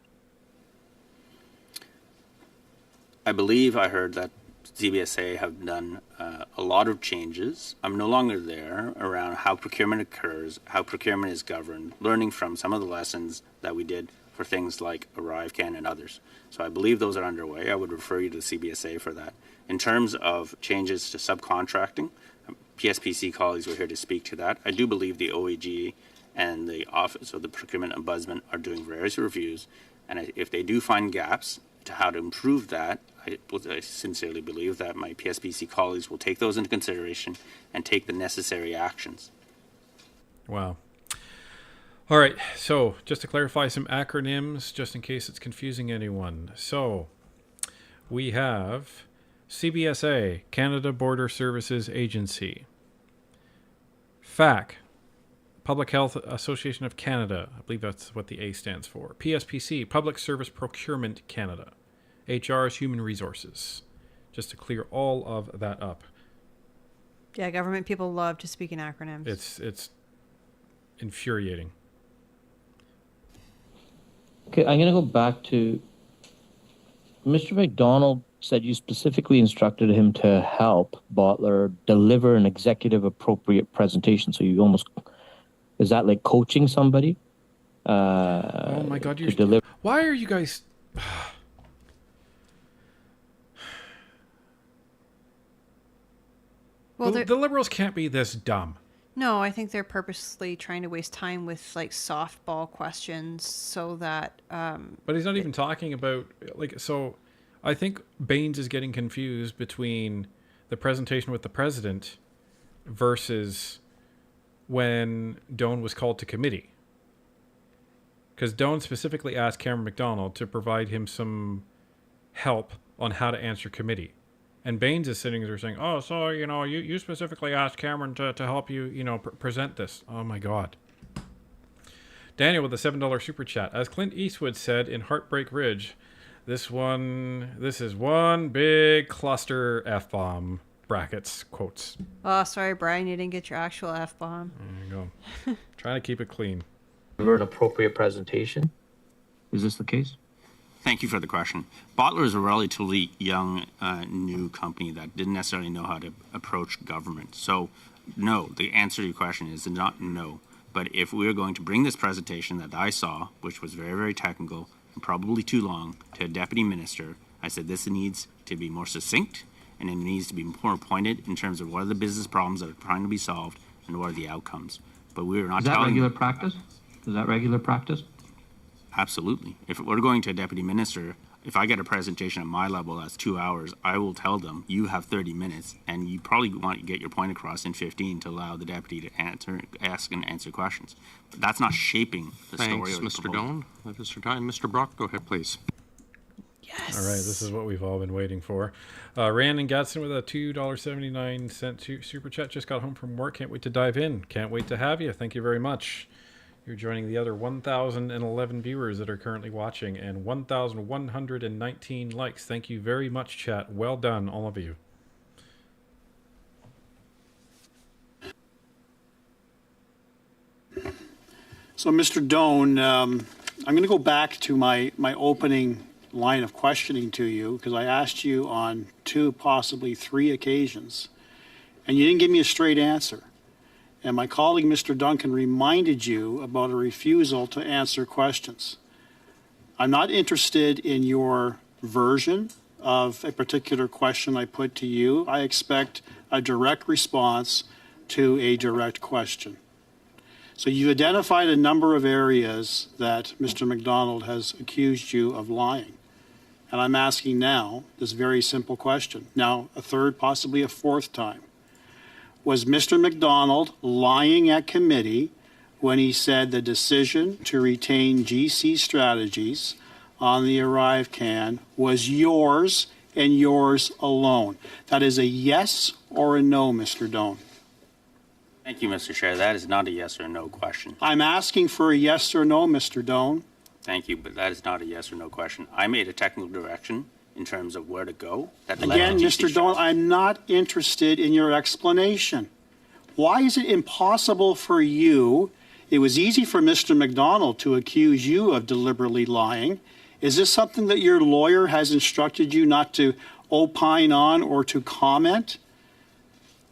I believe I heard that CBSA have done a lot of changes. I'm no longer there around how procurement occurs, how procurement is governed, learning from some of the lessons that we did for things like ArriveCAN and others. So I believe those are underway. I would refer you to the CBSA for that. In terms of changes to subcontracting, PSPC colleagues were here to speak to that. I do believe the OAG and the Office of the Procurement Ombudsman are doing various reviews, and if they do find gaps to how to improve that, I sincerely believe that my PSPC colleagues will take those into consideration and take the necessary actions. Wow. All right, so just to clarify some acronyms, just in case it's confusing anyone. So we have CBSA, Canada Border Services Agency. FAC, Public Health Association of Canada. I believe that's what the A stands for. PSPC, Public Service Procurement Canada. HR is Human Resources. Just to clear all of that up. Yeah, government people love to speak in acronyms. It's infuriating. Okay, I'm going to go back to Mr. McDonald said you specifically instructed him to help Botler deliver an executive appropriate presentation. So you almost, is that like coaching somebody? Oh my God, why are you guys... Well, the Liberals can't be this dumb. No, I think they're purposely trying to waste time with like softball questions so that. But he's not even talking about so. I think Baines is getting confused between the presentation with the president versus when Doan was called to committee. Because Doan specifically asked Cameron McDonald to provide him some help on how to answer committee. And Baines is sitting there saying, oh, so, you specifically asked Cameron to help you, present this. Oh, my God. Daniel with the $7 super chat. As Clint Eastwood said in Heartbreak Ridge, this is one big cluster F-bomb, brackets, quotes. Oh, sorry, Brian, you didn't get your actual F-bomb. There you go. Trying to keep it clean. An appropriate presentation. Is this the case? Thank you for the question. Botler is a relatively young, new company that didn't necessarily know how to approach government. So, no, the answer to your question is not no. But if we're going to bring this presentation that I saw, which was very, very technical and probably too long, to a deputy minister, I said this needs to be more succinct and it needs to be more pointed in terms of what are the business problems that are trying to be solved and what are the outcomes. But we are not telling... Is that regular practice? Is that regular practice? Absolutely. If we're going to a deputy minister, if I get a presentation at my level that's 2 hours, I will tell them, you have 30 minutes, and you probably want to get your point across in 15 to allow the deputy to ask and answer questions. But that's not shaping the story. Thanks, Mr. Doan. That is your time. Mr. Brock, go ahead, please. Yes. All right, this is what we've all been waiting for. Rand and Gadsden with a $2.79 super chat. Just got home from work. Can't wait to dive in. Can't wait to have you. Thank you very much. You're joining the other 1,011 viewers that are currently watching and 1,119 likes. Thank you very much, chat. Well done, all of you. So, Mr. Doan, I'm going to go back to my opening line of questioning to you because I asked you on 2, possibly 3 occasions, and you didn't give me a straight answer. And my colleague, Mr. Duncan, reminded you about a refusal to answer questions. I'm not interested in your version of a particular question I put to you. I expect a direct response to a direct question. So you identified a number of areas that Mr. McDonald has accused you of lying. And I'm asking now this very simple question, now a third, possibly a fourth time. Was Mr. McDonald lying at committee when he said the decision to retain GC Strategies on the ArriveCAN was yours and yours alone? That is a yes or a no, Mr. Doan. Thank you, Mr. Chair. That is not a yes or no question. I'm asking for a yes or no, Mr. Doan. Thank you, but that is not a yes or no question. I made a technical direction in terms of where to go. Again, Mr. Doan, I'm not interested in your explanation. Why is it impossible for you? It was easy for Mr. McDonald to accuse you of deliberately lying. Is this something that your lawyer has instructed you not to opine on or to comment?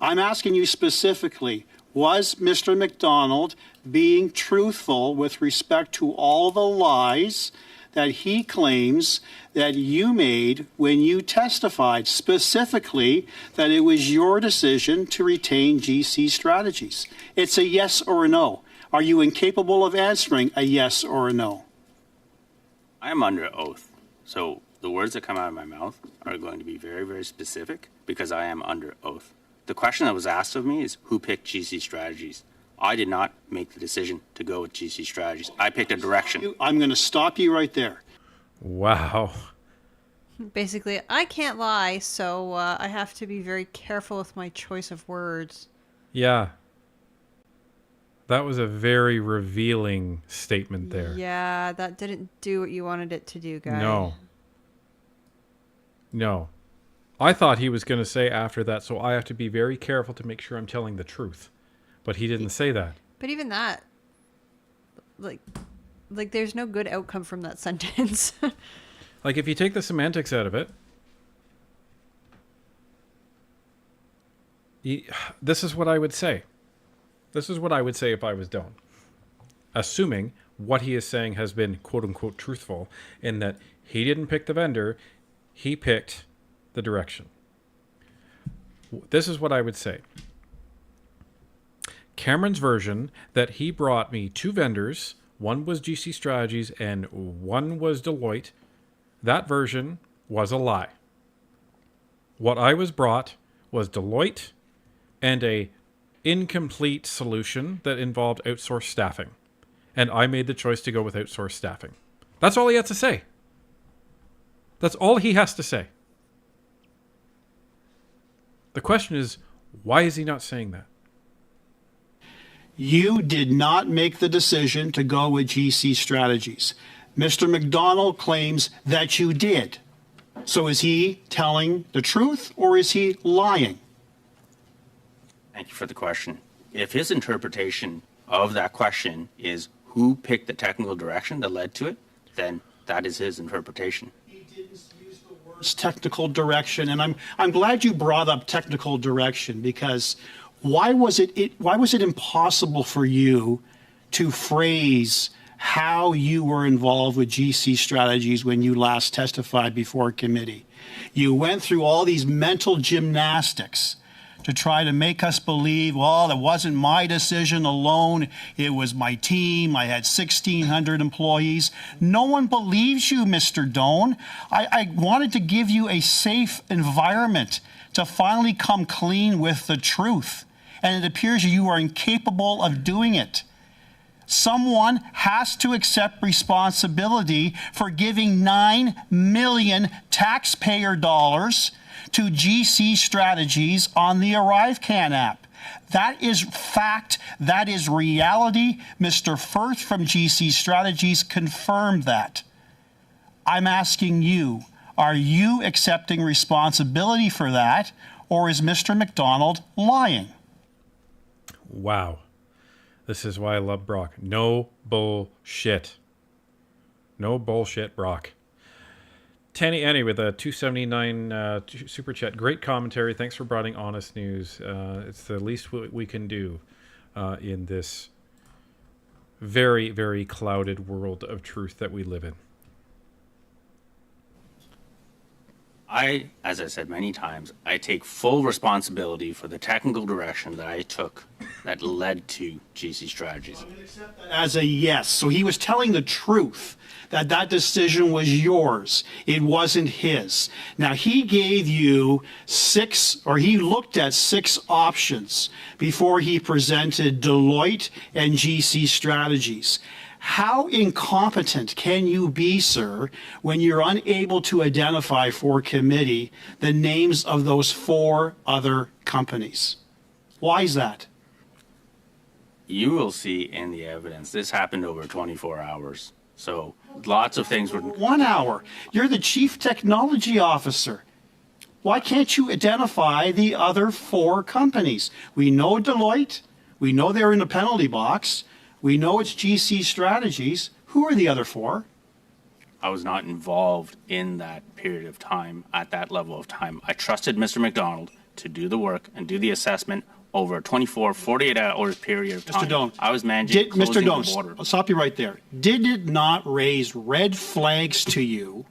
I'm asking you specifically, was Mr. McDonald being truthful with respect to all the lies that he claims that you made when you testified, specifically that it was your decision to retain GC Strategies? It's a yes or a no. Are you incapable of answering a yes or a no? I am under oath. So the words that come out of my mouth are going to be very, very specific because I am under oath. The question that was asked of me is who picked GC Strategies? I did not make the decision to go with GC Strategies. I picked a direction. I'm going to stop you right there. Wow. Basically, I can't lie, so I have to be very careful with my choice of words. Yeah. That was a very revealing statement there. Yeah, that didn't do what you wanted it to do, guy. No. I thought he was going to say after that, so I have to be very careful to make sure I'm telling the truth. But he didn't say that. But even that, like there's no good outcome from that sentence. Like, if you take the semantics out of it, this is what I would say. This is what I would say if I was Doan. Assuming what he is saying has been quote-unquote truthful, in that he didn't pick the vendor, he picked the direction. This is what I would say. Cameron's version that he brought me 2 vendors, one was GC Strategies and one was Deloitte, that version was a lie. What I was brought was Deloitte and a incomplete solution that involved outsourced staffing. And I made the choice to go with outsourced staffing. That's all he has to say. That's all he has to say. The question is, why is he not saying that? You did not make the decision to go with GC Strategies. Mr. McDonald claims that you did. So is he telling the truth or is he lying? Thank you for the question. If his interpretation of that question is who picked the technical direction that led to it, then that is his interpretation. It's technical direction, and I'm glad you brought up technical direction, because why was it impossible for you to phrase how you were involved with GC Strategies when you last testified before committee? You went through all these mental gymnastics to try to make us believe, well, it wasn't my decision alone, it was my team, I had 1,600 employees. No one believes you, Mr. Doan. I wanted to give you a safe environment to finally come clean with the truth, and it appears you are incapable of doing it. Someone has to accept responsibility for giving $9 million taxpayer dollars to GC Strategies on the ArriveCAN app. That is fact. That is reality. Mr. Firth from GC Strategies confirmed that. I'm asking you, are you accepting responsibility for that, or is Mr. McDonald lying? Wow. This is why I love Brock. No bullshit. No bullshit, Brock. Tanny Annie with a 279 super chat. Great commentary. Thanks for bringing honest news. It's the least we can do in this very, very clouded world of truth that we live in. As I said many times, I take full responsibility for the technical direction that I took that led to GC Strategies. As a yes. So he was telling the truth that that decision was yours. It wasn't his. Now he gave you he looked at 6 options before he presented Deloitte and GC Strategies. How incompetent can you be, sir, when you're unable to identify for committee the names of those 4 other companies? Why is that? You will see in the evidence, this happened over 24 hours. So lots of things were... 1 hour. You're the chief technology officer. Why can't you identify the other 4 companies? We know Deloitte. We know they're in the penalty box. We know it's GC Strategies. Who are the other 4? I was not involved in that period of time, at that level of time. I trusted Mr. McDonald to do the work and do the assessment over a 24, 48 hours period of time. Mr. Doan, I was managing closing Mr. the border. Doan, I'll stop you right there. Did it not raise red flags to you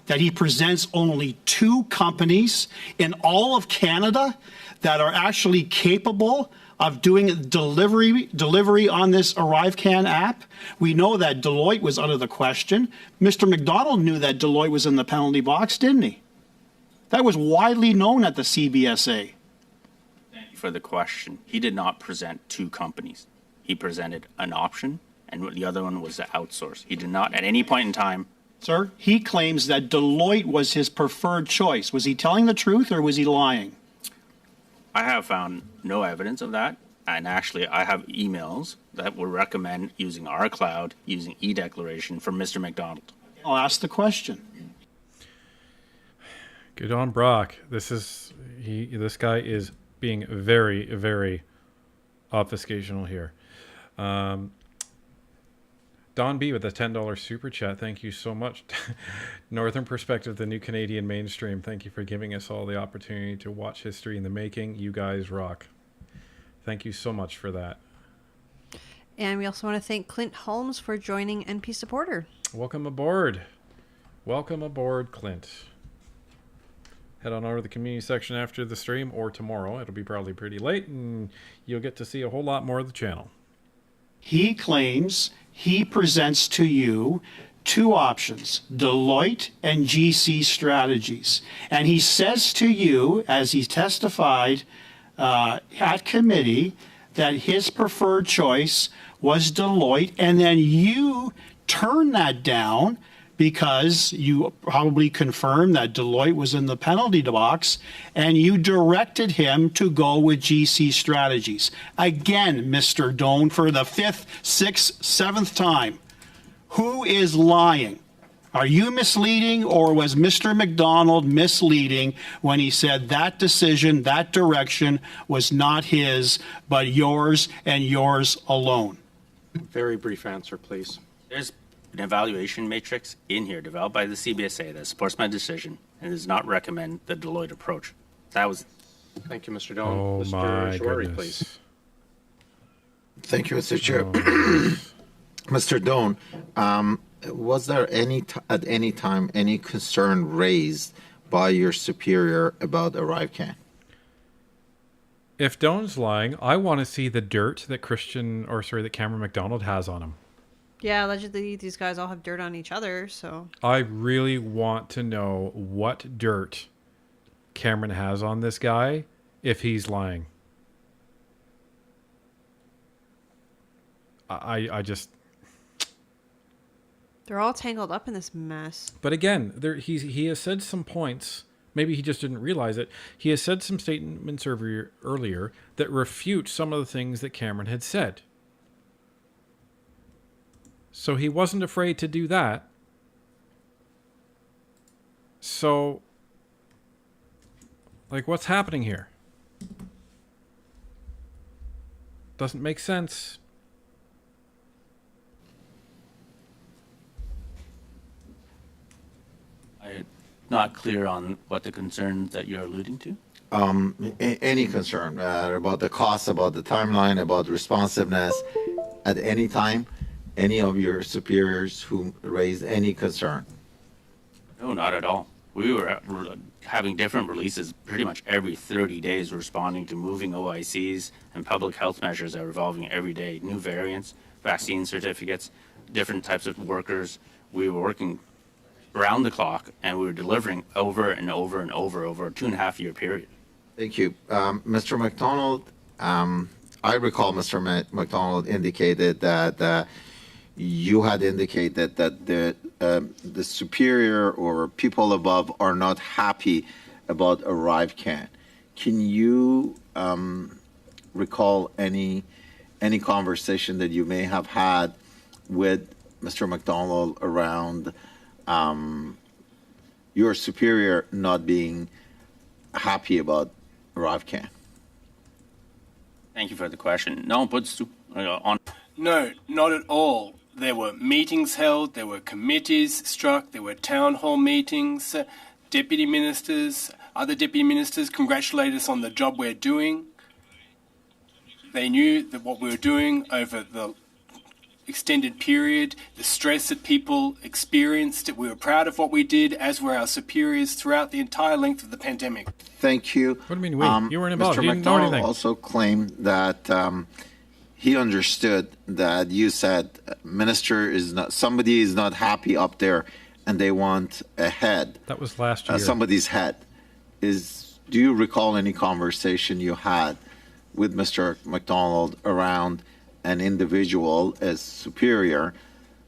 that he presents only 2 companies in all of Canada that are actually capable of doing delivery on this ArriveCan app? We know that Deloitte was out of the question. Mr. McDonald knew that Deloitte was in the penalty box, didn't he? That was widely known at the CBSA. Thank you for the question. He did not present 2 companies. He presented an option, and the other one was to outsource. He did not, at any point in time... Sir, he claims that Deloitte was his preferred choice. Was he telling the truth or was he lying? I have found no evidence of that, and actually I have emails that would recommend using our cloud, using e-declaration from Mr. McDonald. I'll ask the question. Good on Brock. This guy is being very, very obfuscational here. Don B with a $10 super chat. Thank you so much. Northern Perspective, the new Canadian mainstream. Thank you for giving us all the opportunity to watch history in the making. You guys rock. Thank you so much for that. And we also want to thank Clint Holmes for joining NP Supporter. Welcome aboard. Welcome aboard, Clint. Head on over to the community section after the stream or tomorrow. It'll be probably pretty late, and you'll get to see a whole lot more of the channel. He claims he presents to you 2 options, Deloitte and GC Strategies. And he says to you, as he testified at committee, that his preferred choice was Deloitte, and then you turn that down because you probably confirmed that Deloitte was in the penalty box, and you directed him to go with GC Strategies. Again, Mr. Doan, for the 5th, 6th, 7th time, who is lying? Are you misleading, or was Mr. McDonald misleading when he said that decision, that direction was not his, but yours and yours alone? Very brief answer, please. There's an evaluation matrix in here developed by the CBSA that supports my decision and does not recommend the Deloitte approach. That was... Thank you, Mr. Doan. Oh, Mr. my Shawari, goodness. please. Thank you, Mr. Chair. Mr. Doan, was there at any time any concern raised by your superior about ArriveCan? If Doan's lying, I want to see the dirt that that Cameron McDonald has on him. Yeah, allegedly these guys all have dirt on each other, so... I really want to know what dirt Cameron has on this guy if he's lying. I just... They're all tangled up in this mess. But again, he has said some points. Maybe he just didn't realize it. He has said some statements earlier that refute some of the things that Cameron had said. So he wasn't afraid to do that. So, like, what's happening here? Doesn't make sense. not clear on what the concerns that you're alluding to. Any concern about the cost, about the timeline, about responsiveness at any time, any of your superiors who raised any concern? No, not at all. We were having different releases pretty much every 30 days, responding to moving OICs and public health measures that are evolving every day, new variants, vaccine certificates, different types of workers. We were working around the clock, and we were delivering over and over and over a 2.5-year period. Thank you. Mr. McDonald, I recall Mr. McDonald indicated that you had indicated that the superior or people above are not happy about ArriveCan. Can you recall any conversation that you may have had with Mr. McDonald around your superior not being happy about ArriveCan? Thank you for the question. No one puts on. No, not at all. There were meetings held, there were committees struck, there were town hall meetings, deputy ministers, other deputy ministers congratulated us on the job we're doing. They knew that what we were doing over the extended period, the stress that people experienced, we were proud of what we did, as were our superiors throughout the entire length of the pandemic. Thank you. What do you mean we? You weren't involved. Mr. You didn't know McDonald anything. also claimed that he understood that you said somebody is not happy up there and they want a head. That was last year. Somebody's head. Do you recall any conversation you had with Mr. McDonald around an individual as superior,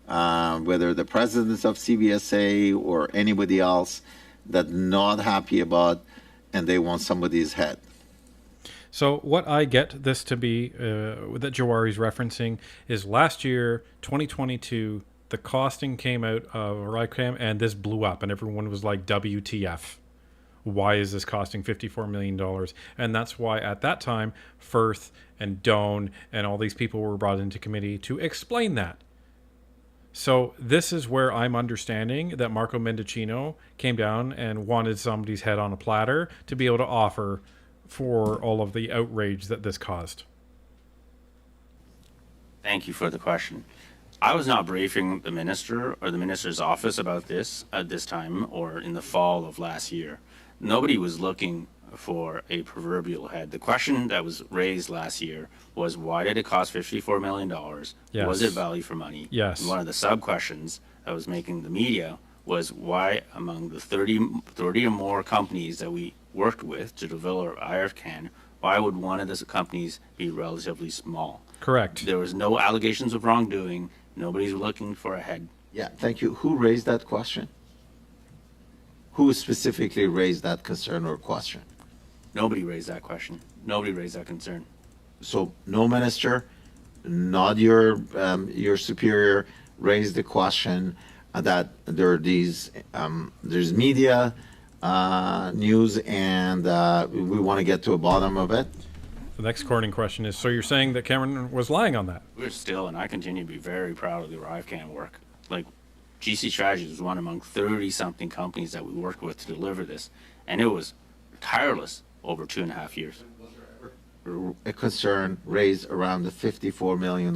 whether the president of CBSA or anybody else, that not happy about and they want somebody's head? So what I get this to be, that Jawari's referencing, is last year, 2022, the costing came out of ArriveCan and this blew up and everyone was like, WTF? Why is this costing $54 million? And that's why at that time, Firth and Doan and all these people were brought into committee to explain that. So this is where I'm understanding that Marco Mendicino came down and wanted somebody's head on a platter to be able to offer for all of the outrage that this caused. Thank you for the question. I was not briefing the minister or the minister's office about this at this time or in the fall of last year. Nobody was looking for a proverbial head. The question that was raised last year was, why did it cost $54 million? Yes. Was it value for money? Yes. And one of the sub-questions that was making the media was, why among the 30 or more companies that we worked with to develop ArriveCan, why would one of those companies be relatively small? Correct. There was no allegations of wrongdoing. Nobody's looking for a head. Yeah, thank you. Who raised that question? Who specifically raised that concern or question? Nobody raised that question. Nobody raised that concern. So no minister, not your superior, raised the question that there are these there's media news and we want to get to a bottom of it. The next corning question is, so you're saying that Cameron was lying on that? We're still, and I continue to be very proud of the ArriveCan work. Like, GC Strategies was one among 30-something companies that we worked with to deliver this, and it was tireless over 2.5 years. A concern raised around the $54 million.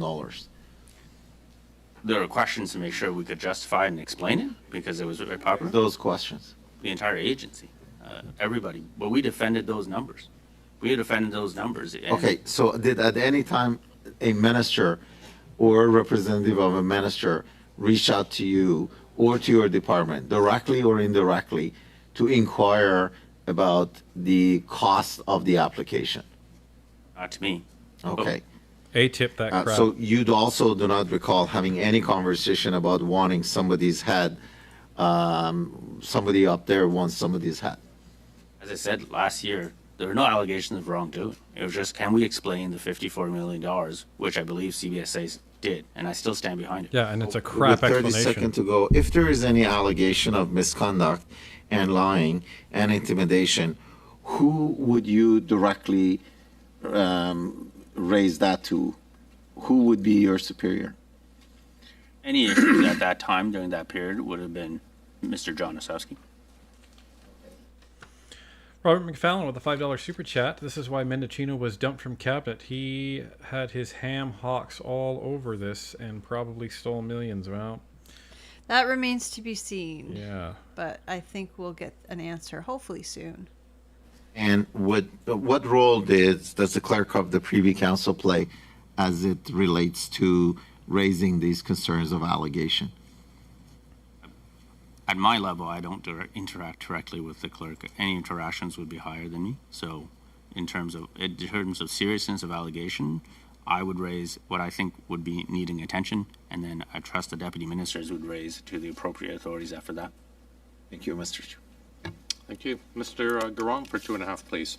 There were questions to make sure we could justify and explain it because it was very popular. Those questions. The entire agency, everybody. But we defended those numbers. We defended those numbers. Okay, so did at any time a minister or a representative of a minister reach out to you or to your department, directly or indirectly, to inquire about the cost of the application? Not to me. Okay. A-tip that crowd. So you'd also do not recall having any conversation about wanting somebody's head, somebody up there wants somebody's head? As I said last year, there were no allegations of wrongdoing. It was just, can we explain the $54 million, which I believe CBSA did, and I still stand behind it. Yeah, and it's a crap With 30 explanation. seconds to go, if there is any allegation of misconduct and lying and intimidation, who would you directly raise that to? Who would be your superior? Any issues at that time during that period would have been Mr. John Osowski. Robert McFallon with a $5 super chat. This is why Mendocino was dumped from cabinet. He had his ham hocks all over this and probably stole millions. Well, that remains to be seen. Yeah. But I think we'll get an answer hopefully soon. And what role does the clerk of the Privy Council play as it relates to raising these concerns of allegation? At my level, I don't interact directly with the clerk. Any interactions would be higher than me. So in terms of seriousness of allegation, I would raise what I think would be needing attention, and then I trust the deputy ministers would raise to the appropriate authorities after that. Thank you, Mr. Chair. Thank you. Mr. Garong for 2.5, please.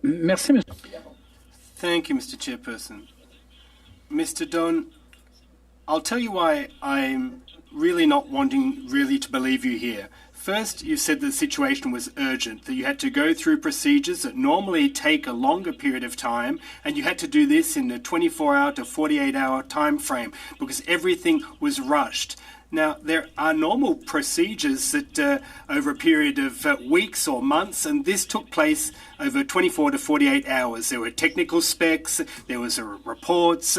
Merci, Mr. Thank you, Mr. Chairperson. Mr. Dunn, I'll tell you why I'm really not wanting really to believe you here. First, you said the situation was urgent, that you had to go through procedures that normally take a longer period of time, and you had to do this in a 24-hour to 48-hour time frame because everything was rushed. Now, there are normal procedures that over a period of weeks or months, and this took place over 24 to 48 hours. There were technical specs, there was reports,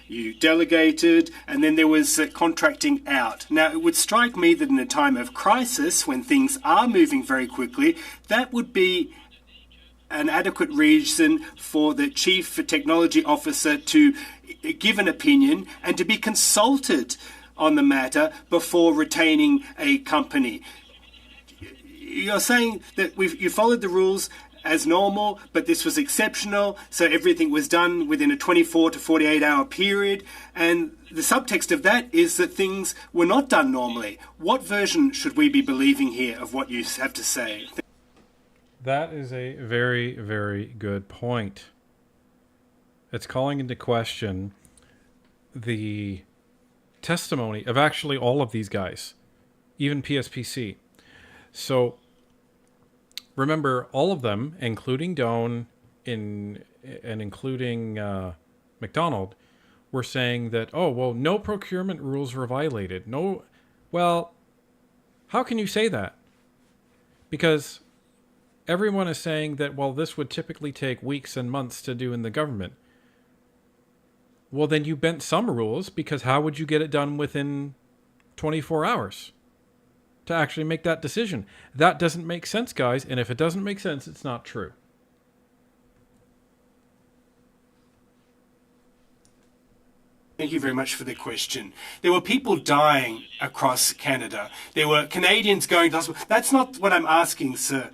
you delegated, and then there was contracting out. Now, it would strike me that in a time of crisis, when things are moving very quickly, that would be an adequate reason for the Chief Technology Officer to give an opinion and to be consulted on the matter before retaining a company. You're saying that you followed the rules as normal, but this was exceptional, so everything was done within a 24 to 48 hour period, and the subtext of that is that things were not done normally. What version should we be believing here of what you have to say? That is a very, very good point. It's calling into question the testimony of actually all of these guys, even PSPC. So remember, all of them, including Doan and including McDonald, were saying that, oh, well, no procurement rules were violated. No, well, how can you say that? Because everyone is saying that, well, this would typically take weeks and months to do in the government. Well, then you bent some rules, because how would you get it done within 24 hours to actually make that decision? That doesn't make sense, guys. And if it doesn't make sense, it's not true. Thank you very much for the question. There were people dying across Canada. There were Canadians going to hospital. That's not what I'm asking, sir.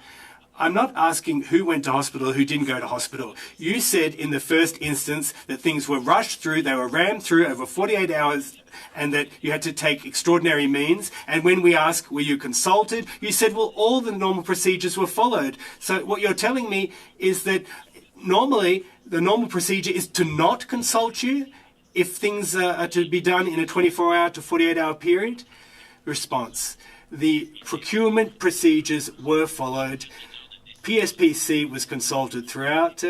I'm not asking who went to hospital, who didn't go to hospital. You said in the first instance that things were rushed through, they were rammed through over 48 hours, and that you had to take extraordinary means. And when we asked, were you consulted? You said, well, all the normal procedures were followed. So what you're telling me is that normally the normal procedure is to not consult you if things are to be done in a 24-hour to 48-hour period? Response. The procurement procedures were followed. PSPC was consulted throughout.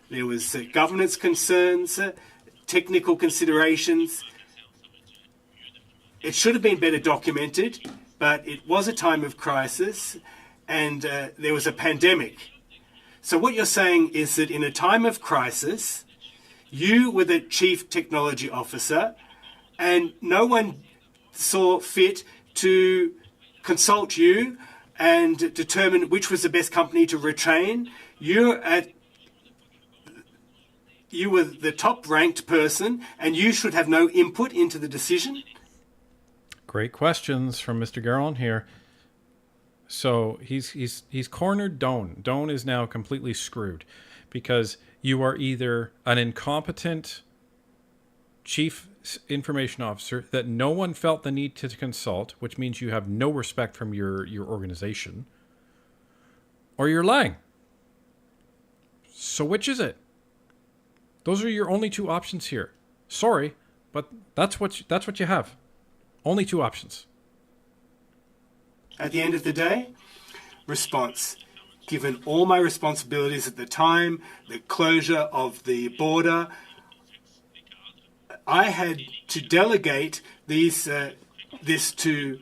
There was governance concerns, technical considerations. It should have been better documented, but it was a time of crisis, and there was a pandemic. So what you're saying is that in a time of crisis, you were the Chief Technology Officer, and no one saw fit to consult you and determine which was the best company to retain. You were the top-ranked person, and you should have no input into the decision? Great questions from Mr. Garland here. So he's cornered Doan. Doan is now completely screwed because you are either an incompetent chief information officer that no one felt the need to consult, which means you have no respect from your organization, or you're lying. So which is it? Those are your only two options here. Sorry, but that's what you have. Only two options. At the end of the day, response. Given all my responsibilities at the time, the closure of the border, I had to delegate this to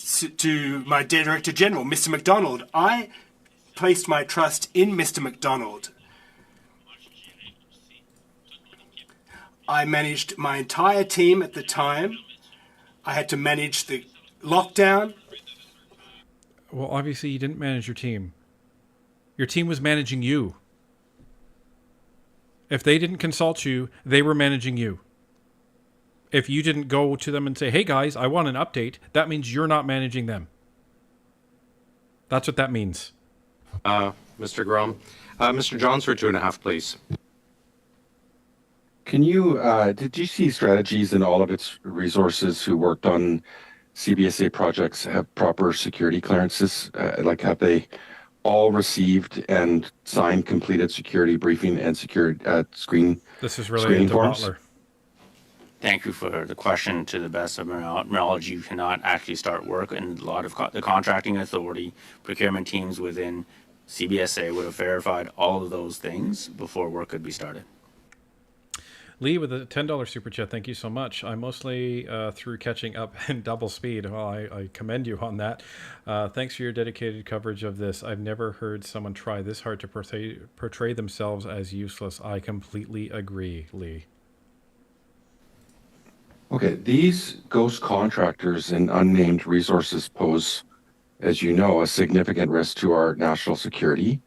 to my Director General, Mr. MacDonald. I placed my trust in Mr. MacDonald. I managed my entire team at the time. I had to manage the lockdown. Well, obviously you didn't manage your team. Your team was managing you. If they didn't consult you, they were managing you. If you didn't go to them and say, hey guys, I want an update, that means you're not managing them. That's what that means. Mr. Grom. Mr. Johns for 2.5, please. Can you, did GC Strategies and all of its resources who worked on CBSA projects have proper security clearances? Like, have they all received and signed completed security briefing and screening This is related to forms? Botler. Thank you for the question. To the best of my knowledge, you cannot actually start work, and a lot of the contracting authority, procurement teams within CBSA would have verified all of those things before work could be started. Lee with a $10 super chat. Thank you so much. I'm mostly through catching up in double speed. Well, I commend you on that. Thanks for your dedicated coverage of this. I've never heard someone try this hard to portray themselves as useless. I completely agree, Lee. Okay, these ghost contractors and unnamed resources pose, as you know, a significant risk to our national security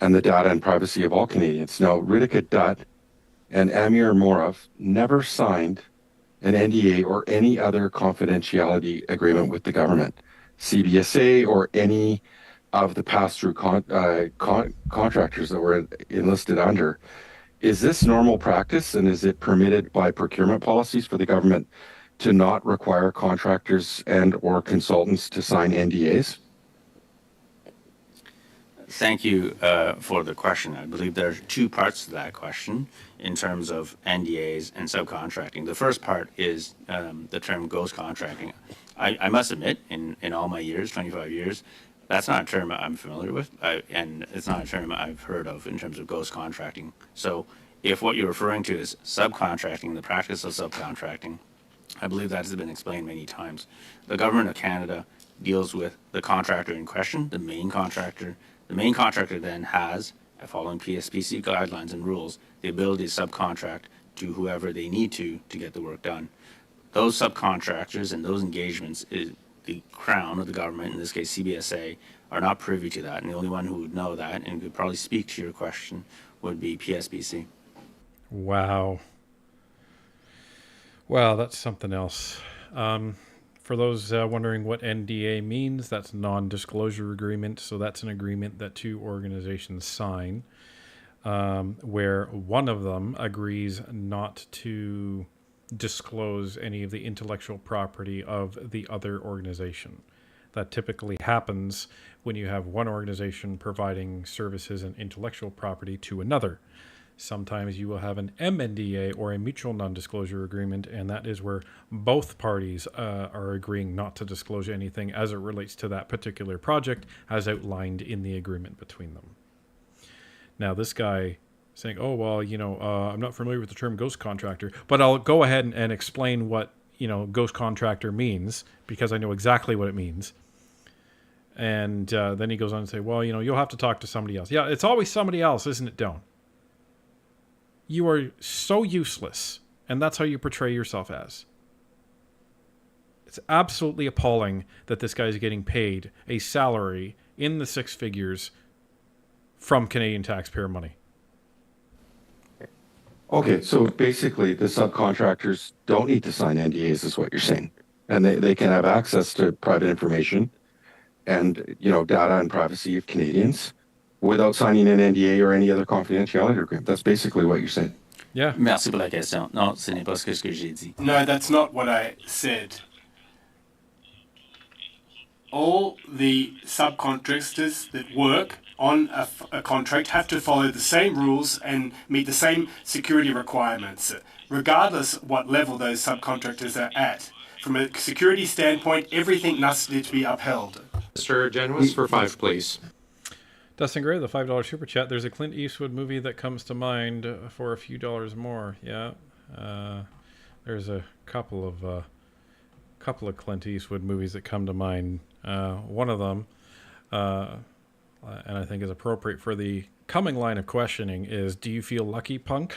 and the data and privacy of all Canadians. Now, Ridika Dutt and Amir Morov never signed an NDA or any other confidentiality agreement with the government, CBSA, or any of the pass-through contractors that were enlisted under. Is this normal practice, and is it permitted by procurement policies for the government to not require contractors and or consultants to sign NDAs? Thank you for the question. I believe there are two parts to that question in terms of NDAs and subcontracting. The first part is the term ghost contracting. I must admit, in all my years, 25 years, that's not a term I'm familiar with, and it's not a term I've heard of in terms of ghost contracting. So if what you're referring to is subcontracting, the practice of subcontracting, I believe that has been explained many times. The Government of Canada deals with the contractor in question, the main contractor. The main contractor then has, following PSPC guidelines and rules, the ability to subcontract to whoever they need to get the work done. Those subcontractors and those engagements, the Crown or the government, in this case CBSA, are not privy to that. And the only one who would know that and could probably speak to your question would be PSPC. Wow. Wow, that's something else. For those wondering what NDA means, that's non-disclosure agreement. So that's an agreement that two organizations sign where one of them agrees not to disclose any of the intellectual property of the other organization. That typically happens when you have one organization providing services and intellectual property to another. Sometimes you will have an MNDA or a mutual non-disclosure agreement, and that is where both parties are agreeing not to disclose anything as it relates to that particular project as outlined in the agreement between them. Now, this guy saying, oh, well, I'm not familiar with the term ghost contractor, but I'll go ahead and explain what, ghost contractor means, because I know exactly what it means. And then he goes on to say, well, you'll have to talk to somebody else. Yeah, it's always somebody else, isn't it, Doan? You are so useless, and that's how you portray yourself as. It's absolutely appalling that this guy is getting paid a salary in the six figures from Canadian taxpayer money. Okay, so basically the subcontractors don't need to sign NDAs is what you're saying. And they can have access to private information and, data and privacy of Canadians without signing an NDA or any other confidentiality agreement. That's basically what you're saying. Yeah. Merci pour la question. Non, ce n'est pas ce que j'ai dit. No, that's not what I said. All the subcontractors that work on a contract have to follow the same rules and meet the same security requirements, regardless what level those subcontractors are at. From a security standpoint, everything must need to be upheld. Mr. Genuis for 5, please. Dustin Gray, the $5 super chat. There's a Clint Eastwood movie that comes to mind for a few dollars more. Yeah. There's a couple of couple of Clint Eastwood movies that come to mind. One of them, and I think is appropriate for the coming line of questioning, is "Do you feel lucky, punk?"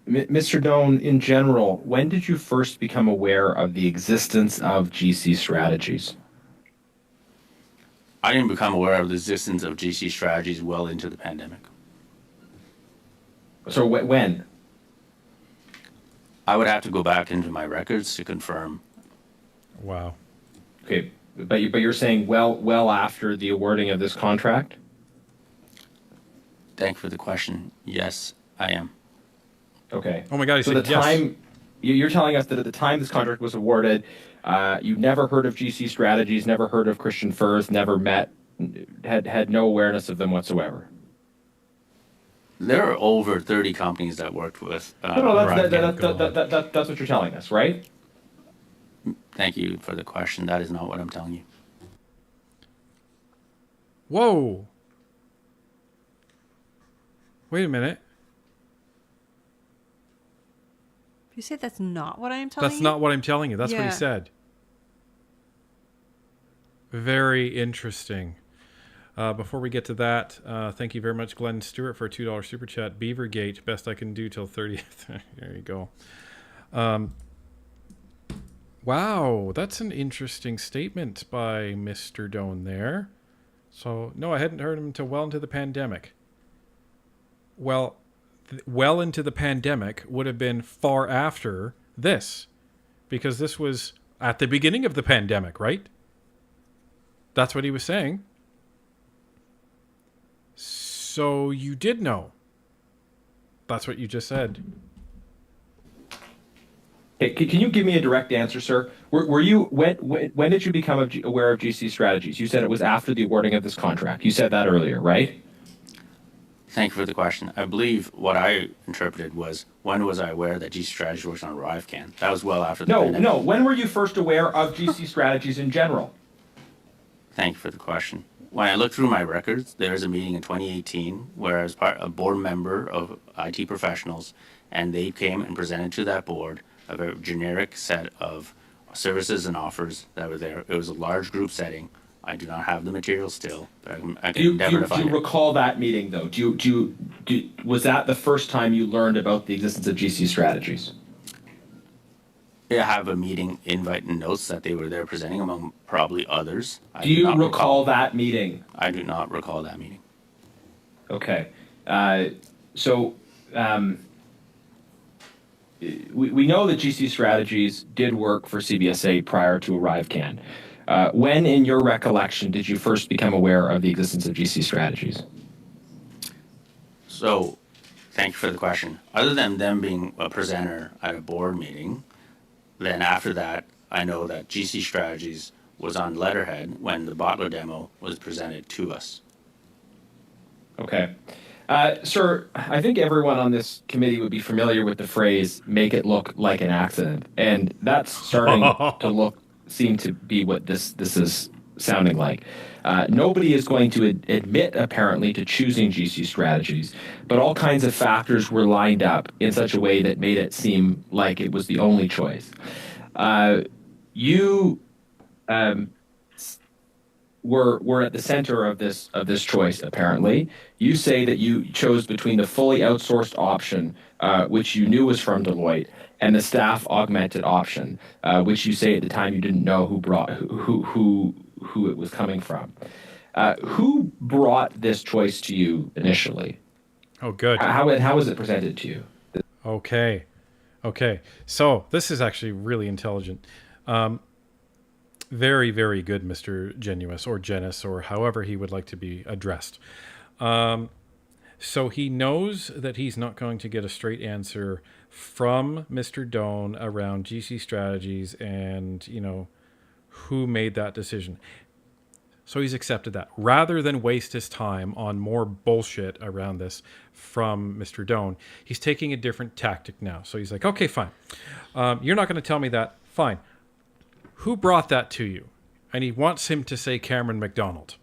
Mr. Doan, in general, when did you first become aware of the existence of GC strategies? I didn't become aware of the existence of GC strategies well into the pandemic. So when? I would have to go back into my records to confirm. Wow. Okay, but you're saying well after the awarding of this contract? Thank you for the question. Yes, I am. Okay. Oh my God! So the time you're telling us that at the time this contract was awarded, you never heard of GC strategies, never heard of Christian Firth, never met, had no awareness of them whatsoever. There are over 30 companies that worked with. No, that's what you're telling us, right? Thank you for the question. That is not what I'm telling you. Whoa! Wait a minute. You say that's not what I'm telling you? That's not what I'm telling you. That's what he Yeah. said. Very interesting. Before we get to that, thank you very much, Glenn Stewart, for a $2 super chat. Beavergate, best I can do till 30th. There you go. Wow, that's an interesting statement by Mr. Doan there. So, no, I hadn't heard him until well into the pandemic. Well, well into the pandemic would have been far after this, because this was at the beginning of the pandemic, right? That's what he was saying. So you did know. That's what you just said. Hey, can you give me a direct answer, sir? Were you when did you become aware of GC strategies? You said it was after the awarding of this contract. You said that earlier, right? Thank you for the question. I believe what I interpreted was, when was I aware that GC strategies was on ArriveCAN? That was well after the pandemic. No. When were you first aware of GC strategies in general? Thank you for the question. When I looked through my records, there was a meeting in 2018 where I was a board member of IT professionals, and they came and presented to that board a very generic set of services and offers that were there. It was a large group setting. I do not have the material still, but I can endeavor to find it. Do you recall that meeting, though? Was that the first time you learned about the existence of GC strategies? I have a meeting invite and notes that they were there presenting, among probably others. Do you recall that meeting? I do not recall that meeting. Okay. We know that GC strategies did work for CBSA prior to ArriveCAN. When, in your recollection, did you first become aware of the existence of GC strategies? So, thank you for the question. Other than them being a presenter at a board meeting, then after that, I know that GC strategies was on letterhead when the Botler demo was presented to us. Okay. Sir, I think everyone on this committee would be familiar with the phrase, make it look like an accident. And that's starting to seem to be what this is sounding like. Nobody is going to admit, apparently, to choosing GC strategies, but all kinds of factors were lined up in such a way that made it seem like it was the only choice. You were at the center of this choice, apparently. You say that you chose between the fully outsourced option, which you knew was from Deloitte, and the staff augmented option, which you say at the time you didn't know who it was coming from. Who brought this choice to you initially? Oh, good. How was it presented to you? Okay. So this is actually really intelligent. Very, very good, Mr. Genuous or Genus, or however he would like to be addressed. So he knows that he's not going to get a straight answer from Mr. Doan around GC strategies and, who made that decision. So he's accepted that. Rather than waste his time on more bullshit around this from Mr. Doan, he's taking a different tactic now. So he's like, okay, fine. You're not going to tell me that. Fine. Who brought that to you? And he wants him to say Cameron McDonald.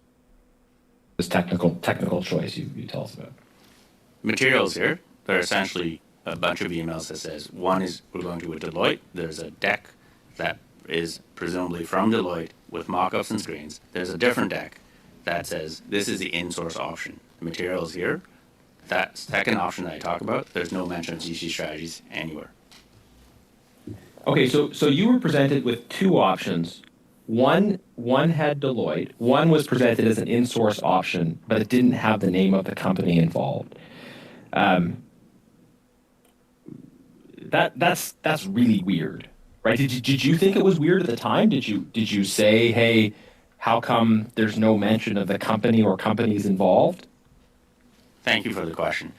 This technical choice you tell us about. Materials here. They're essentially a bunch of emails that says, one is we're going to a Deloitte. There's a deck that is presumably from Deloitte with mock-ups and screens. There's a different deck that says this is the in-source option. The material is here. That second option that I talk about, there's no mention of GC strategies anywhere. Okay, so you were presented with two options. One had Deloitte. One was presented as an in-source option, but it didn't have the name of the company involved. That's really weird, right? Did you think it was weird at the time? Did you say, hey, how come there's no mention of the company or companies involved? Thank you for the question.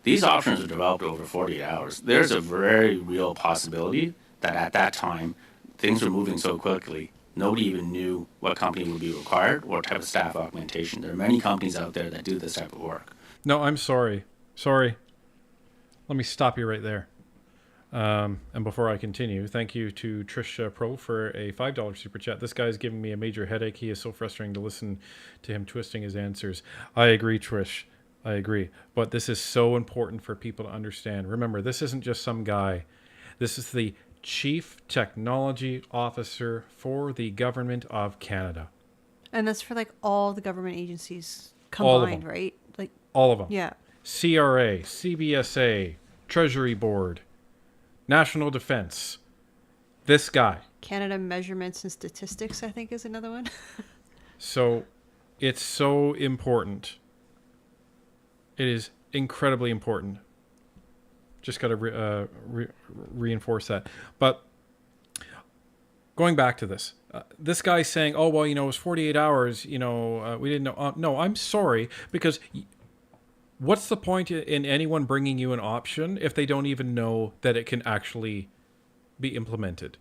These options were developed over 48 hours. There's a very real possibility that at that time, things were moving so quickly, nobody even knew what company would be required or type of staff augmentation. There are many companies out there that do this type of work. No, I'm sorry. Sorry. Let me stop you right there. And before I continue, thank you to Trish Pro for a $5 super chat. This guy's giving me a major headache. He is so frustrating to listen to him twisting his answers. I agree, Trish. I agree. But this is so important for people to understand. Remember, this isn't just some guy. This is the Chief Technology Officer for the Government of Canada. And that's for like all the government agencies combined, right? Like all of them. Yeah. CRA, CBSA, Treasury Board, National Defense. This guy. Canada Measurements and Statistics, I think, is another one. So it's so important. It is incredibly important. Just got to reinforce that. But going back to this, this guy's saying, oh, well, it was 48 hours, we didn't know. No, I'm sorry, because what's the point in anyone bringing you an option if they don't even know that it can actually be implemented?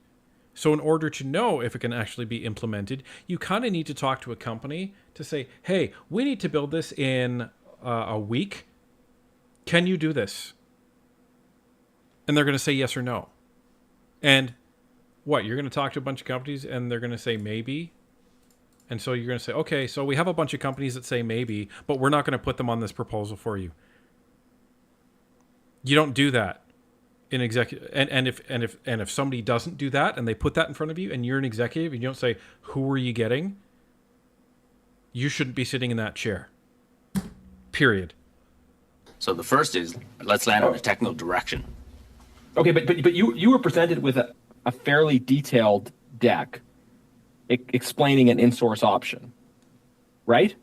So in order to know if it can actually be implemented, you kind of need to talk to a company to say, hey, we need to build this in a week. Can you do this? And they're going to say yes or no. And what? You're going to talk to a bunch of companies and they're going to say maybe. And so you're going to say, okay, so we have a bunch of companies that say maybe, but we're not going to put them on this proposal for you. You don't do that in executive. And if somebody doesn't do that and they put that in front of you and you're an executive and you don't say, who are you getting? You shouldn't be sitting in that chair. Period. So the first is, let's land on a technical direction. Okay, but you were presented with a fairly detailed deck explaining an in-source option, right?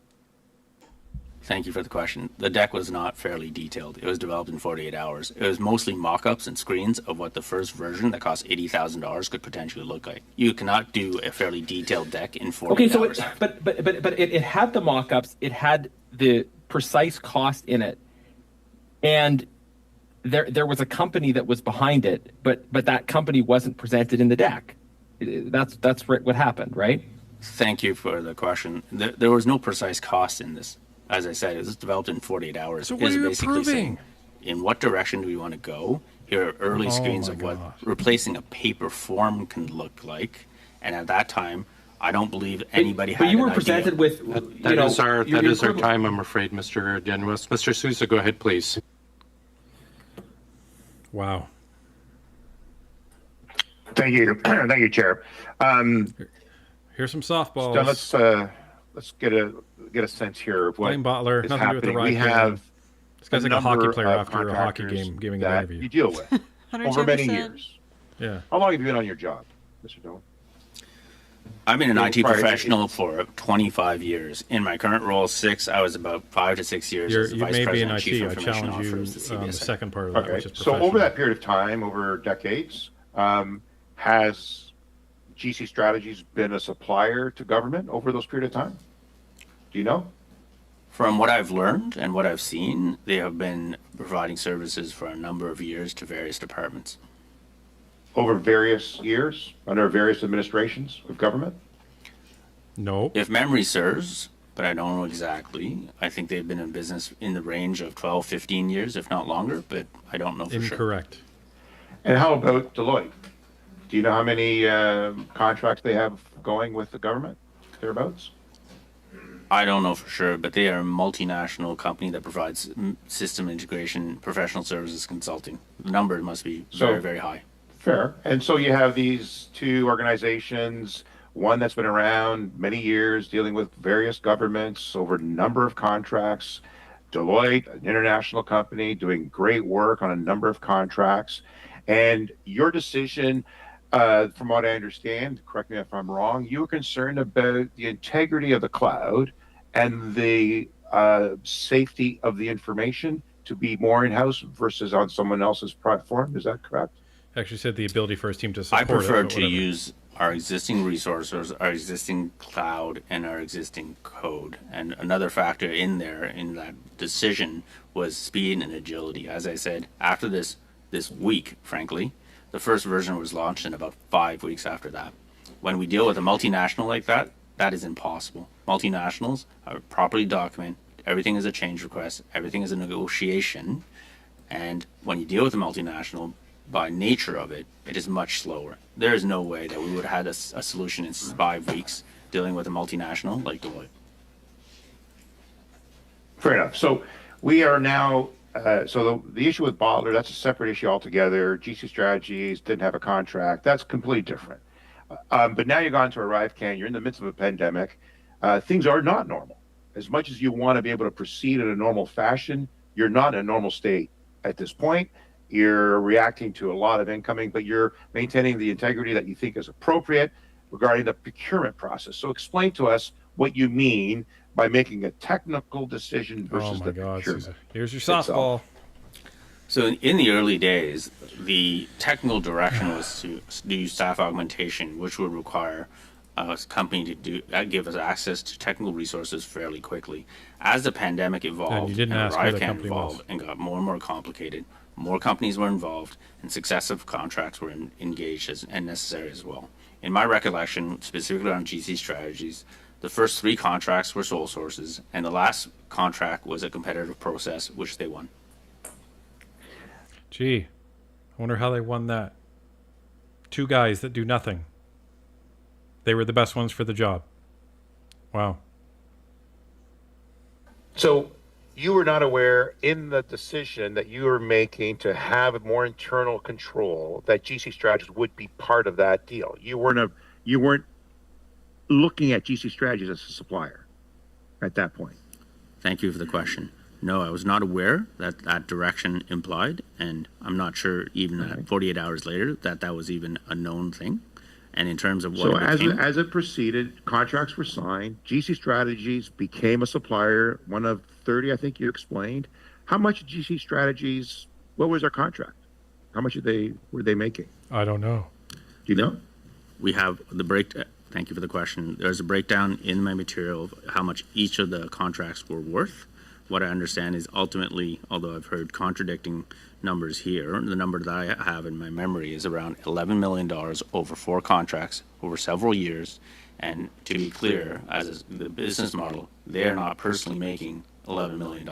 Thank you for the question. The deck was not fairly detailed. It was developed in 48 hours. It was mostly mock-ups and screens of what the first version that cost $80,000 could potentially look like. You cannot do a fairly detailed deck in 48 hours. Okay, but it had the mock-ups. It had the precise cost in it, and there was a company that was behind it, but that company wasn't presented in the deck. That's what happened, right? Thank you for the question. There was no precise cost in this. As I said, it was developed in 48 hours. So what are you approving? Saying, in what direction do we want to go? Here are early screens of what replacing a paper form can look like. And at that time, I don't believe anybody had. But you were presented with. That is our time, I'm afraid, Mr. Denwas. Mr. Sousa, go ahead, please. Wow. Thank you, thank you, Chair. Here's some softballs. So let's get a sense here of what Blame Botler. is Nothing to do with the happening. right. We have this guy's like a hockey player after a hockey game giving an interview. You deal with over many years. Yeah. How long have you been on your job, Mr. Dillon? I've been an IT professional for 25 years. In my current role, 6. I was about 5 to 6 years as the You Vice may be in President and Chief IT. I Information challenge Officer you of the on the CBSA. second part of that, which is So professional. over that period of time, over decades, has GC Strategies been a supplier to government over those period of time? Do you know? From what I've learned and what I've seen, they have been providing services for a number of years to various departments. Over various years, under various administrations of government? No. If memory serves, but I don't know exactly, I think they've been in business in the range of 12, 15 years, if not longer, but I don't know for sure. Incorrect. And how about Deloitte? Do you know how many contracts they have going with the government, thereabouts? I don't know for sure, but they are a multinational company that provides system integration, professional services consulting. The number must be very, very high. Fair. And so you have these two organizations, one that's been around many years, dealing with various governments over a number of contracts. Deloitte, an international company, doing great work on a number of contracts. And your decision, from what I understand, correct me if I'm wrong, you were concerned about the integrity of the cloud and the safety of the information to be more in-house versus on someone else's platform. Is that correct? Actually said the ability for his team to support I prefer it, to use our existing resources, our existing cloud, and our existing code. And another factor in there in that decision was speed and agility. As I said, after this week, frankly, the first version was launched in about 5 weeks after that. When we deal with a multinational like that, that is impossible. Multinationals are properly documented. Everything is a change request. Everything is a negotiation. And when you deal with a multinational, by nature of it, it is much slower. There is no way that we would have had a solution in 5 weeks dealing with a multinational like Deloitte. Fair enough. So we are now, so the issue with Botler, that's a separate issue altogether. GC Strategies didn't have a contract. That's completely different. But now you've gone to ArriveCan, you're in the midst of a pandemic. Things are not normal. As much as you want to be able to proceed in a normal fashion, you're not in a normal state at this point. You're reacting to a lot of incoming, but you're maintaining the integrity that you think is appropriate regarding the procurement process. So explain to us what you mean by making a technical decision versus the procurement. Here's your softball. So in the early days, the technical direction was to do staff augmentation, which would require a company to give us access to technical resources fairly quickly. As the pandemic evolved, and ArriveCan evolved and got more and more complicated, more companies were involved, and successive contracts were engaged and necessary as well. In my recollection, specifically on GC Strategies, the first 3 contracts were sole sources, and the last contract was a competitive process, which they won. Gee, I wonder how they won that. 2 guys that do nothing. They were the best ones for the job. Wow. So you were not aware in the decision that you were making to have more internal control that GC Strategies would be part of that deal. You weren't looking at GC Strategies as a supplier at that point. Thank you for the question. No, I was not aware that that direction implied, and I'm not sure even 48 hours later that was even a known thing. And in terms of what so as it proceeded, contracts were signed. GC Strategies became a supplier, one of 30, I think you explained. How much GC Strategies? What was their contract? How much were they making? I don't know. Do you know? We have the break. Thank you for the question. There's a breakdown in my material of how much each of the contracts were worth. What I understand is ultimately, although I've heard contradicting numbers here, the number that I have in my memory is around $11 million over 4 contracts over several years. And to be clear, as the business model, they're not personally making $11 million.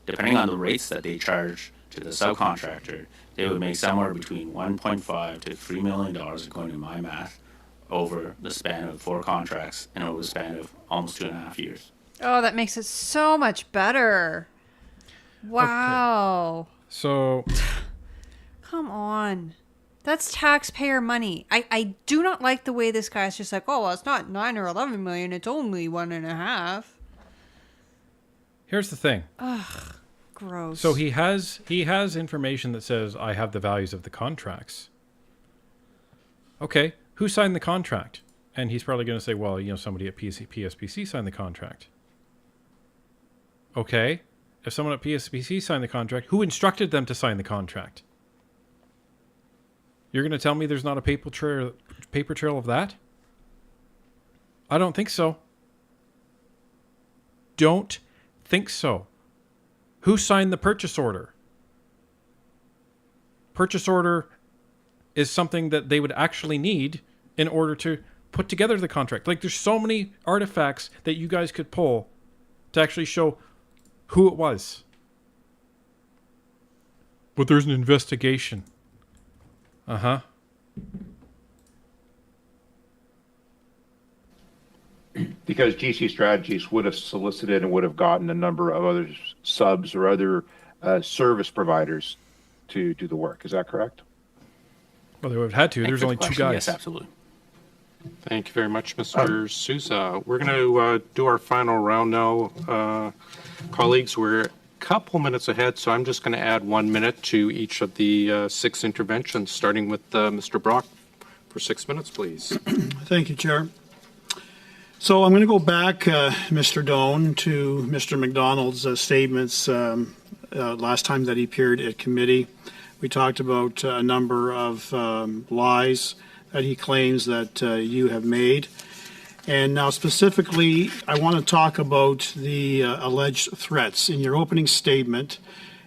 Depending on the rates that they charge to the subcontractor, they would make somewhere between $1.5 to $3 million, according to my math, over the span of 4 contracts and over the span of almost 2.5 years. Oh, that makes it so much better. Wow. Okay. So, come on. That's taxpayer money. I do not like the way this guy's just like, oh, well, it's not 9 or 11 million. It's only 1.5. Here's the thing. Ugh, gross. So he has information that says I have the values of the contracts. Okay, who signed the contract? And he's probably going to say, well, somebody at PSPC signed the contract. Okay, if someone at PSPC signed the contract, who instructed them to sign the contract? You're going to tell me there's not a paper trail of that? I don't think so. Don't think so. Who signed the purchase order? Purchase order is something that they would actually need in order to put together the contract. Like, there's so many artifacts that you guys could pull to actually show who it was. But there's an investigation. Uh-huh. Because GC Strategies would have solicited and would have gotten a number of other subs or other service providers to do the work. Is that correct? Well, they would have had to. There's only two guys. Yes, absolutely. Thank you very much, Mr. Souza. We're going to do our final round now. Colleagues, we're a couple minutes ahead, so I'm just going to add 1 minute to each of the 6 interventions, starting with Mr. Brock for 6 minutes, please. Thank you, Chair. So I'm going to go back, Mr. Doan, to Mr. McDonald's statements last time that he appeared at committee. We talked about a number of lies that he claims that you have made. And now specifically, I want to talk about the alleged threats. In your opening statement,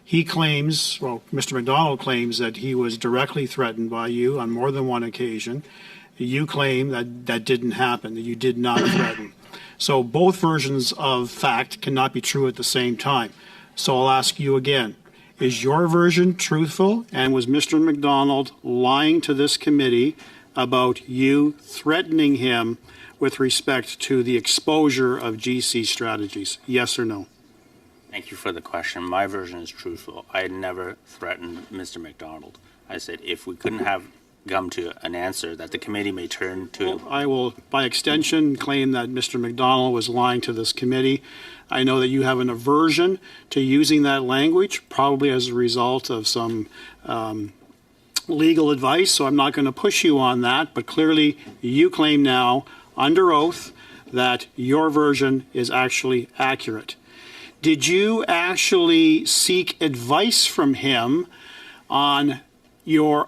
he claims, well, Mr. McDonald claims that he was directly threatened by you on more than one occasion. You claim that that didn't happen, that you did not threaten. So both versions of fact cannot be true at the same time. So I'll ask you again. Is your version truthful, and was Mr. McDonald lying to this committee about you threatening him with respect to the exposure of GC Strategies? Yes or no? Thank you for the question. My version is truthful. I had never threatened Mr. McDonald. I said if we couldn't have come to an answer that the committee may turn to. Well, I will, by extension, claim that Mr. McDonald was lying to this committee. I know that you have an aversion to using that language, probably as a result of some legal advice, so I'm not going to push you on that, but clearly you claim now, under oath, that your version is actually accurate. Did you actually seek advice from him on your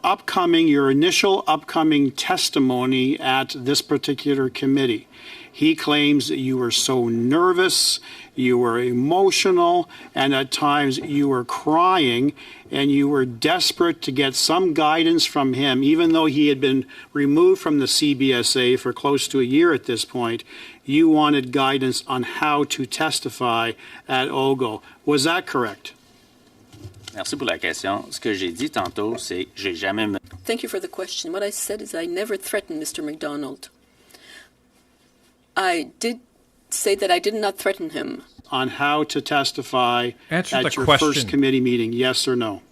initial upcoming testimony at this particular committee? He claims that you were so nervous, you were emotional, and at times you were crying, and you were desperate to get some guidance from him, even though he had been removed from the CBSA for close to a year at this point. You wanted guidance on how to testify at OGO. Was that correct? Merci pour la question. Ce que j'ai dit tantôt, c'est que j'ai jamais. Thank you for the question. What I said is I never threatened Mr. McDonald. I did say that I did not threaten him. On how to testify Answer at the your question. first committee meeting, yes or no?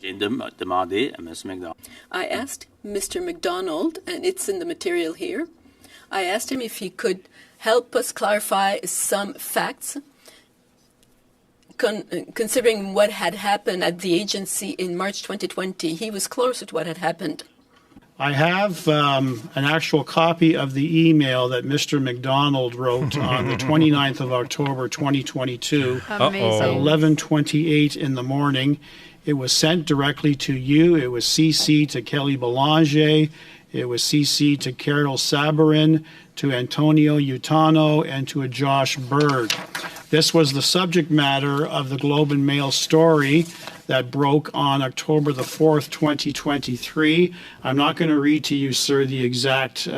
J'ai demandé à Mr. McDonald. I asked Mr. McDonald, and it's in the material here, I asked him if he could help us clarify some facts considering what had happened at the agency in March 2020. He was closer to what had happened. I have an actual copy of the email that Mr. McDonald wrote on the 29th of October 2022 at 11:28 in the morning. It was sent directly to you. It was CC to Kelly Belanger. It was CC to Carol Sabarin, to Antonio Utano, and to a Josh Berg. This was the subject matter of the Globe and Mail story that broke on October the 4th, 2023. I'm not going to read to you, sir, the exact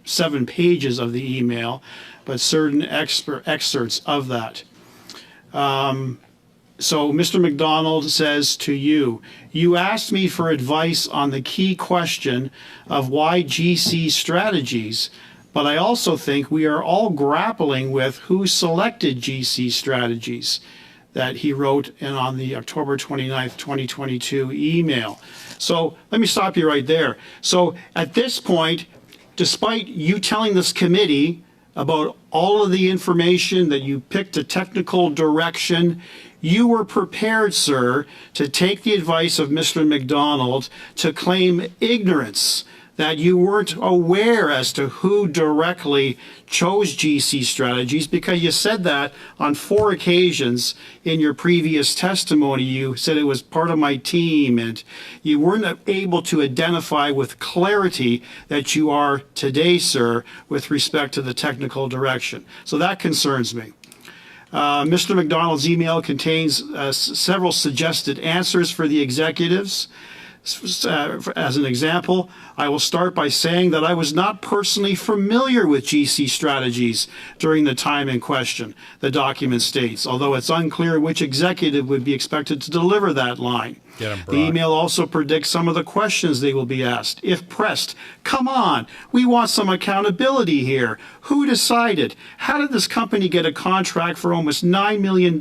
7 pages of the email, but certain excerpts of that. So Mr. McDonald says to you, you asked me for advice on the key question of why GC Strategies, but I also think we are all grappling with who selected GC Strategies, that he wrote in on the October 29th, 2022 email. So let me stop you right there. So at this point, despite you telling this committee about all of the information that you picked a technical direction, you were prepared, sir, to take the advice of Mr. McDonald to claim ignorance, that you weren't aware as to who directly chose GC Strategies, because you said that on 4 occasions in your previous testimony. You said it was part of my team, and you weren't able to identify with clarity that you are today, sir, with respect to the technical direction. So that concerns me. Mr. McDonald's email contains several suggested answers for the executives. As an example, I will start by saying that I was not personally familiar with GC Strategies during the time in question, the document states, although it's unclear which executive would be expected to deliver that line. Get 'em, The Brock. email also predicts some of the questions they will be asked. If pressed, come on, we want some accountability here. Who decided? How did this company get a contract for almost $9 million?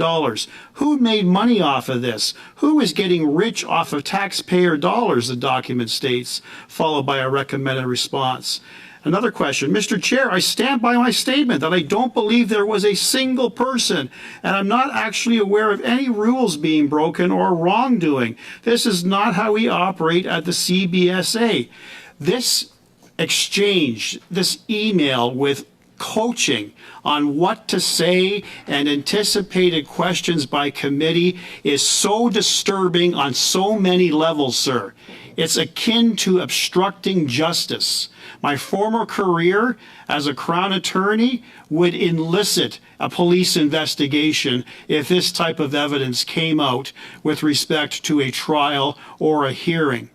Who made money off of this? Who is getting rich off of taxpayer dollars, the document states, followed by a recommended response. Another question, Mr. Chair, I stand by my statement that I don't believe there was a single person, and I'm not actually aware of any rules being broken or wrongdoing. This is not how we operate at the CBSA. This exchange, this email with coaching on what to say and anticipated questions by committee is so disturbing on so many levels, sir. It's akin to obstructing justice. My former career as a Crown attorney would elicit a police investigation if this type of evidence came out with respect to a trial or a hearing.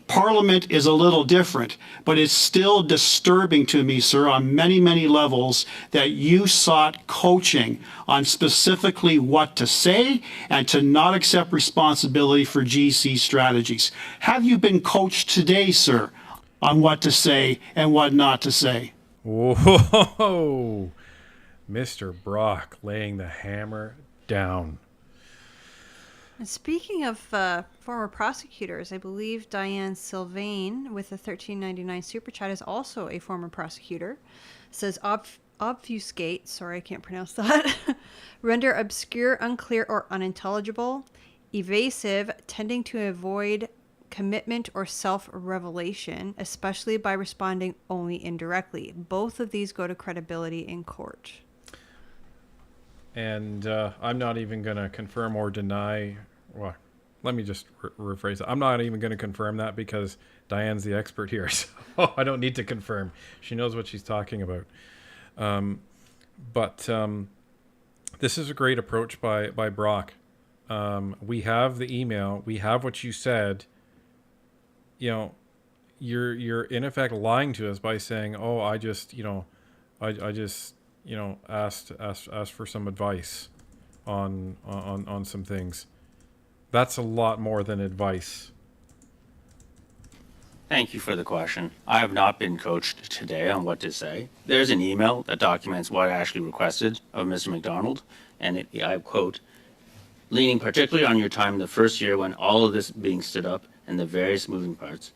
Parliament is a little different, but it's still disturbing to me, sir, on many, many levels that you sought coaching on specifically what to say and to not accept responsibility for GC strategies. Have you been coached today, sir, on what to say and what not to say? Whoa, Mr. Brock laying the hammer down. And speaking of former prosecutors, I believe Diane Sylvain with the 1399 Super Chat is also a former prosecutor. Says obfuscate, sorry, I can't pronounce that, render obscure, unclear, or unintelligible, evasive, tending to avoid commitment or self-revelation, especially by responding only indirectly. Both of these go to credibility in court. And I'm not even going to confirm or deny. Well, let me just rephrase it. I'm not even going to confirm that because Diane's the expert here. So I don't need to confirm. She knows what she's talking about. But this is a great approach by Brock. We have the email. We have what you said. You know, you're in effect lying to us by saying, "Oh, I just asked for some advice on some things." That's a lot more than advice. Thank you for the question. I have not been coached today on what to say. There's an email that documents what I actually requested of Mr. McDonald, and I quote, leaning particularly on your time in the first year when all of this being stood up and the various moving parts,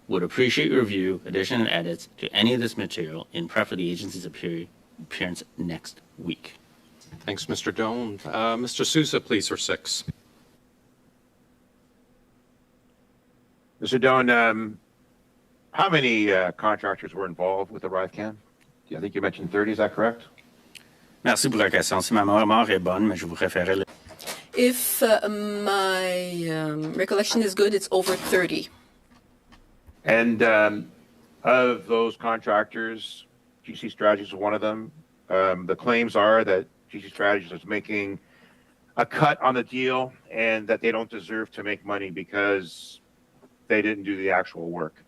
would appreciate your review, addition, and edits to any of this material in prep for the agency's appearance next week. Thanks, Mr. Doan. Mr. Sousa, please, for 6. Mr. Doan, how many contractors were involved with the RIVECAN? I think you mentioned 30, is that correct? Merci pour la question. Si ma mémoire est bonne, mais je vous référerai. If my recollection is good, it's over 30. And of those contractors, GC Strategies is one of them. The claims are that GC Strategies is making a cut on the deal and that they don't deserve to make money because they didn't do the actual work.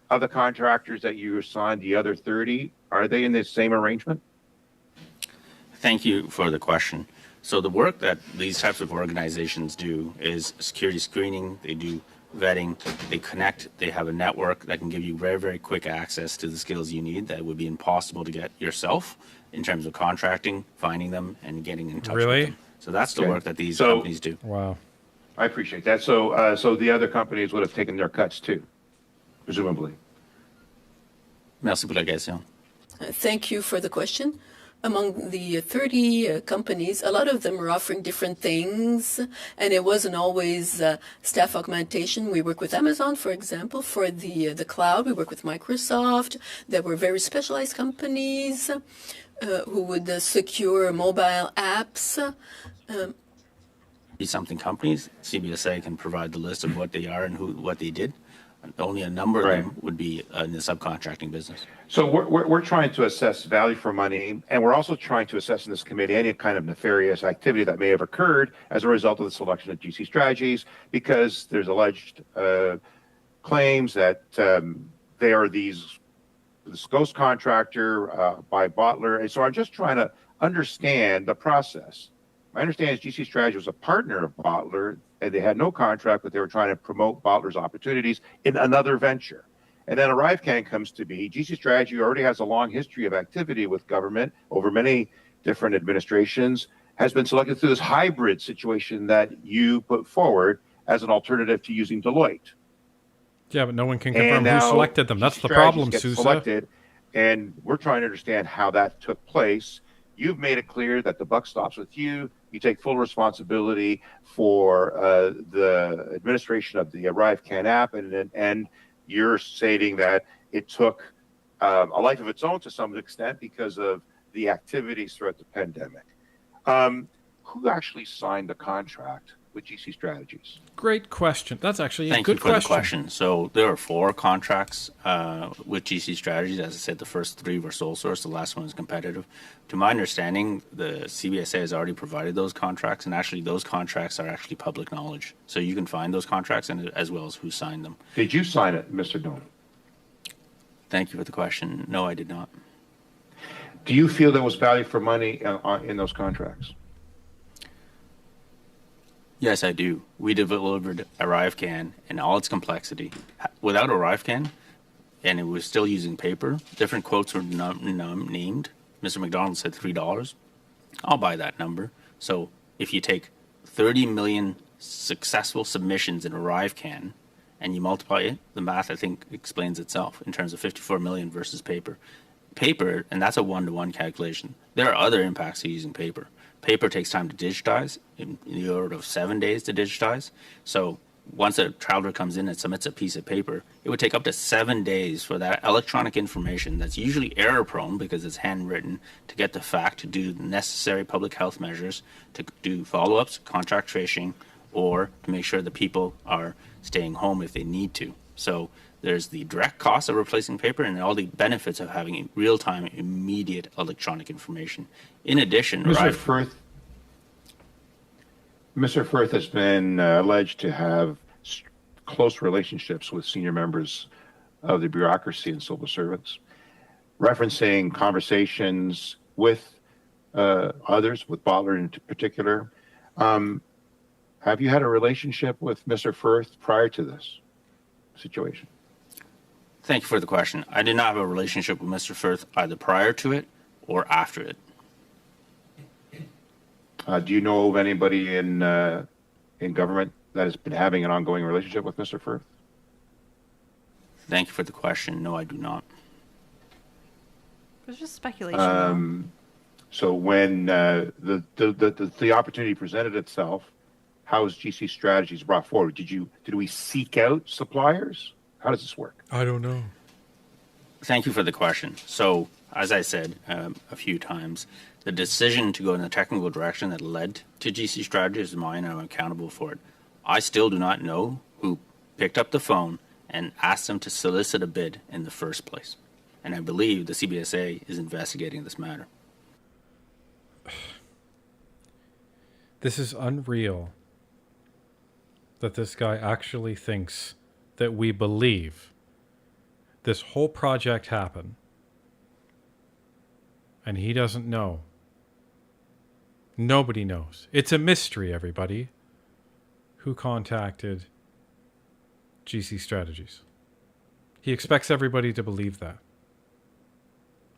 Of the contractors that you assigned, the other 30, are they in the same arrangement? Thank you for the question. So the work that these types of organizations do is security screening, they do vetting, they connect, they have a network that can give you very, very quick access to the skills you need that would be impossible to get yourself in terms of contracting, finding them, and getting in touch with them. So that's the work that these companies do. Wow. I appreciate that. So the other companies would have taken their cuts too, presumably. Merci pour la question. Thank you for the question. Among the 30 companies, a lot of them are offering different things, and it wasn't always staff augmentation. We work with Amazon, for example, for the cloud. We work with Microsoft. There were very specialized companies who would secure mobile apps. Something companies, CBSA can provide the list of what they are and what they did. Only a number of them would be in the subcontracting business. So we're trying to assess value for money, and we're also trying to assess in this committee any kind of nefarious activity that may have occurred as a result of the selection of GC Strategies, because there's alleged claims that they are this ghost contractor by Botler. And so I'm just trying to understand the process. My understanding is GC Strategies was a partner of Botler. and they had no contract, but they were trying to promote Botler's opportunities in another venture. And then ArriveCan comes to be. GC Strategy already has a long history of activity with government over many different administrations, has been selected through this hybrid situation that you put forward as an alternative to using Deloitte. Yeah, but no one can And confirm who now selected them. GC That's the Strategies problem, gets Sousa. selected, and we're trying to understand how that took place. You've made it clear that the buck stops with you. You take full responsibility for the administration of the ArriveCan app, and you're stating that it took a life of its own to some extent because of the activities throughout the pandemic. Who actually signed the contract with GC Strategies? Great question. That's actually a Thank good you for question. the question. So there are 4 contracts with GC Strategies. As I said, the first 3 were sole source. The last one was competitive. To my understanding, the CBSA has already provided those contracts, and actually those contracts are actually public knowledge. So you can find those contracts and as well as who signed them. Did you sign it, Mr. Doan? Thank you for the question. No, I did not. Do you feel there was value for money in those contracts? Yes, I do. We delivered ArriveCan in all its complexity. Without ArriveCan, and it was still using paper, different quotes were named. Mr. McDonald said $3. I'll buy that number. So if you take 30 million successful submissions in ArriveCan and you multiply it, the math, I think, explains itself in terms of 54 million versus paper. Paper, and that's a one-to-one calculation. There are other impacts to using paper. Paper takes time to digitize, in the order of 7 days to digitize. So once a traveler comes in and submits a piece of paper, it would take up to 7 days for that electronic information that's usually error-prone because it's handwritten to get the fact, to do the necessary public health measures, to do follow-ups, contract tracing, or to make sure the people are staying home if they need to. So there's the direct cost of replacing paper and all the benefits of having real-time, immediate electronic information. In addition, Mr. Firth has been alleged to have close relationships with senior members of the bureaucracy and civil servants, referencing conversations with others, with Botler in particular. Have you had a relationship with Mr. Firth prior to this situation? Thank you for the question. I did not have a relationship with Mr. Firth either prior to it or after it. Do you know of anybody in government that has been having an ongoing relationship with Mr. Firth? Thank you for the question. No, I do not. It's just speculation. So when the opportunity presented itself, how is GC Strategies brought forward? Did we seek out suppliers? How does this work? I don't know. Thank you for the question. So, as I said a few times, the decision to go in the technical direction that led to GC Strategies is mine, and I'm accountable for it. I still do not know who picked up the phone and asked them to solicit a bid in the first place. And I believe the CBSA is investigating this matter. This is unreal that this guy actually thinks that we believe this whole project happened and he doesn't know. Nobody knows. It's a mystery, everybody, who contacted GC Strategies. He expects everybody to believe that.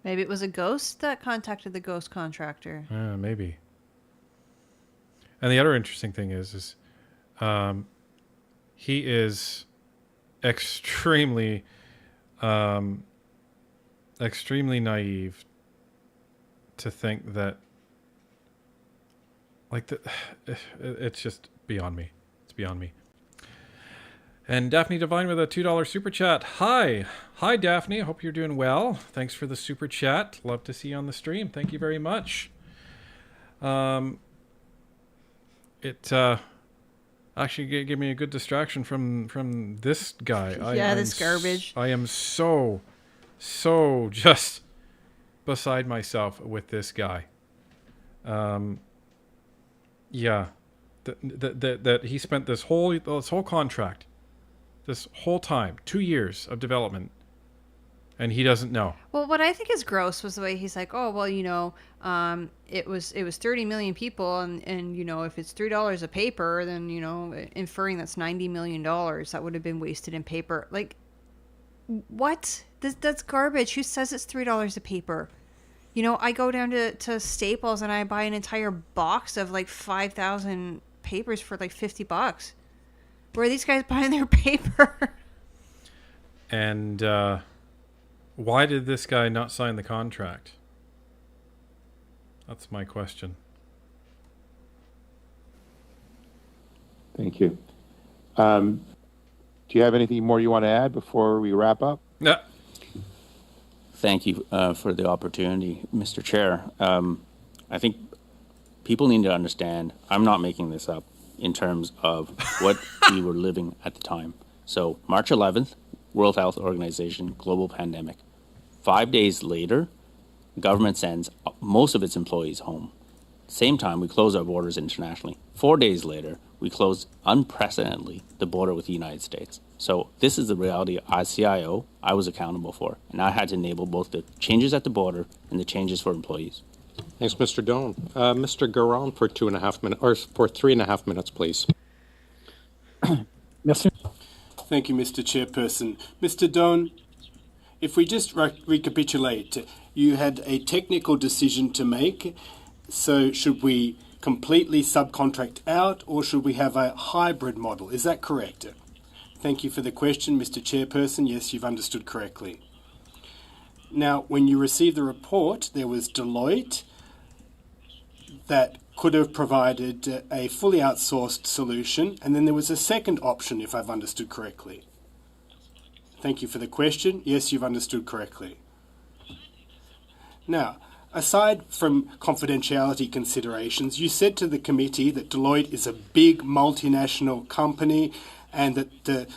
Maybe it was a ghost that contacted the ghost contractor. Maybe. And the other interesting thing is he is extremely naive to think that, it's just beyond me. It's beyond me. And Daphne Devine with a $2 super chat. Hi, Daphne. Hope you're doing well. Thanks for the super chat. Love to see you on the stream. Thank you very much. It actually gave me a good distraction from this guy. This garbage. I am so just beside myself with this guy. That he spent this whole contract, this whole time, 2 years of development, And he doesn't know. Well, what I think is gross was the way he's like, oh, well, it was 30 million people, and if it's $3 a paper, then inferring that's $90 million that would have been wasted in paper. Like, what? That's garbage. Who says it's $3 a paper? I go down to Staples and I buy an entire box of like 5,000 papers for like $50. Where are these guys buying their paper? And why did this guy not sign the contract? That's my question. Thank you. Do you have anything more you want to add before we wrap up? No. Thank you for the opportunity, Mr. Chair. I think people need to understand, I'm not making this up in terms of what we were living at the time. So March 11th, World Health Organization, global pandemic. 5 days later, government sends most of its employees home. Same time, we close our borders internationally. 4 days later, we closed unprecedentedly the border with the United States. So this is the reality as CIO I was accountable for, and I had to enable both the changes at the border and the changes for employees. Thanks, Mr. Doan. Mr. Garon for 2.5 minutes, or for 3.5 minutes, please. Merci. Thank you, Mr. Chairperson. Mr. Doan, if we just recapitulate, you had a technical decision to make. So should we completely subcontract out, or should we have a hybrid model? Is that correct? Thank you for the question, Mr. Chairperson. Yes, you've understood correctly. Now, when you received the report, there was Deloitte that could have provided a fully outsourced solution, and then there was a second option, if I've understood correctly. Thank you for the question. Yes, you've understood correctly. Now, aside from confidentiality considerations, you said to the committee that Deloitte is a big multinational company and that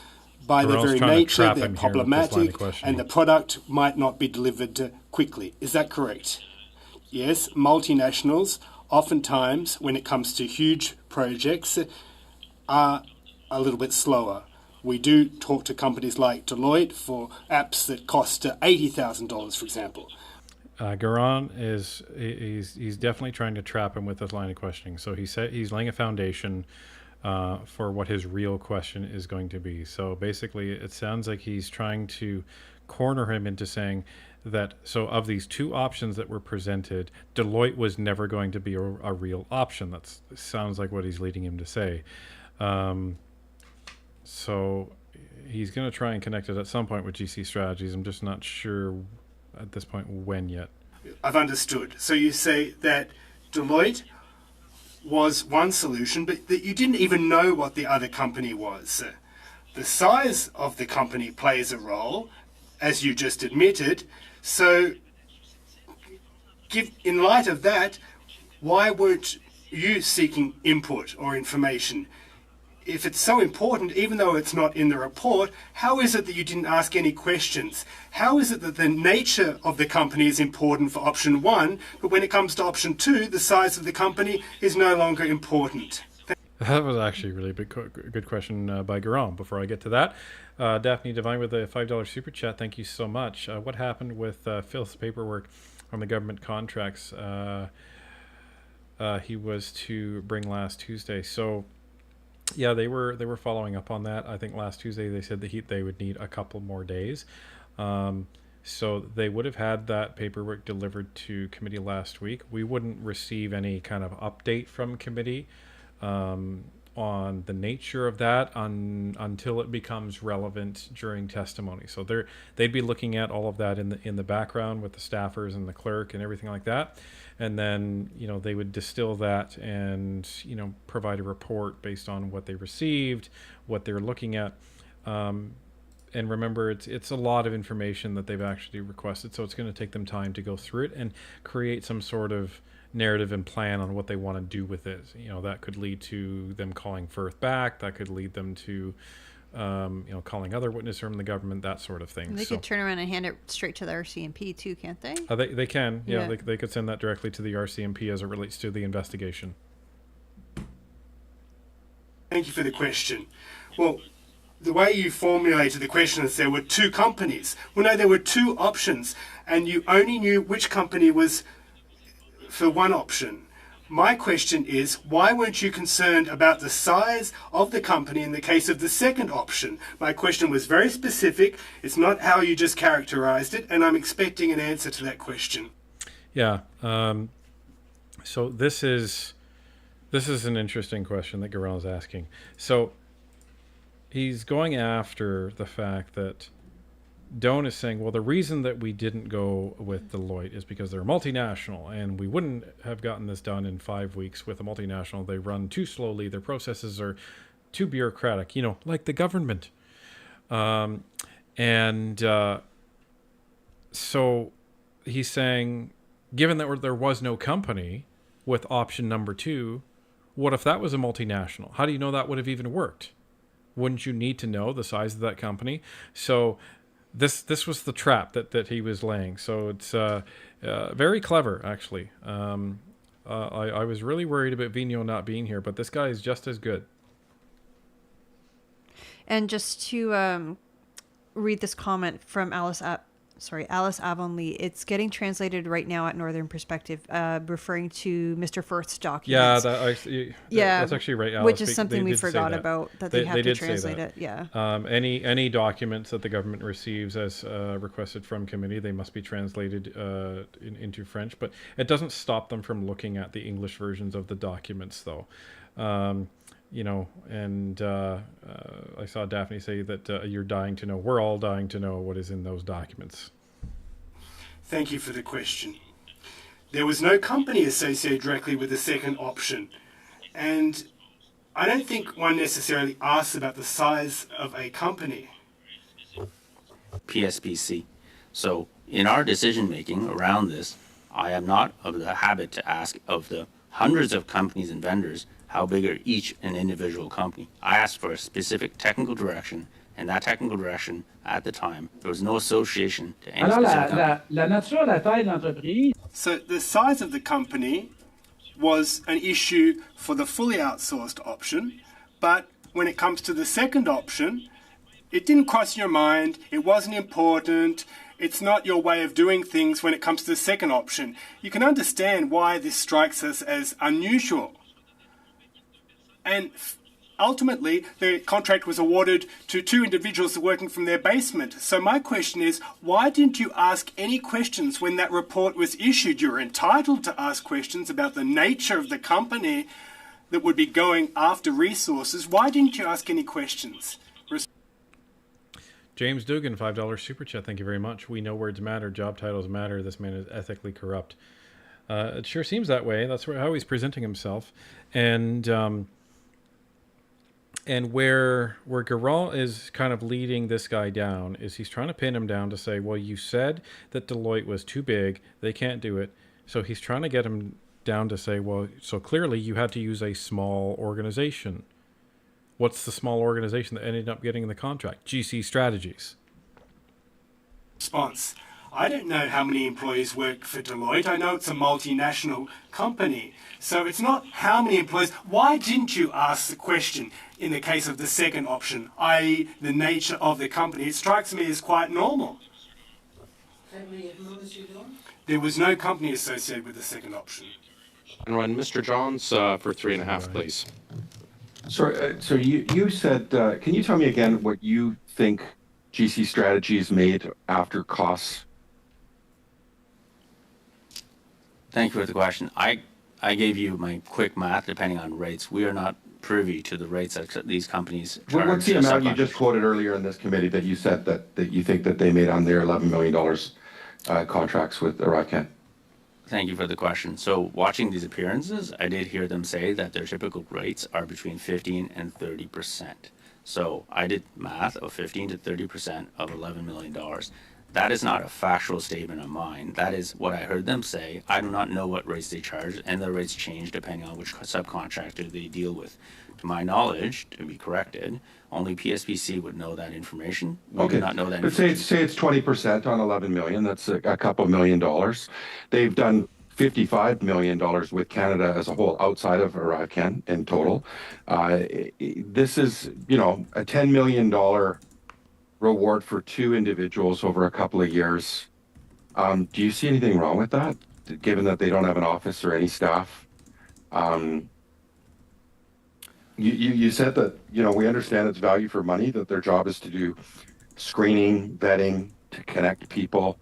by their very nature they're problematic and the product might not be delivered quickly. Is that correct? Yes, multinationals oftentimes, when it comes to huge projects, are a little bit slower. We do talk to companies like Deloitte for apps that cost $80,000, for example. Garon he's definitely trying to trap him with this line of questioning. So he said he's laying a foundation for what his real question is going to be. So basically, it sounds like he's trying to corner him into saying that, so of these two options that were presented, Deloitte was never going to be a real option. That sounds like what he's leading him to say. So he's going to try and connect it at some point with GC Strategies. I'm just not sure at this point when yet. I've understood. So you say that Deloitte was one solution, but that you didn't even know what the other company was. The size of the company plays a role, as you just admitted. So in light of that, why weren't you seeking input or information? If it's so important, even though it's not in the report, how is it that you didn't ask any questions? How is it that the nature of the company is important for option 1, but when it comes to option 2, the size of the company is no longer important? That was actually a really good question by Garon. Before I get to that, Daphne Devine with a $5 super chat. Thank you so much. What happened with Phil's paperwork on the government contracts he was to bring last Tuesday? So yeah, they were following up on that. I think last Tuesday they said that they would need a couple more days. So they would have had that paperwork delivered to committee last week. We wouldn't receive any kind of update from committee on the nature of that until it becomes relevant during testimony. So they'd be looking at all of that in the background with the staffers and the clerk and everything like that. And then, they would distill that and, provide a report based on what they received, what they're looking at. And remember, it's a lot of information that they've actually requested. So it's going to take them time to go through it and create some sort of narrative and plan on what they want to do with it. That could lead to them calling Firth back. That could lead them to, calling other witnesses from the government, that sort of thing. And they could turn around and hand it straight to the RCMP too, can't they? They can, yeah. They could send that directly to the RCMP as it relates to the investigation. Thank you for the question. Well, the way you formulated the question is there were two companies. Well, no, there were two options, and you only knew which company was for one option. My question is, why weren't you concerned about the size of the company in the case of the second option? My question was very specific. It's not how you just characterized it, and I'm expecting an answer to that question. Yeah. So this is an interesting question that Garel is asking. So he's going after the fact that Doan is saying, well, the reason that we didn't go with Deloitte is because they're multinational, and we wouldn't have gotten this done in 5 weeks with a multinational. They run too slowly. Their processes are too bureaucratic, like the government. So he's saying, given that there was no company with option number 2, what if that was a multinational? How do you know that would have even worked? Wouldn't you need to know the size of that company? So this was the trap that he was laying. So it's very clever, actually. I was really worried about Vigneault not being here, but this guy is just as good. And just to read this comment from Alice Avonlea, it's getting translated right now at Northern Perspective, referring to Mr. Firth's documents. That's actually right, Alice. Which is something we forgot about, that they have to translate it. Yeah. Any documents that the government receives as requested from committee, they must be translated into French, but it doesn't stop them from looking at the English versions of the documents, though. I saw Daphne say that you're dying to know. We're all dying to know what is in those documents. Thank you for the question. There was no company associated directly with the second option, and I don't think one necessarily asks about the size of a company. PSPC. So in our decision making around this, I am not of the habit to ask of the hundreds of companies and vendors how big are each an individual company. I asked for a specific technical direction, and that technical direction, at the time, there was no association to any specific company. So the size of the company was an issue for the fully outsourced option, but when it comes to the second option, it didn't cross your mind, it wasn't important, it's not your way of doing things when it comes to the second option. You can understand why this strikes us as unusual. And ultimately, the contract was awarded to two individuals working from their basement. So my question is, why didn't you ask any questions when that report was issued? You're entitled to ask questions about the nature of the company that would be going after resources. Why didn't you ask any questions? James Dugan, $5 super chat. Thank you very much. We know words matter, job titles matter. This man is ethically corrupt. It sure seems that way. That's how he's presenting himself. And where Garel is kind of leading this guy down is he's trying to pin him down to say, well, you said that Deloitte was too big, they can't do it. So he's trying to get him down to say, well, so clearly you had to use a small organization. What's the small organization that ended up getting the contract? GC Strategies. Response. I don't know how many employees work for Deloitte. I know it's a multinational company. So it's not how many employees. Why didn't you ask the question in the case of the second option, i.e. the nature of the company? It strikes me as quite normal. There was no company associated with the second option. And run Mr. Johns for 3.5, please. Sorry, so you said, can you tell me again what you think GC Strategies made after costs? Thank you for the question. I gave you my quick math depending on rates. We are not privy to the rates that these companies charge. What's the amount you just quoted earlier in this committee that you said that you think that they made on their $11 million contracts with Arakan? Thank you for the question. So watching these appearances, I did hear them say that their typical rates are between 15 and 30%. So I did math of 15 to 30% of $11 million. That is not a factual statement of mine. That is what I heard them say. I do not know what rates they charge, and the rates change depending on which subcontractor they deal with. To my knowledge, to be corrected, only PSPC would know that information. We do not know that information. Say it's 20% on $11 million. That's a couple $1 million. They've done $55 million with Canada as a whole outside of Arakan in total. This is, you know, a $10 million reward for 2 individuals over a couple of years. Do you see anything wrong with that, given that they don't have an office or any staff? You said that, you know, we understand it's value for money, that their job is to do screening, vetting, to connect people.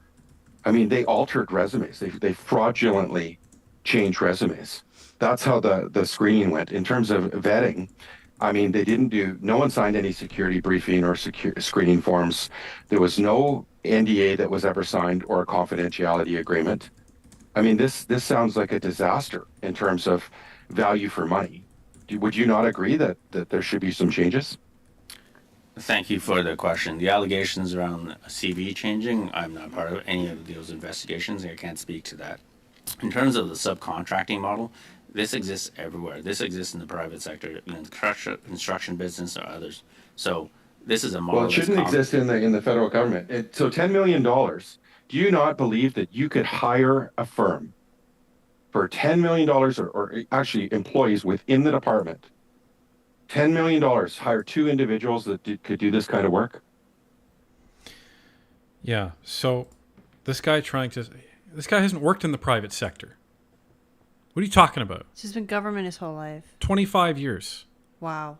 I mean, they altered resumes. They fraudulently changed resumes. That's how the screening went. In terms of vetting, I mean, no one signed any security briefing or screening forms. There was no NDA that was ever signed or a confidentiality agreement. I mean, this sounds like a disaster in terms of value for money. Would you not agree that there should be some changes? Thank you for the question. The allegations around CV changing, I'm not part of any of those investigations. I can't speak to that. In terms of the subcontracting model, this exists everywhere. This exists in the private sector, in the construction business or others. So this is a model. Well, it shouldn't exist in the federal government. So $10 million, do you not believe that you could hire a firm for $10 million or actually employees within the department, $10 million, hire 2 individuals that could do this kind of work? Yeah. So this guy hasn't worked in the private sector. What are you talking about? He's been government his whole life. 25 years. Wow.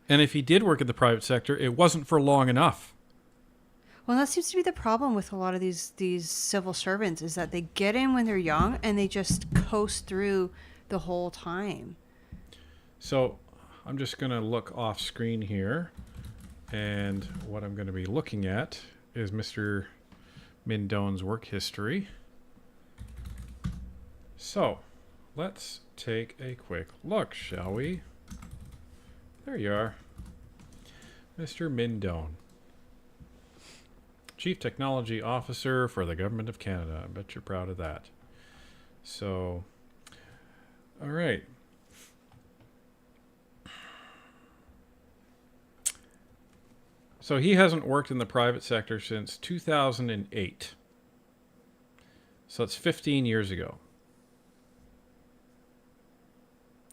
And if he did work in the private sector, it wasn't for long enough. Well, that seems to be the problem with a lot of these civil servants, is that they get in when they're young and they just coast through the whole time. So I'm just going to look off screen here. And what I'm going to be looking at is Mr. Mindon's work history. So let's take a quick look, shall we? There you are. Mr. Mindon. Chief Technology Officer for the Government of Canada. I bet you're proud of that. So, all right. So he hasn't worked in the private sector since 2008. So that's 15 years ago.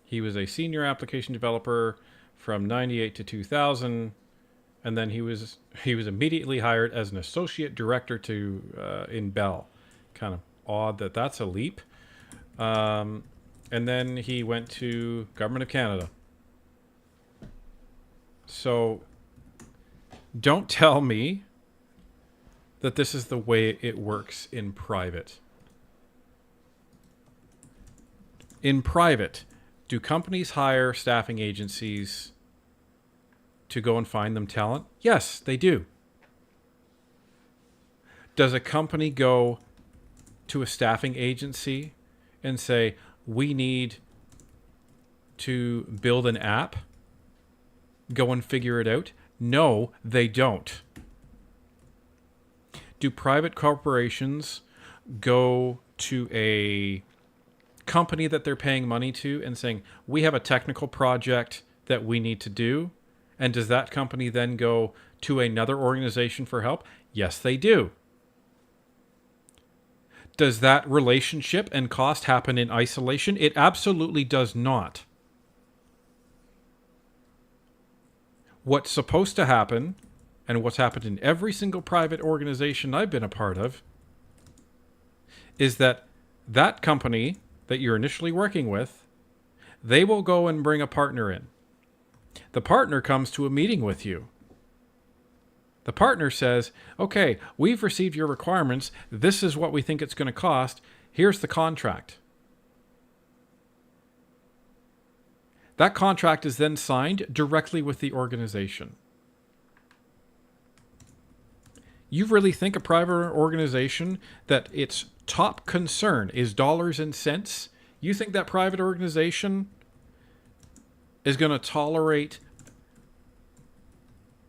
He was a senior application developer from 98 to 2000. And then he was immediately hired as an associate director in Bell. Kind of odd that that's a leap. And then he went to Government of Canada. So don't tell me that this is the way it works in private. In private, do companies hire staffing agencies to go and find them talent? Yes, they do. Does a company go to a staffing agency and say, we need to build an app? Go and figure it out? No, they don't. Do private corporations go to a company that they're paying money to and saying, we have a technical project that we need to do? And does that company then go to another organization for help? Yes, they do. Does that relationship and cost happen in isolation? It absolutely does not. What's supposed to happen, and what's happened in every single private organization I've been a part of, is that that company that you're initially working with, they will go and bring a partner in. The partner comes to a meeting with you. The partner says, okay, we've received your requirements. This is what we think it's going to cost. Here's the contract. That contract is then signed directly with the organization. You really think a private organization that its top concern is dollars and cents? You think that private organization is going to tolerate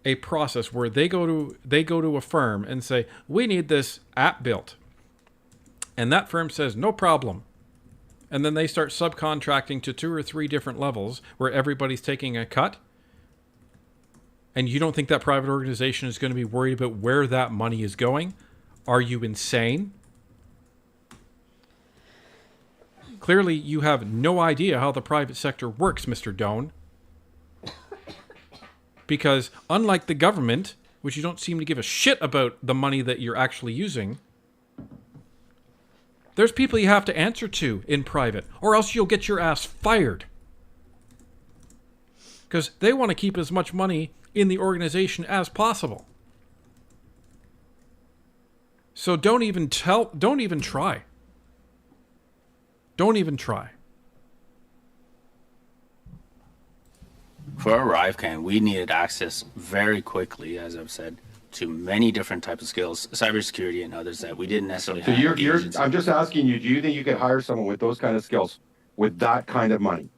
a process where they go to a firm and say, we need this app built, and that firm says no problem, and then they start subcontracting to 2 or 3 different levels where everybody's taking a cut, and you don't think that private organization is going to be worried about where that money is going? Are you insane? Clearly, you have no idea how the private sector works, Mr. Doan. Because unlike the government, which you don't seem to give a shit about the money that you're actually using, there's people you have to answer to in private, or else you'll get your ass fired. Because they want to keep as much money in the organization as possible. So don't even try. Don't even try. For ArriveCan, we needed access very quickly, as I've said, to many different types of skills, cybersecurity and others that we didn't necessarily So have. I'm just asking you, do you think you could hire someone with those kind of skills, with that kind of money?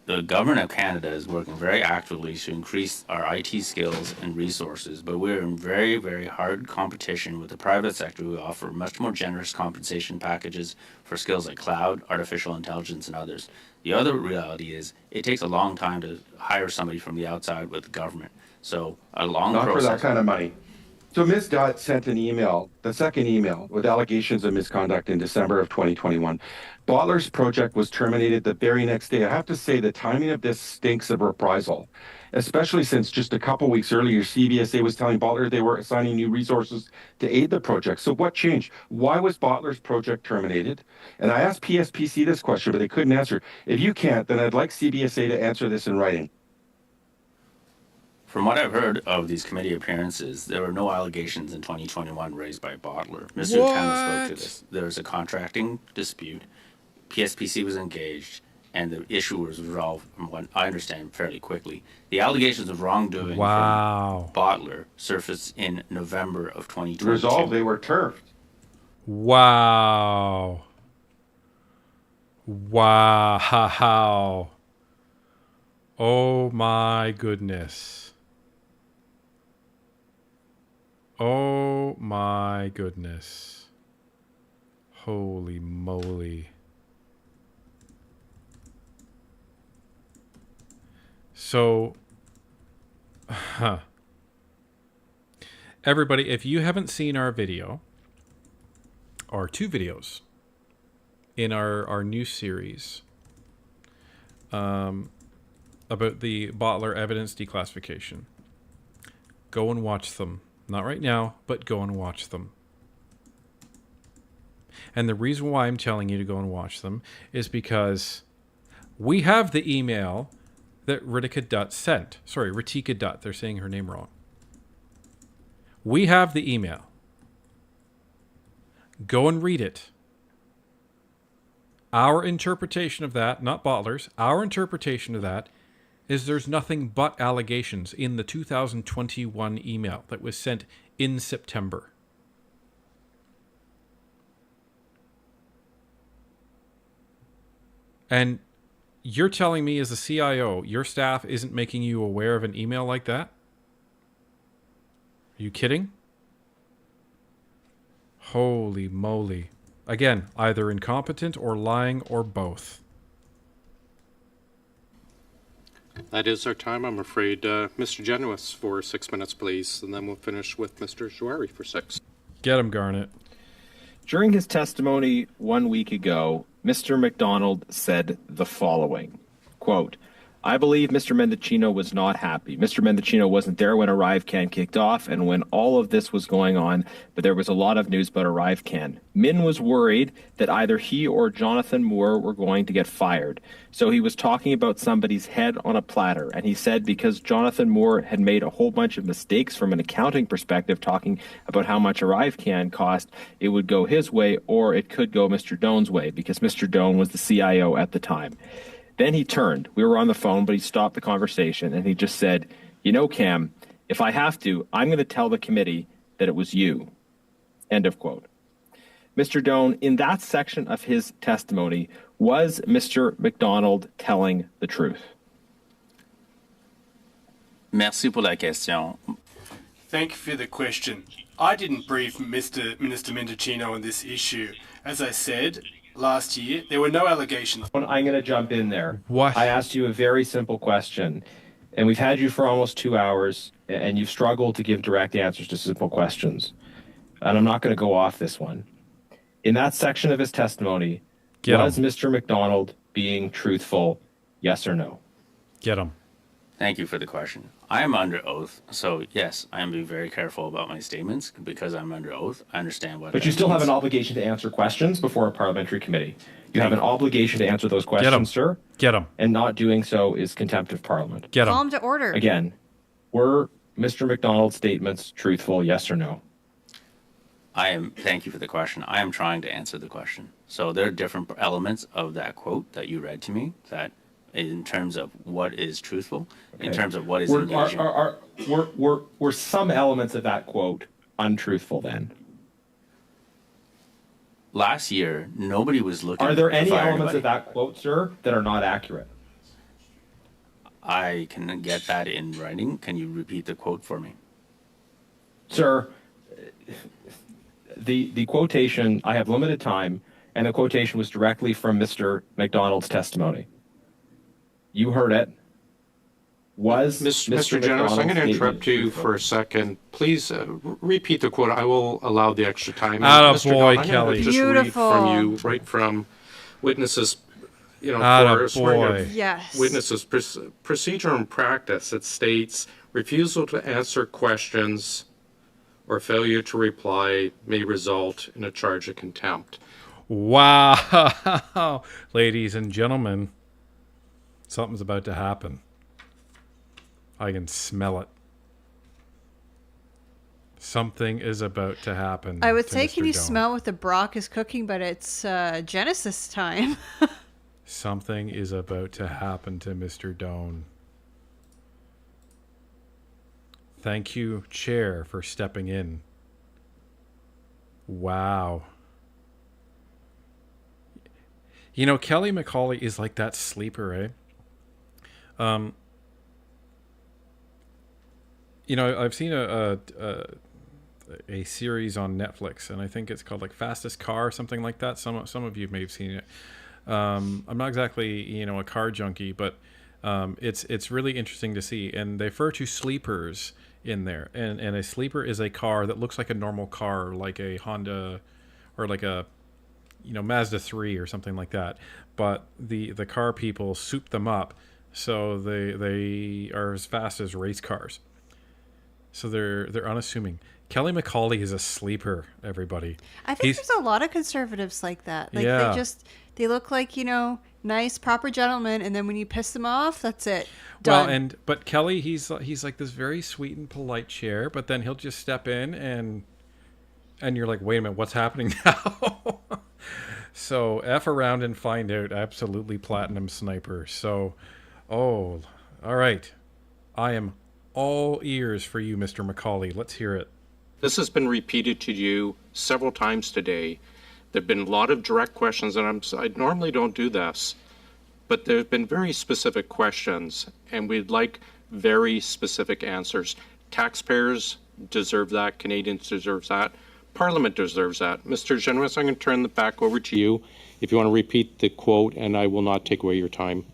The government of Canada is working very actively to increase our IT skills and resources, but we're in very, very hard competition with the private sector who offer much more generous compensation packages for skills like cloud, artificial intelligence, and others. The other reality is it takes a long time to hire somebody from the outside with the government. So a long Not process. for that kind of money. So Ms. Dutt sent an email, the second email, with allegations of misconduct in December of 2021. Botler's project was terminated the very next day. I have to say the timing of this stinks of reprisal, especially since just a couple weeks earlier, CBSA was telling Botler they were assigning new resources to aid the project. So what changed? Why was Botler's project terminated? And I asked PSPC this question, but they couldn't answer. If you can't, then I'd like CBSA to answer this in writing. From what I've heard of these committee appearances, there were no allegations in 2021 raised by Botler. Mr. Tanner spoke to this. There was a contracting dispute. PSPC was engaged, and the issue was resolved, from what I understand, fairly quickly. The allegations of wrongdoing from Botler surfaced in November of 2022. Resolved, they were turfed. Wow. Oh my goodness. Oh my goodness. Holy moly. So, everybody, if you haven't seen our video, or two videos in our new series about the Botler evidence declassification, go and watch them. Not right now, but go and watch them. And the reason why I'm telling you to go and watch them is because we have the email that Ritika Dutt sent. Sorry, Ritika Dutt. They're saying her name wrong. We have the email. Go and read it. Our interpretation of that, not Botler's, our interpretation of that is there's nothing but allegations in the 2021 email that was sent in September. And you're telling me as a CIO, your staff isn't making you aware of an email like that? Are you kidding? Holy moly. Again, either incompetent or lying or both. That is our time, I'm afraid. Mr. Genuis for 6 minutes, please, and then we'll finish with Mr. Jouari for 6. Get him, Garnet. During his testimony 1 week ago, Mr. McDonald said the following, quote, I believe Mr. Mendocino was not happy. Mr. Mendocino wasn't there when ArriveCan kicked off and when all of this was going on, but there was a lot of news about ArriveCan. Min was worried that either he or Jonathan Moore were going to get fired. So he was talking about somebody's head on a platter, and he said because Jonathan Moore had made a whole bunch of mistakes from an accounting perspective talking about how much ArriveCan cost, it would go his way or it could go Mr. Doan's way because Mr. Doan was the CIO at the time. Then he turned. We were on the phone, but he stopped the conversation, and he just said, you know, Cam, if I have to, I'm going to tell the committee that it was you. End of quote. Mr. Doan, in that section of his testimony, was Mr. McDonald telling the truth? Merci pour la question. Thank you for the question. I didn't brief Minister Mendocino on this issue. As I said, last year, there were no allegations. I'm going to jump in there. What? I asked you a very simple question, and we've had you for almost 2 hours, and you've struggled to give direct answers to simple questions. And I'm not going to go off this one. In that section of his testimony, Get was him. Mr. McDonald being truthful, yes or no? Get him. Thank you for the question. I am under oath, so yes, I am being very careful about my statements because I'm under oath. I understand what. But that you still have means. an obligation to answer questions before a parliamentary committee. You have an obligation to answer those Get questions, him. sir. Get him. And not doing so is contempt of parliament. Get him. Call him to order. Again, were Mr. McDonald's statements truthful, yes or no? Thank you for the question. I am trying to answer the question. So there are different elements of that quote that you read to me that in terms of what is truthful, in terms of what is engaging. Were some elements of that quote untruthful then? Last year, nobody was looking. Are there any to fire elements anybody. of that quote, sir, that are not accurate? I can get that in writing. Can you repeat the quote for me? Sir, the quotation, I have limited time, and the quotation was directly from Mr. McDonald's testimony. You heard it. Was Mr. Generous, I'm going to interrupt you for a second. Please repeat the quote. I will allow the extra time. Atta boy, I'm Kelly. Just Beautiful. read from you, right from witnesses, Atta for swearing boy. of Yes. witnesses. Procedure and practice, it states, refusal to answer questions or failure to reply may result in a charge of contempt. Wow. Ladies and gentlemen, something's about to happen. I can smell it. Something is about to happen. I would to say, Mr. can you Doan. smell what the Brock is cooking? But it's Genesis time. Something is about to happen to Mr. Doan. Thank you, Chair, for stepping in. Wow. You know, Kelly McCauley is like that sleeper, eh? You know, I've seen a series on Netflix, and I think it's called like Fastest Car or something like that. Some of you may have seen it. I'm not exactly a car junkie, but it's really interesting to see. And they refer to sleepers in there, and a sleeper is a car that looks like a normal car, like a Honda or like a Mazda 3 or something like that. But the car people soup them up so they are as fast as race cars. So they're unassuming. Kelly McCauley is a sleeper, everybody. I think there's a lot of conservatives like that. Like Yeah. they look like, nice, proper gentlemen, and then when you piss them off, that's it. Done. Well, but Kelly, he's like this very sweet and polite chair, but then he'll just step in and you're like, wait a minute, what's happening now? So F around and find out. Absolutely platinum sniper. So, all right. I am all ears for you, Mr. McCauley. Let's hear it. This has been repeated to you several times today. There have been a lot of direct questions, and I normally don't do this, but there have been very specific questions, and we'd like very specific answers. Taxpayers deserve that. Canadians deserve that. Parliament deserves that. Mr. Generous, I'm going to turn it back over to you if you want to repeat the quote, and I will not take away your time.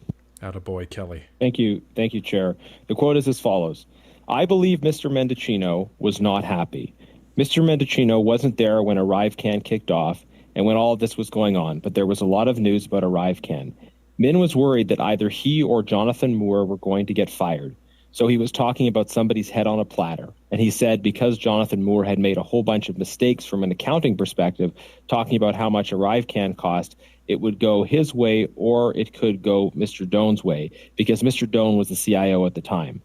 Attaboy, Kelly. Thank you, Chair. The quote is as follows. I believe Mr. Mendocino was not happy. Mr. Mendocino wasn't there when ArriveCan kicked off and when all of this was going on, but there was a lot of news about ArriveCan. Min was worried that either he or Jonathan Moore were going to get fired. So he was talking about somebody's head on a platter. And he said because Jonathan Moore had made a whole bunch of mistakes from an accounting perspective, talking about how much ArriveCan cost, it would go his way or it could go Mr. Doan's way because Mr. Doan was the CIO at the time.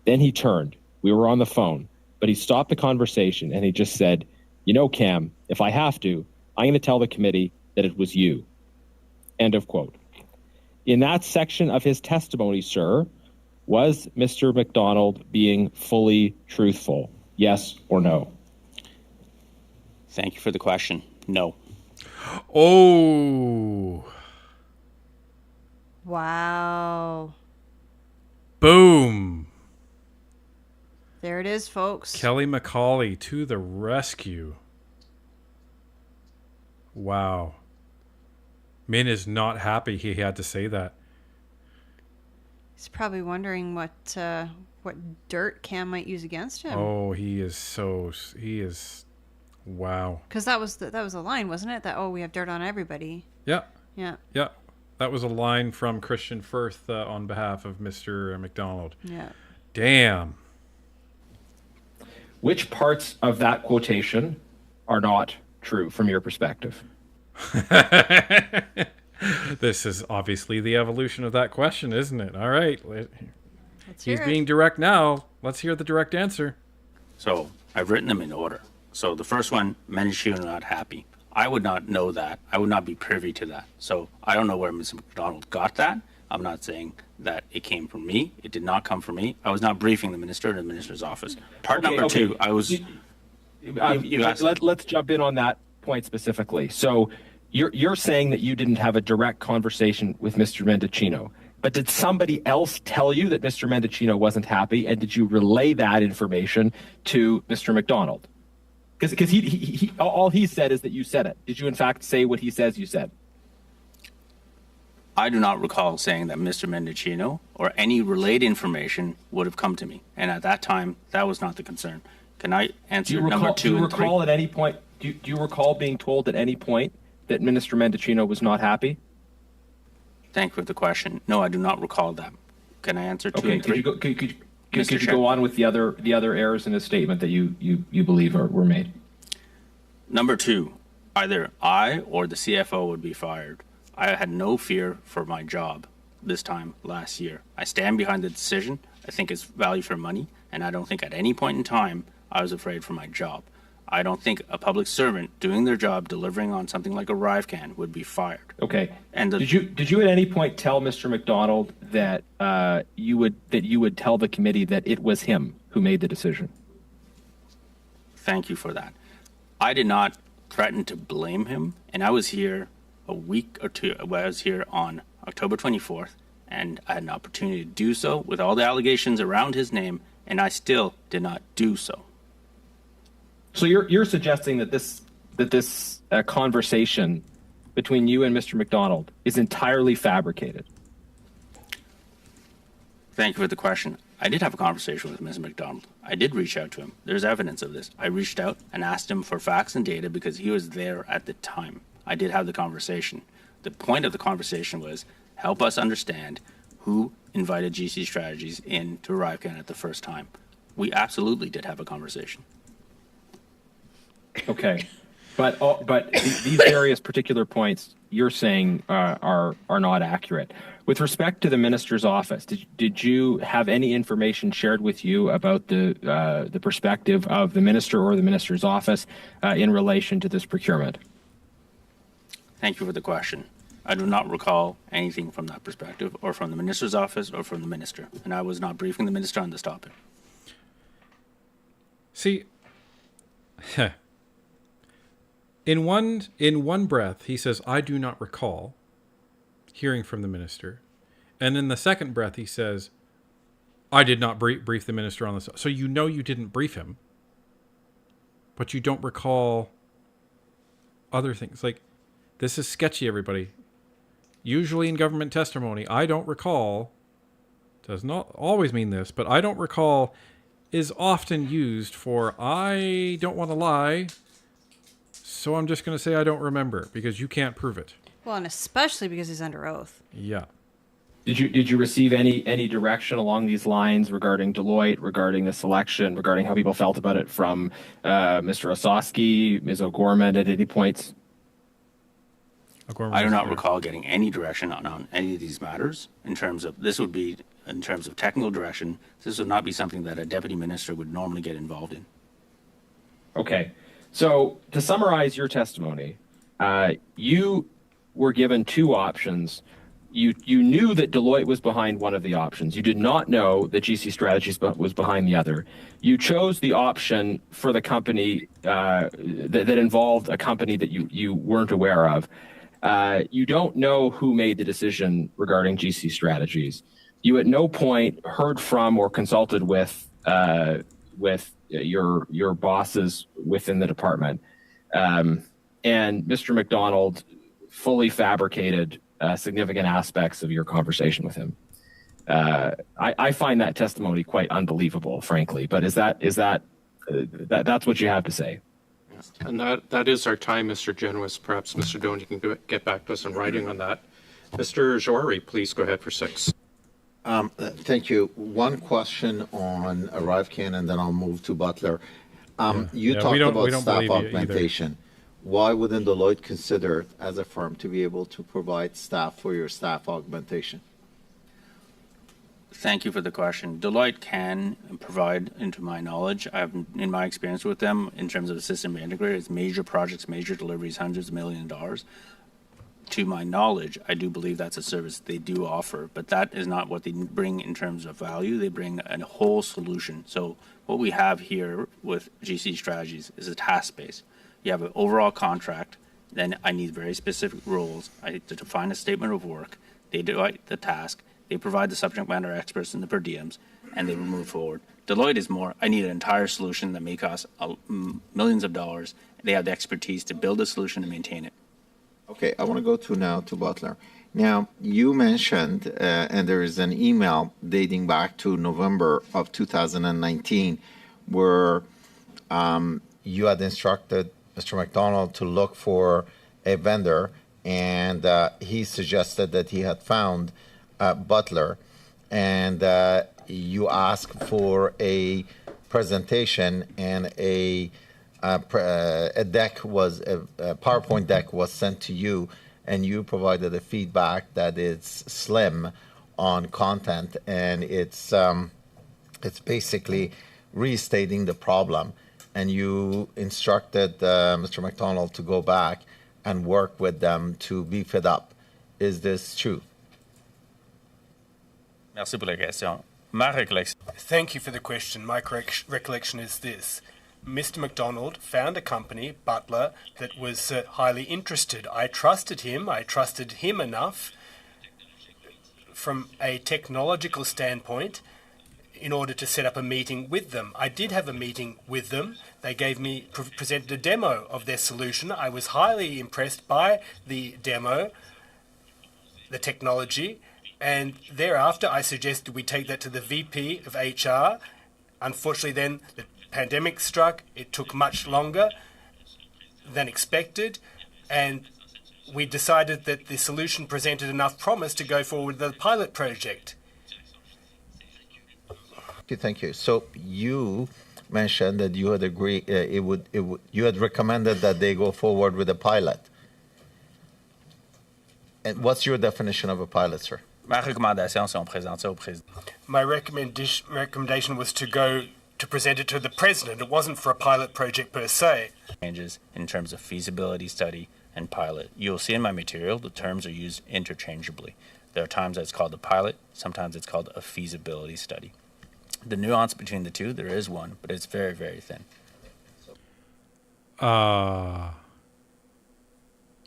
Then he turned. We were on the phone, but he stopped the conversation and he just said, Cam, if I have to, I'm going to tell the committee that it was you. End of quote. In that section of his testimony, sir, was Mr. McDonald being fully truthful? Yes or no? Thank you for the question. No. Oh. Wow. Boom. There it is, folks. Kelly McCauley to the rescue. Wow. Min is not happy he had to say that. He's probably wondering what dirt Cam might use against him. Oh, he is Wow. Because that was a line, wasn't it? That, oh, we have dirt on everybody. Yeah. Yeah. Yeah. That was a line from Christian Firth on behalf of Mr. McDonald. Yeah. Damn. Which parts of that quotation are not true from your perspective? This is obviously the evolution of that question, isn't it? All right. He's hear it. being direct now. Let's hear the direct answer. So I've written them in order. So the first one, Mendocino not happy. I would not know that. I would not be privy to that. So I don't know where Mr. McDonald got that. I'm not saying that it came from me. It did not come from me. I was not briefing the minister in the minister's office. Part number two, I was... Let's jump in on that point specifically. So you're saying that you didn't have a direct conversation with Mr. Mendocino, but did somebody else tell you that Mr. Mendocino wasn't happy, and did you relay that information to Mr. McDonald? Because he all he said is that you said it. Did you in fact say what he says you said? I do not recall saying that Mr. Mendocino or any relayed information would have come to me. And at that time, that was not the concern. Can I answer number two do you and three? recall at any point? Do you recall being told at any point that Minister Mendocino was not happy? Thank you for the question. No, I do not recall that. Can I answer two and three? Could you go on with the other errors in his statement that you believe were made? Number two, either I or the CFO would be fired. I had no fear for my job this time last year. I stand behind the decision. I think it's value for money, and I don't think at any point in time I was afraid for my job. I don't think a public servant doing their job, delivering on something like a RiveCan, would be fired. Okay. And did you at any point tell Mr. McDonald that you would tell the committee that it was him who made the decision? Thank you for that. I did not threaten to blame him, and I was here a week or two. I was here on October 24th, and I had an opportunity to do so with all the allegations around his name, and I still did not do so. So you're suggesting that this conversation between you and Mr. McDonald is entirely fabricated? Thank you for the question. I did have a conversation with Mr. McDonald. I did reach out to him. There's evidence of this. I reached out and asked him for facts and data because he was there at the time. I did have the conversation. The point of the conversation was help us understand who invited GC Strategies into RiveCan at the first time. We absolutely did have a conversation. Okay, but these various particular points you're saying are not accurate. With respect to the minister's office, did you have any information shared with you about the perspective of the minister or the minister's office in relation to this procurement? Thank you for the question. I do not recall anything from that perspective, or from the minister's office, or from the minister, and I was not briefing the minister on this topic. See, in one breath, he says, "I do not recall hearing from the minister," and in the second breath, he says, "I did not brief the minister on this." So you know you didn't brief him, but you don't recall other things. Like, this is sketchy, everybody. Usually in government testimony, "I don't recall" does not always mean this, but "I don't recall" is often used for "I don't want to lie, so I'm just going to say I don't remember," because you can't prove it. Well, and especially because he's under oath. Yeah. Did you receive any direction along these lines regarding Deloitte, regarding the selection, regarding how people felt about it from Mr. Osowski, Ms. O'Gorman at any points? I do not recall getting any direction on any of these matters. In terms of technical direction, this would not be something that a deputy minister would normally get involved in. Okay. So to summarize your testimony, you were given two options. You knew that Deloitte was behind one of the options. You did not know that GC Strategies was behind the other. You chose the option for the company that involved a company that you weren't aware of. You don't know who made the decision regarding GC Strategies. You at no point heard from or consulted with your bosses within the department. And Mr. McDonald fully fabricated significant aspects of your conversation with him. I find that testimony quite unbelievable, frankly. But that's what you have to say? And that is our time, Mr. Genuis. Perhaps, Mr. Doan, you can get back to us in writing on that. Mr. Jory, please go ahead for 6. Thank you. One question on ArriveCAN, and then I'll move to Butler. You talked about staff augmentation. Why wouldn't Deloitte consider, as a firm, to be able to provide staff for your staff augmentation? Thank you for the question. Deloitte can provide, into my knowledge, in my experience with them, in terms of a system integrator, it's major projects, major deliveries, hundreds of millions of dollars. To my knowledge, I do believe that's a service they do offer, but that is not what they bring in terms of value. They bring a whole solution. So what we have here with GC Strategies is a task base. You have an overall contract, then I need very specific rules. I need to define a statement of work. They do the task. They provide the subject matter experts and the per diems, and they will move forward. Deloitte is more, I need an entire solution that may cost millions of dollars. They have the expertise to build a solution and maintain it. Okay, I want to go to Butler. Now, you mentioned, and there is an email dating back to November of 2019, where you had instructed Mr. McDonald to look for a vendor, and he suggested that he had found Butler, and you asked for a presentation, and a PowerPoint deck was sent to you, and you provided a feedback that it's slim on content, and it's basically restating the problem, and you instructed Mr. McDonald to go back and work with them to beef it up. Is this true? Merci pour la question. Thank you for the question. My recollection is this. Mr. McDonald found a company, Butler, that was highly interested. I trusted him enough from a technological standpoint in order to set up a meeting with them. I did have a meeting with them. They gave me, presented a demo of their solution. I was highly impressed by the demo, the technology, and thereafter I suggested we take that to the VP of HR. Unfortunately then, the pandemic struck. It took much longer than expected, and we decided that the solution presented enough promise to go forward with the pilot project. Thank you. So you mentioned that you had agreed, you had recommended that they go forward with a pilot. And what's your definition of a pilot, sir? Ma recommandation, c'est on présente ça au président. My recommendation was to present it to the president. It wasn't for a pilot project per se. Changes in terms of feasibility study and pilot. You'll see in my material the terms are used interchangeably. There are times that it's called a pilot, sometimes it's called a feasibility study. The nuance between the two, there is one, but it's very, very thin.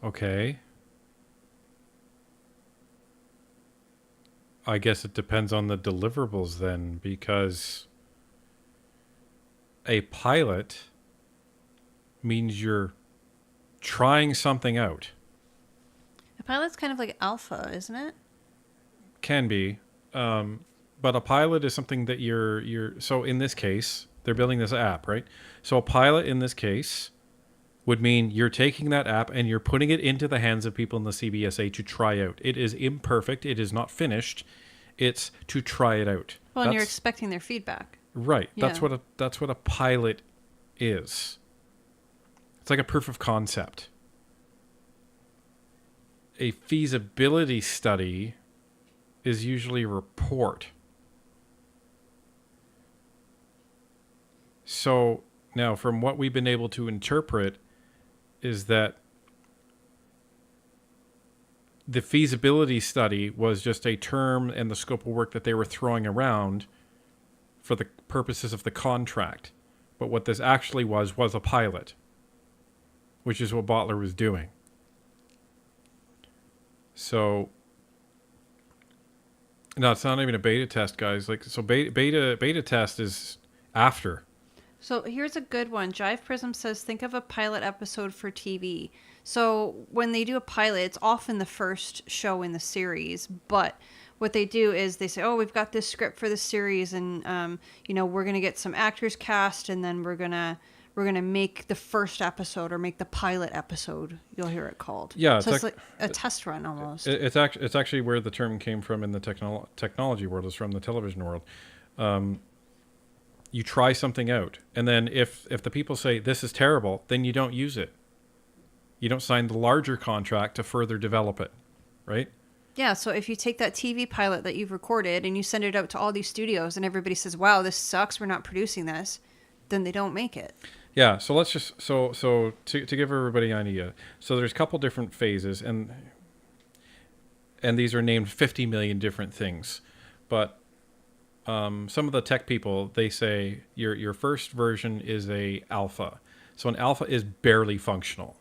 Okay. I guess it depends on the deliverables then, because a pilot means you're trying something out. A pilot's kind of like alpha, isn't it? Can be. But a pilot is something that you're so in this case, they're building this app, right? So a pilot in this case would mean you're taking that app and you're putting it into the hands of people in the CBSA to try out. It is imperfect. It is not finished. It's to try it out. Well, and you're expecting their feedback. Right. Yeah. That's what a pilot is. It's like a proof of concept. A feasibility study is usually a report. So now, from what we've been able to interpret, is that the feasibility study was just a term and the scope of work that they were throwing around for the purposes of the contract. But what this actually was a pilot, which is what Botler was doing. So, no, it's not even a beta test, guys. Beta test is after. So here's a good one. Jive Prism says, think of a pilot episode for TV. So when they do a pilot, it's often the first show in the series. But what they do is they say, oh, we've got this script for the series, and we're going to get some actors cast, and then we're going to we're going to make the first episode or make the pilot episode. You'll hear it called. Yeah, so it's like a test run almost. It's actually where the term came from in the technology world. Is from the television world. You try something out, and then if the people say this is terrible, then you don't use it. You don't sign the larger contract to further develop it, right? Yeah, so if you take that TV pilot that you've recorded and you send it out to all these studios and everybody says, wow, this sucks, we're not producing this, then they don't make it. Yeah, so let's just, so to give everybody an idea, so there's a couple different phases, and these are named 50 million different things. But some of the tech people, they say your first version is a alpha. So an alpha is barely functional.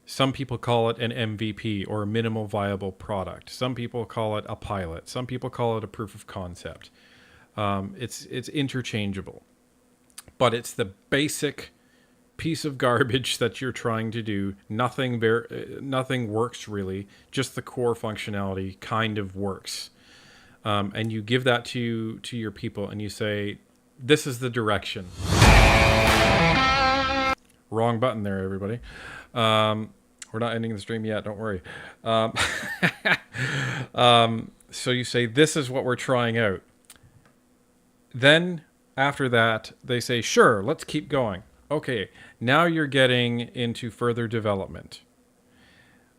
Some people call it an MVP or a minimal viable product. Some people call it a pilot. Some people call it a proof of concept. It's interchangeable, but it's the basic piece of garbage that you're trying to do. Nothing works really. Just the core functionality kind of works, and you give that to your people, and you say, "This is the direction." Wrong button there, everybody. We're not ending the stream yet. Don't worry. So you say, this is what we're trying out. Then after that, they say, sure, let's keep going. Okay, now you're getting into further development.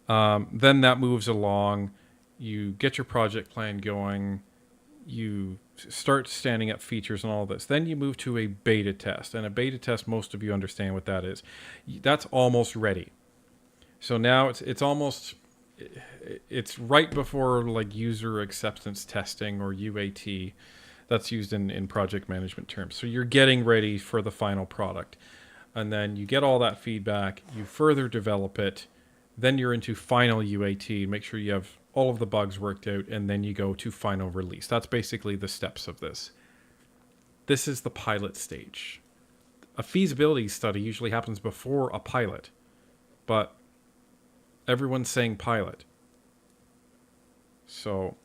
Then that moves along. You get your project plan going. You start standing up features and all this. Then you move to a beta test. And a beta test, most of you understand what that is. That's almost ready. So now it's almost, it's right before like user acceptance testing or UAT. That's used in project management terms. So you're getting ready for the final product. And then you get all that feedback. You further develop it. Then you're into final UAT. Make sure you have all of the bugs worked out, and then you go to final release. That's basically the steps of this. This is the pilot stage. A feasibility study usually happens before a pilot, but everyone's saying pilot. So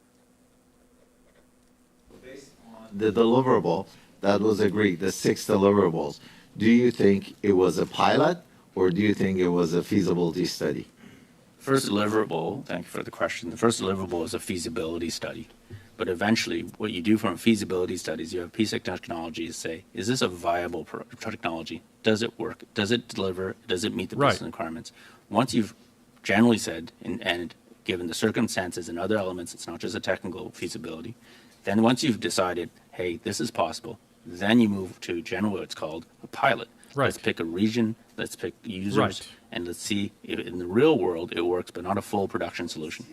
based on the deliverable that was agreed, the 6 deliverables, do you think it was a pilot or do you think it was a feasibility study? First deliverable, thank you for the question. The first deliverable is a feasibility study. But eventually, what you do from a feasibility study is you have a piece of technology to say, is this a viable technology? Does it work? Does it deliver? Does it meet the business requirements? Once you've generally said, and given the circumstances and other elements, it's not just a technical feasibility, then once you've decided, hey, this is possible, then you move to generally what it's called a pilot. Right. Let's pick a region, let's pick users, and let's see if in the real world it works, but not a full production solution.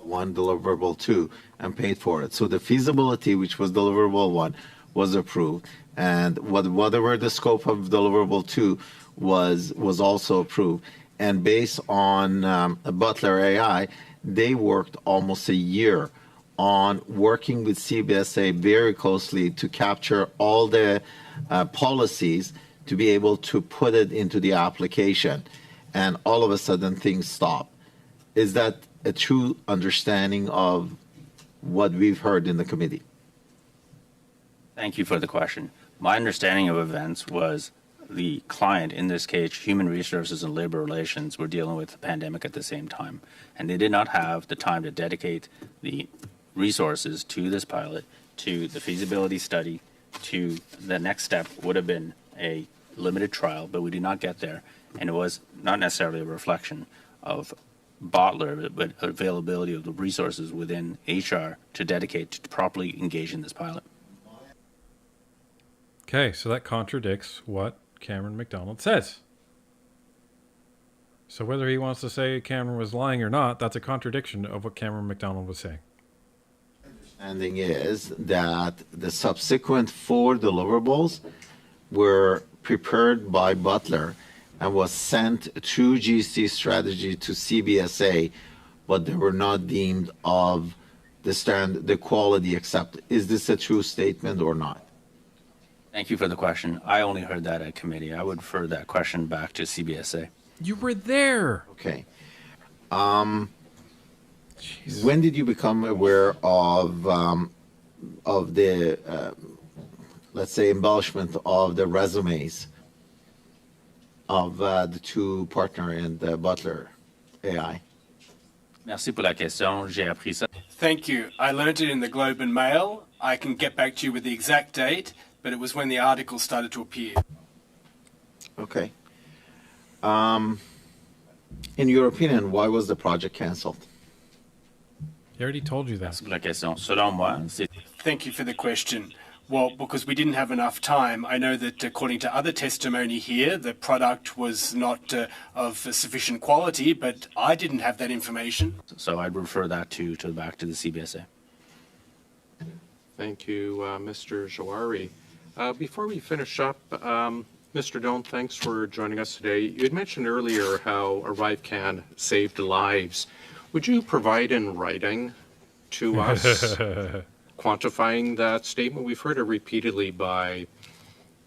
One, deliverable 2, and paid for it. So the feasibility, which was deliverable 1, was approved, and whatever the scope of deliverable 2 was also approved. And based on Botler AI, they worked almost a year on working with CBSA very closely to capture all the policies to be able to put it into the application. And all of a sudden things stop. Is that a true understanding of what we've heard in the committee? Thank you for the question. My understanding of events was the client, in this case, Human Resources and Labor Relations, were dealing with the pandemic at the same time. And they did not have the time to dedicate the resources to this pilot, to the feasibility study, to the next step would have been a limited trial, but we did not get there. And it was not necessarily a reflection of Botler, but availability of the resources within HR to dedicate to properly engage in this pilot. Okay, so that contradicts what Cameron McDonald says. So whether he wants to say Cameron was lying or not, that's a contradiction of what Cameron McDonald was saying. Understanding is that the subsequent 4 deliverables were prepared by Butler and was sent through GC strategy to CBSA, but they were not deemed of the quality accepted. Is this a true statement or not? Thank you for the question. I only heard that at committee. I would refer that question back to CBSA. You were there. Okay. When did you become aware of the let's say, embellishment of the resumes of the two partner in the Butler AI? Merci pour la question. J'ai appris ça. Thank you. I learned it in the Globe and Mail. I can get back to you with the exact date, but it was when the article started to appear. Okay. In your opinion, why was the project canceled? He already told you that. Merci pour la question. Selon moi, c'est Thank you for the question. Well, because we didn't have enough time. I know that according to other testimony here, the product was not of sufficient quality, but I didn't have that information. so I'd refer that back to the CBSA. Thank you, Mr. Jawari. Before we finish up, Mr. Doan, thanks for joining us today. You had mentioned earlier how ArriveCAN saved lives. Would you provide in writing to us quantifying that statement? We've heard it repeatedly by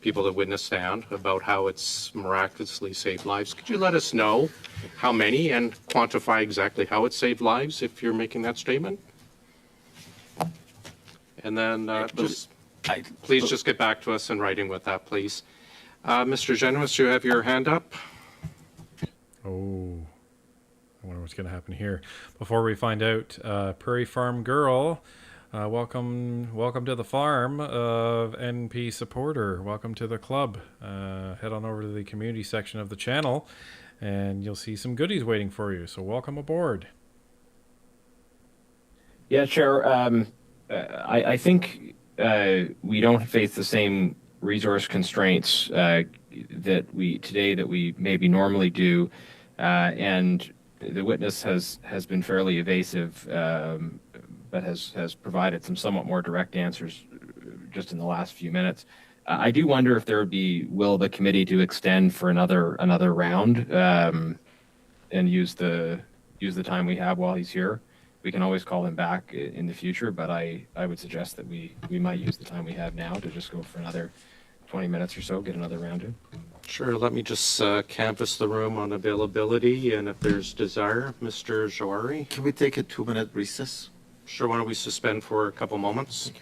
people that witness stand about how it's miraculously saved lives. Could you let us know how many and quantify exactly how it saved lives if you're making that statement? And then please just get back to us in writing with that, please. Mr. Generous, you have your hand up. Oh, I wonder what's going to happen here. Before we find out, Prairie Farm Girl, welcome to the farm of NP supporter. Welcome to the club. Head on over to the community section of the channel, and you'll see some goodies waiting for you. So welcome aboard. Yeah, Chair. I think we don't face the same resource constraints that we maybe normally do, and the witness has been fairly evasive, but has provided some somewhat more direct answers just in the last few minutes. I do wonder if there would be will the committee to extend for another round and use the time we have while he's here. We can always call him back in the future, but I would suggest that we might use the time we have now to just go for another 20 minutes or so, get another round in. Sure, let me just canvass the room on availability, and if there's desire, Mr. Jawari. Can we take a 2-minute recess? Sure, why don't we suspend for a couple moments?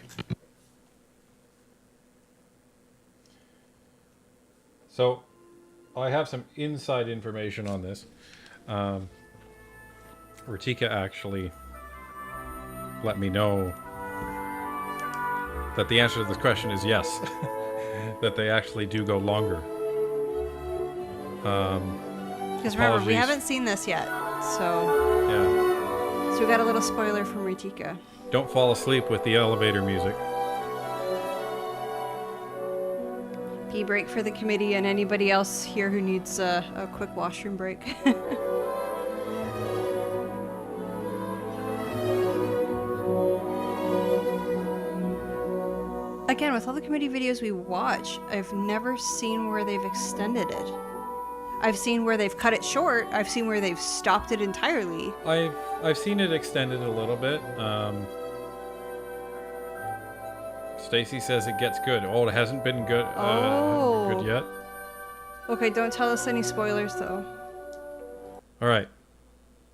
So I have some inside information on this. Ratika actually let me know that the answer to this question is yes. That they actually do go longer. Because remember, we haven't seen this yet, so yeah. So we got a little spoiler from Ritika. Don't fall asleep with the elevator music. Pee break for the committee and anybody else here who needs a quick washroom break. Again, with all the committee videos we watch, I've never seen where they've extended it. I've seen where they've cut it short. I've seen where they've stopped it entirely. I've seen it extended a little bit. Stacy says it gets good. Oh, it hasn't been good. Good yet. Okay, don't tell us any spoilers though. All right.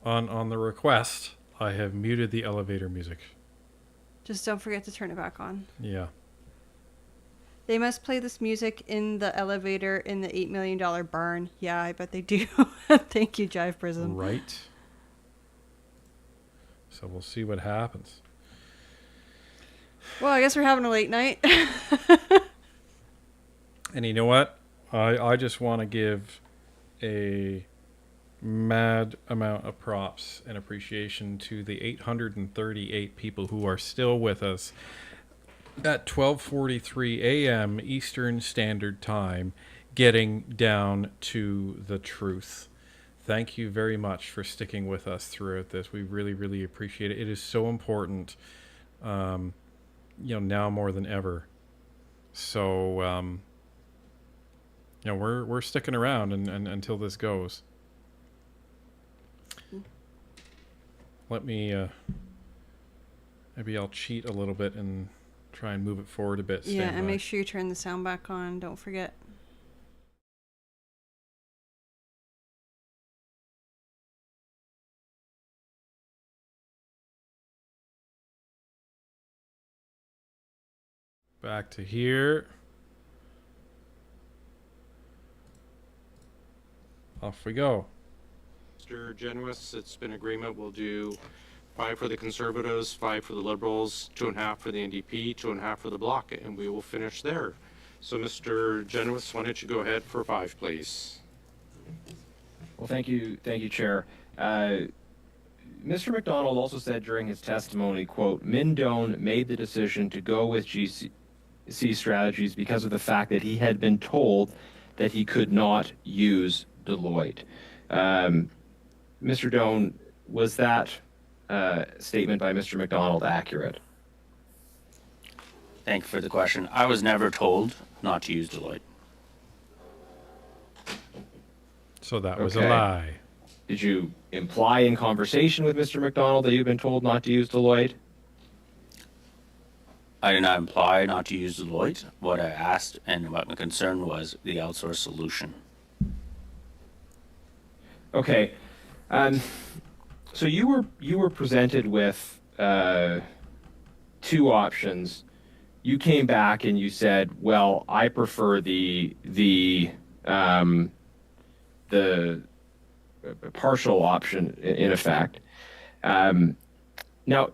On the request, I have muted the elevator music. Just don't forget to turn it back on. Yeah. They must play this music in the elevator in the $8 million barn. Yeah, I bet they do. Thank you, Jive Prism. Right. So we'll see what happens. Well, I guess we're having a late night. And you know what? I just want to give a mad amount of props and appreciation to the 838 people who are still with us at 12:43 a.m. Eastern Standard Time, getting down to the truth. Thank you very much for sticking with us throughout this. We really, really appreciate it. It is so important, now more than ever. So, we're sticking around and until this goes. Let me, maybe I'll cheat a little bit and try and move it forward a bit. Yeah, and make sure you turn the sound back on. Don't forget. Back to here. off we go. Mr. Genuis, it's been agreement. We'll do 5 for the Conservatives, 5 for the Liberals, 2.5 for the NDP, 2.5 for the Bloc, and we will finish there. So, Mr. Genuis, why don't you go ahead for 5, please? Well, thank you, Chair. Mr. McDonald also said during his testimony, quote, Mindone made the decision to go with GC strategies because of the fact that he had been told that he could not use Deloitte. Mr. Doan, was that statement by Mr. McDonald accurate? Thank you for the question. I was never told not to use Deloitte. So that was a lie. Did you imply in conversation with Mr. McDonald that you'd been told not to use Deloitte? I did not imply not to use Deloitte. What I asked and what my concern was the outsourced solution. Okay. So you were presented with 2 options. You came back and you said, "Well, I prefer the partial option in effect." Now,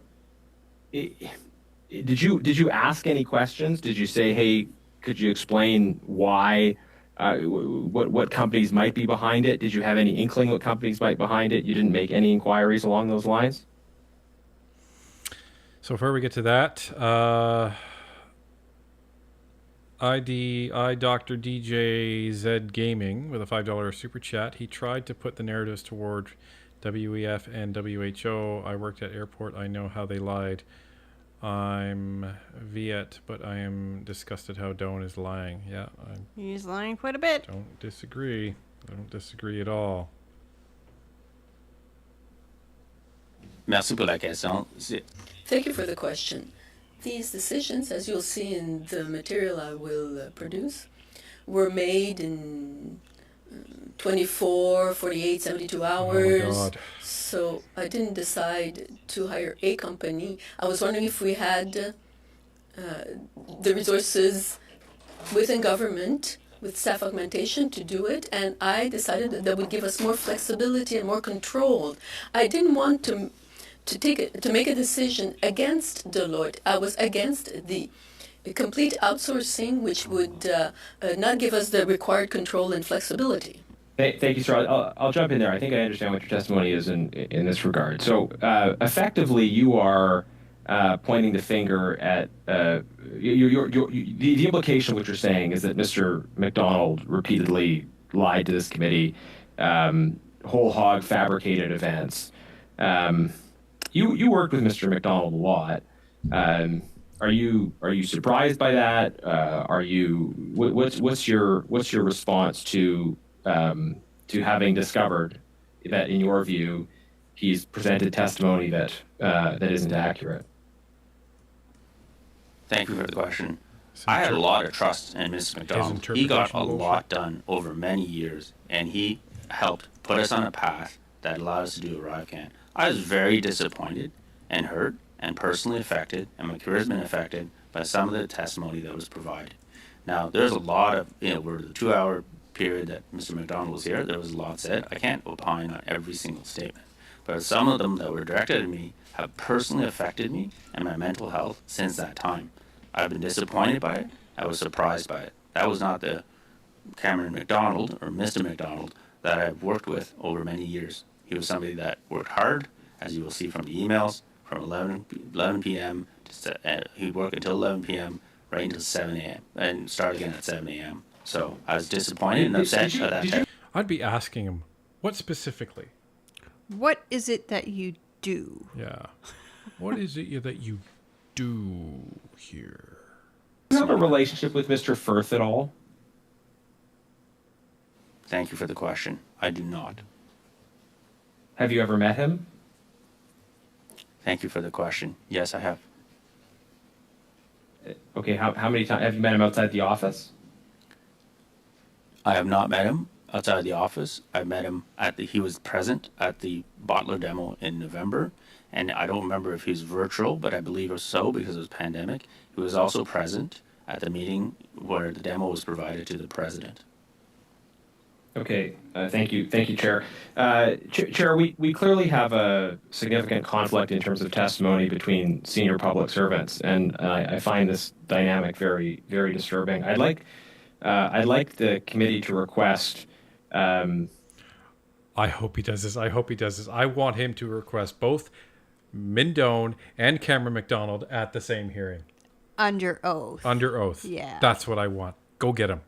did you ask any questions? Did you say, "Hey, could you explain why?" What companies might be behind it? Did you have any inkling what companies might be behind it? You didn't make any inquiries along those lines? So before we get to that, Dr. DJ Z Gaming with a $5 super chat. He tried to put the narratives toward WEF and WHO. I worked at airport. I know how they lied. I'm Viet, but I am disgusted how Doan is lying. Yeah. He's lying quite a bit. Don't disagree. I don't disagree at all. Merci pour la question. Thank you for the question. These decisions, as you'll see in the material I will produce, were made in 24, 48, 72 hours. Oh my God. So I didn't decide to hire a company. I was wondering if we had the resources within government with staff augmentation to do it, and I decided that would give us more flexibility and more control. I didn't want to make a decision against Deloitte. I was against the complete outsourcing, which would not give us the required control and flexibility. Thank you, sir. I'll jump in there. I think I understand what your testimony is in this regard. So effectively, you are pointing the finger at the implication of what you're saying is that Mr. McDonald repeatedly lied to this committee, whole hog fabricated events. You worked with Mr. McDonald a lot. Are you surprised by that? What's your response to having discovered that, in your view, he's presented testimony that isn't accurate? Thank you for the question. I had a lot of trust in Mr. McDonald. He got a lot done over many years, and he helped put us on a path that allowed us to do ArriveCAN. I was very disappointed and hurt and personally affected, and my career has been affected by some of the testimony that was provided. Now, there's a lot of, over the 2-hour period that Mr. McDonald was here, there was a lot said. I can't opine on every single statement, but some of them that were directed at me have personally affected me and my mental health since that time. I've been disappointed by it. I was surprised by it. That was not the Cameron McDonald or Mr. McDonald that I've worked with over many years. He was somebody that worked hard, as you will see from the emails, from 11 p.m. He worked until 11 p.m. right until 7 a.m. and start again at 7 a.m. So I was disappointed and upset at that time. I'd be asking him, what specifically? What is it that you do? Yeah. What is it that you do here? Do you have a relationship with Mr. Firth at all? Thank you for the question. I do not. Have you ever met him? Thank you for the question. Yes, I have. Okay, how many times have you met him outside the office? I have not met him outside the office. I met him he was present at the Botler demo in November, and I don't remember if he was virtual, but I believe it was so because it was pandemic. He was also present at the meeting where the demo was provided to the president. Okay, thank you, Chair. Chair, we clearly have a significant conflict in terms of testimony between senior public servants, and I find this dynamic very, very disturbing. I'd like the committee to request. I hope he does this. I want him to request both Mindone and Cameron McDonald at the same hearing. Under oath. Under oath. Yeah. That's what I want. Go get him.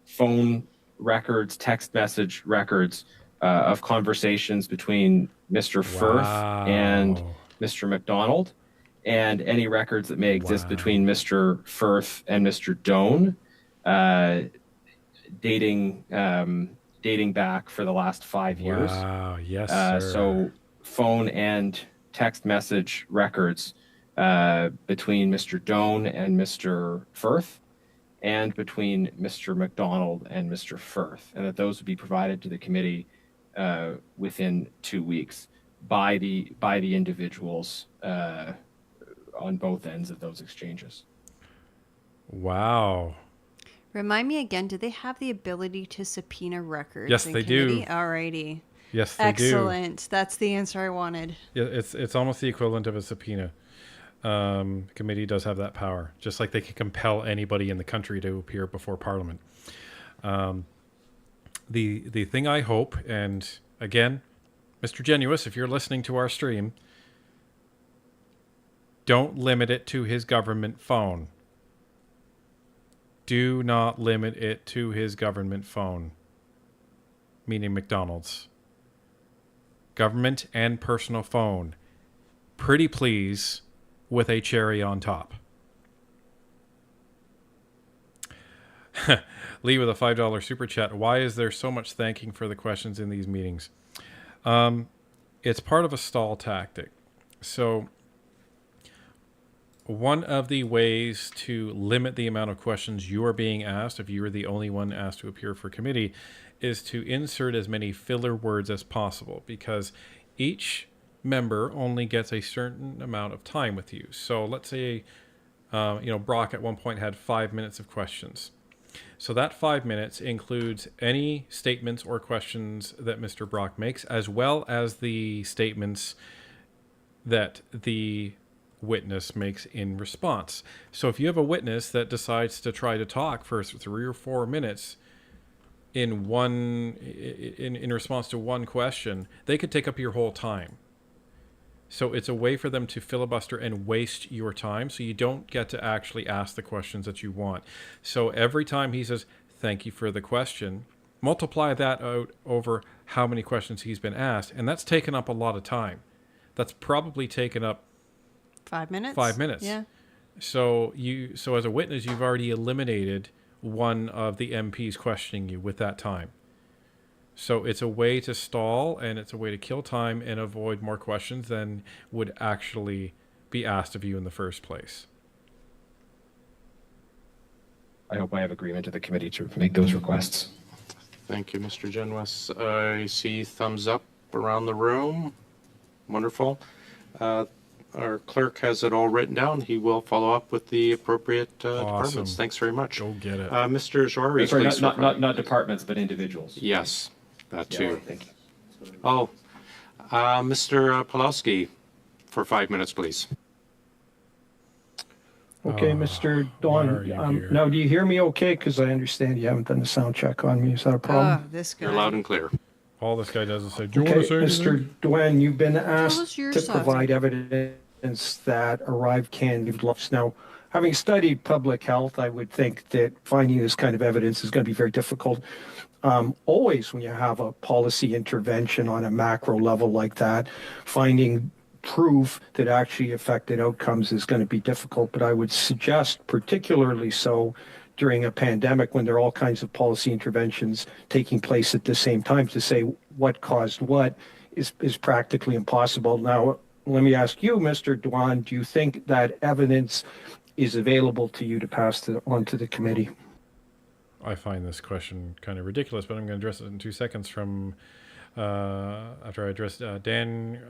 Phone records, text message records of conversations between Mr. Firth and Mr. McDonald, and any records that may exist between Mr. Firth and Mr. Doan, dating back for the last 5 years. Wow, yes, sir. So phone and text message records between Mr. Doan and Mr. Firth, and between Mr. McDonald and Mr. Firth, and that those would be provided to the committee within 2 weeks by the individuals on both ends of those exchanges. Wow. Remind me again, do they have the ability to subpoena records? Yes, they do. Alrighty. Yes, they do. Excellent. That's the answer I wanted. Yeah, it's almost the equivalent of a subpoena. Committee does have that power, just like they can compel anybody in the country to appear before Parliament. The thing I hope, and again, Mr. Genuous, if you're listening to our stream, don't limit it to his government phone. Do not limit it to his government phone, meaning McDonald's. Government and personal phone. Pretty please, with a cherry on top. Lee with a $5 super chat. Why is there so much thanking for the questions in these meetings? It's part of a stall tactic. So one of the ways to limit the amount of questions you are being asked, if you are the only one asked to appear for committee, is to insert as many filler words as possible, because each member only gets a certain amount of time with you. So let's say, Brock at one point had 5 minutes of questions. So that 5 minutes includes any statements or questions that Mr. Brock makes, as well as the statements that the witness makes in response. So if you have a witness that decides to try to talk for 3 or 4 minutes in response to one question, they could take up your whole time. So it's a way for them to filibuster and waste your time, so you don't get to actually ask the questions that you want. So every time he says, thank you for the question, multiply that out over how many questions he's been asked, and that's taken up a lot of time. That's probably taken up 5 minutes? 5 minutes. Yeah. So as a witness, you've already eliminated one of the MPs questioning you with that time. So it's a way to stall, and it's a way to kill time and avoid more questions than would actually be asked of you in the first place. I hope I have agreement to the committee to make those requests. Thank you, Mr. Genuous. I see thumbs up around the room. Wonderful. Our clerk has it all written down. He will follow up with the appropriate departments. Thanks very much. Go get it. Mr. Joari, Sorry, please. not departments, but individuals. Yes, that too. Yeah, thank you. Oh, Mr. Pawlowski, for 5 minutes, please. Okay, Mr. Dawn. Now, do you hear me okay? Because I understand you haven't done the sound check on me. Is that a problem? This guy. You're loud and clear. All this guy does is say, do you Okay, want to say Mr. anything? Duane, you've been asked us your to side. provide evidence that arrived candidates lost. Now, having studied public health, I would think that finding this kind of evidence is going to be very difficult. Always when you have a policy intervention on a macro level like that, finding proof that actually affected outcomes is going to be difficult. But I would suggest, particularly so during a pandemic when there are all kinds of policy interventions taking place at the same time, to say what caused what is practically impossible. Now, let me ask you, Mr. Duan, do you think that evidence is available to you to pass on to the committee? I find this question kind of ridiculous, but I'm going to address it in 2 seconds from After I addressed Dan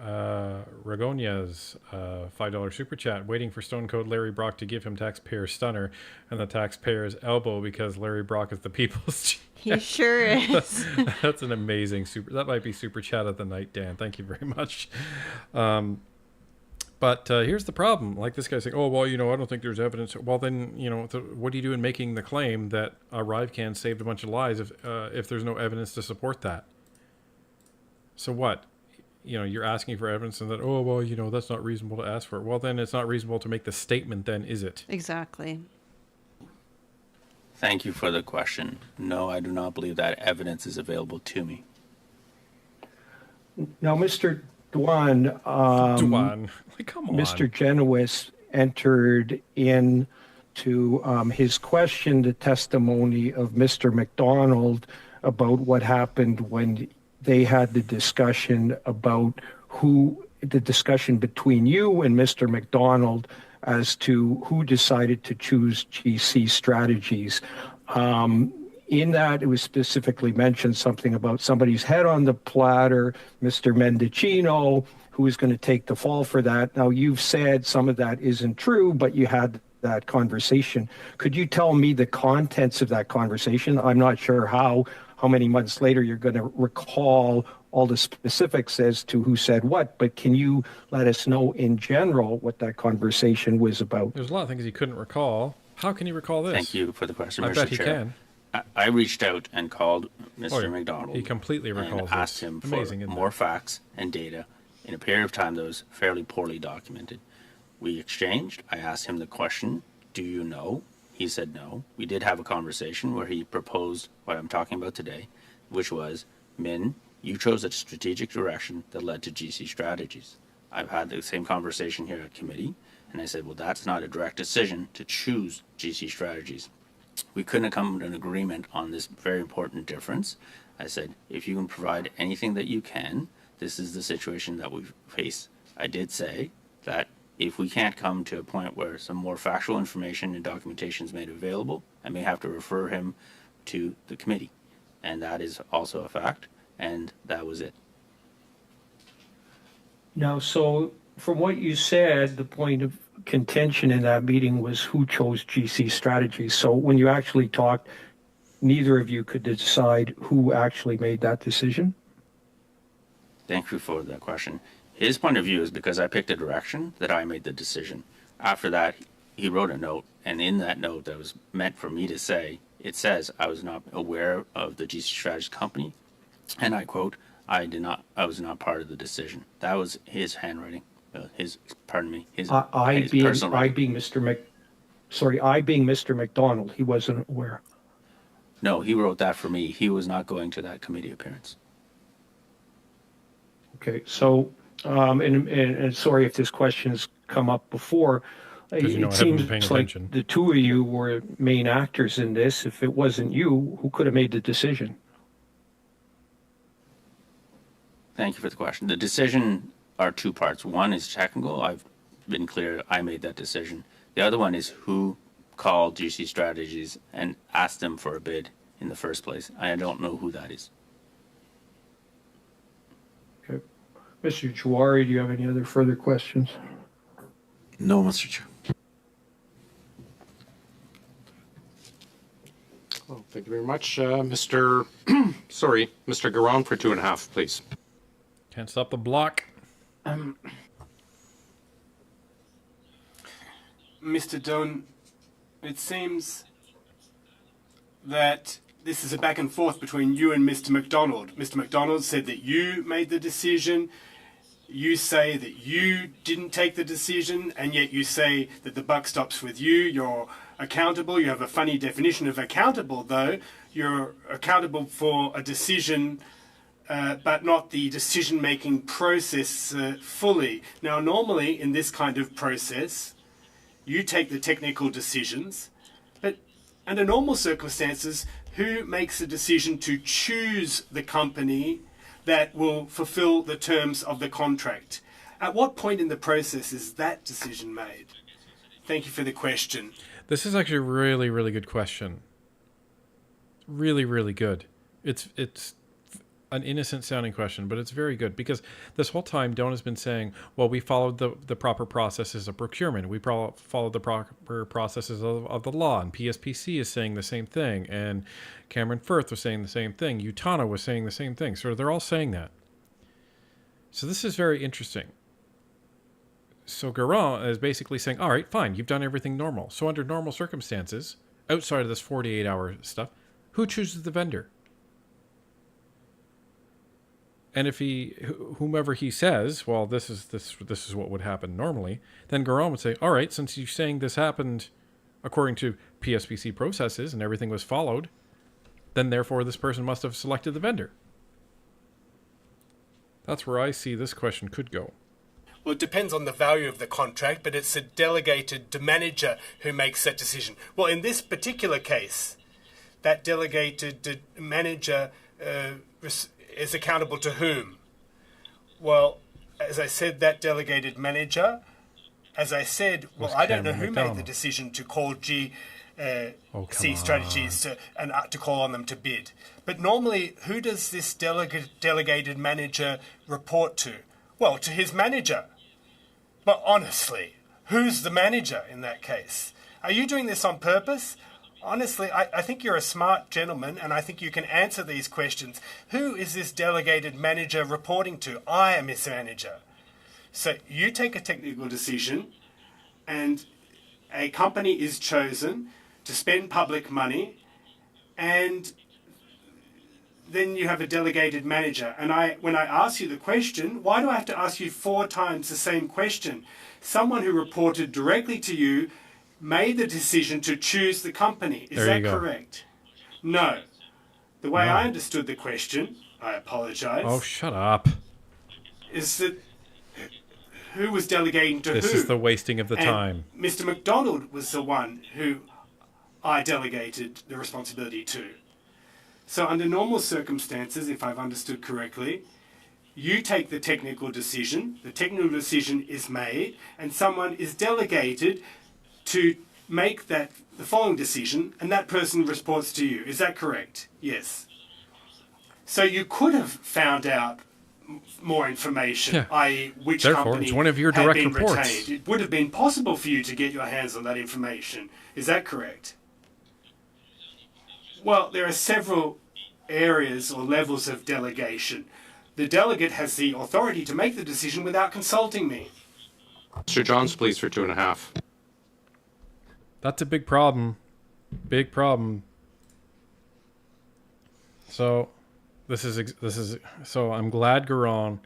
Ragonia's $5 super chat, waiting for Stone Cold Larry Brock to give him taxpayer stunner and the taxpayer's elbow because Larry Brock is the people's. He sure is. That's an amazing super. That might be super chat of the night, Dan. Thank you very much. But here's the problem. Like this guy saying, oh, well, I don't think there's evidence. Well, then, what do you do in making the claim that ArriveCAN saved a bunch of lives if there's no evidence to support that? So what? You're asking for evidence and that, oh, well, that's not reasonable to ask for. Well, then it's not reasonable to make the statement then, is it? Exactly. Thank you for the question. No, I do not believe that evidence is available to me. Now, Mr. Dwan, come on. Mr. Genowes entered into his question the testimony of Mr. McDonald about what happened when they had the discussion about the discussion between you and Mr. McDonald as to who decided to choose GC strategies. In that, it was specifically mentioned something about somebody's head on the platter, Mr. Mendicino, who was going to take the fall for that. Now, you've said some of that isn't true, but you had that conversation. Could you tell me the contents of that conversation? I'm not sure how many months later you're going to recall all the specifics as to who said what, but can you let us know in general what that conversation was about? There's a lot of things he couldn't recall. How can he recall this? Thank you for the question, I Mr. bet he Chair. can. I reached out and called Mr. McDonald. He completely recalls and asked him for more facts and data in a period of time that was fairly poorly documented. We exchanged. I asked him the question, do you know? He said no. We did have a conversation where he proposed what I'm talking about today, which was, Min, you chose a strategic direction that led to GC strategies. I've had the same conversation here at committee, and I said, well, that's not a direct decision to choose GC strategies. We couldn't come to an agreement on this very important difference. I said, if you can provide anything that you can, this is the situation that we face. I did say that if we can't come to a point where some more factual information and documentation is made available, I may have to refer him to the committee. And that is also a fact, and that was it. Now, so from what you said, the point of contention in that meeting was who chose GC strategies. So when you actually talked, neither of you could decide who actually made that decision? Thank you for that question. His point of view is because I picked a direction that I made the decision. After that, he wrote a note, and in that note that was meant for me to say, it says I was not aware of the GC Strategies company, and I quote, I was not part of the decision. That was his handwriting. His personal writing. I being Mr. McDonald, he wasn't aware. No, he wrote that for me. He was not going to that committee appearance. Okay, so, and sorry if this question has come up before. It seems like the two of you were main actors in this. If it wasn't you, who could have made the decision? Thank you for the question. The decision are two parts. One is technical. I've been clear. I made that decision. The other one is who called GC Strategies and asked them for a bid in the first place. I don't know who that is. Okay. Mr. Chouari, do you have any other further questions? No, Mr. Chair. Oh, thank you very much. Mr. Garon for 2.5, please. Can't stop the block. Mr. Dunn, it seems that this is a back and forth between you and Mr. McDonald. Mr. McDonald said that you made the decision. You say that you didn't take the decision, and yet you say that the buck stops with you. You're accountable. You have a funny definition of accountable, though. You're accountable for a decision, but not the decision-making process fully. Now, normally in this kind of process, you take the technical decisions, but under normal circumstances, who makes the decision to choose the company that will fulfill the terms of the contract? At what point in the process is that decision made? Thank you for the question. This is actually a really, really good question. Really, really good. It's an innocent sounding question, but it's very good because this whole time Don has been saying, well, we followed the proper processes of procurement. We followed the proper processes of the law, and PSPC is saying the same thing, and Cameron Firth was saying the same thing. Utana was saying the same thing. So they're all saying that. So this is very interesting. So Garand is basically saying, all right, fine, you've done everything normal. So under normal circumstances, outside of this 48-hour stuff, who chooses the vendor? And if whomever he says, well, this is what would happen normally, then Garand would say, all right, since you're saying this happened according to PSPC processes and everything was followed, then therefore this person must have selected the vendor. That's where I see this question could go. Well, it depends on the value of the contract, but it's a delegated manager who makes that decision. Well, in this particular case, that delegated manager is accountable to whom? Well, as I said, that delegated manager, as I said, well, I don't know who made the decision to call C Strategies to call on them to bid. But normally, who does this delegated manager report to? Well, to his manager. But honestly, who's the manager in that case? Are you doing this on purpose? Honestly, I think you're a smart gentleman, and I think you can answer these questions. Who is this delegated manager reporting to? I am his manager. So you take a technical decision, and a company is chosen to spend public money, and then you have a delegated manager. And when I ask you the question, why do I have to ask you 4 times the same question? Someone who reported directly to you made the decision to choose the company. Is that correct? No. The way I understood the question, I apologize. Oh, shut up. Is that who was delegating to who? This is the wasting of the time. Mr. McDonald was the one who I delegated the responsibility to. So under normal circumstances, if I've understood correctly, you take the technical decision is made, and someone is delegated to make the following decision, and that person reports to you. Is that correct? Yes. So you could have found out more information, i.e. which company it's one of your had direct been reports. retained. It would have been possible for you to get your hands on that information. Is that correct? Well, there are several areas or levels of delegation. The delegate has the authority to make the decision without consulting me. Mr. Johns, please, for 2.5. That's a big problem. Big problem. So this is so I'm glad Garand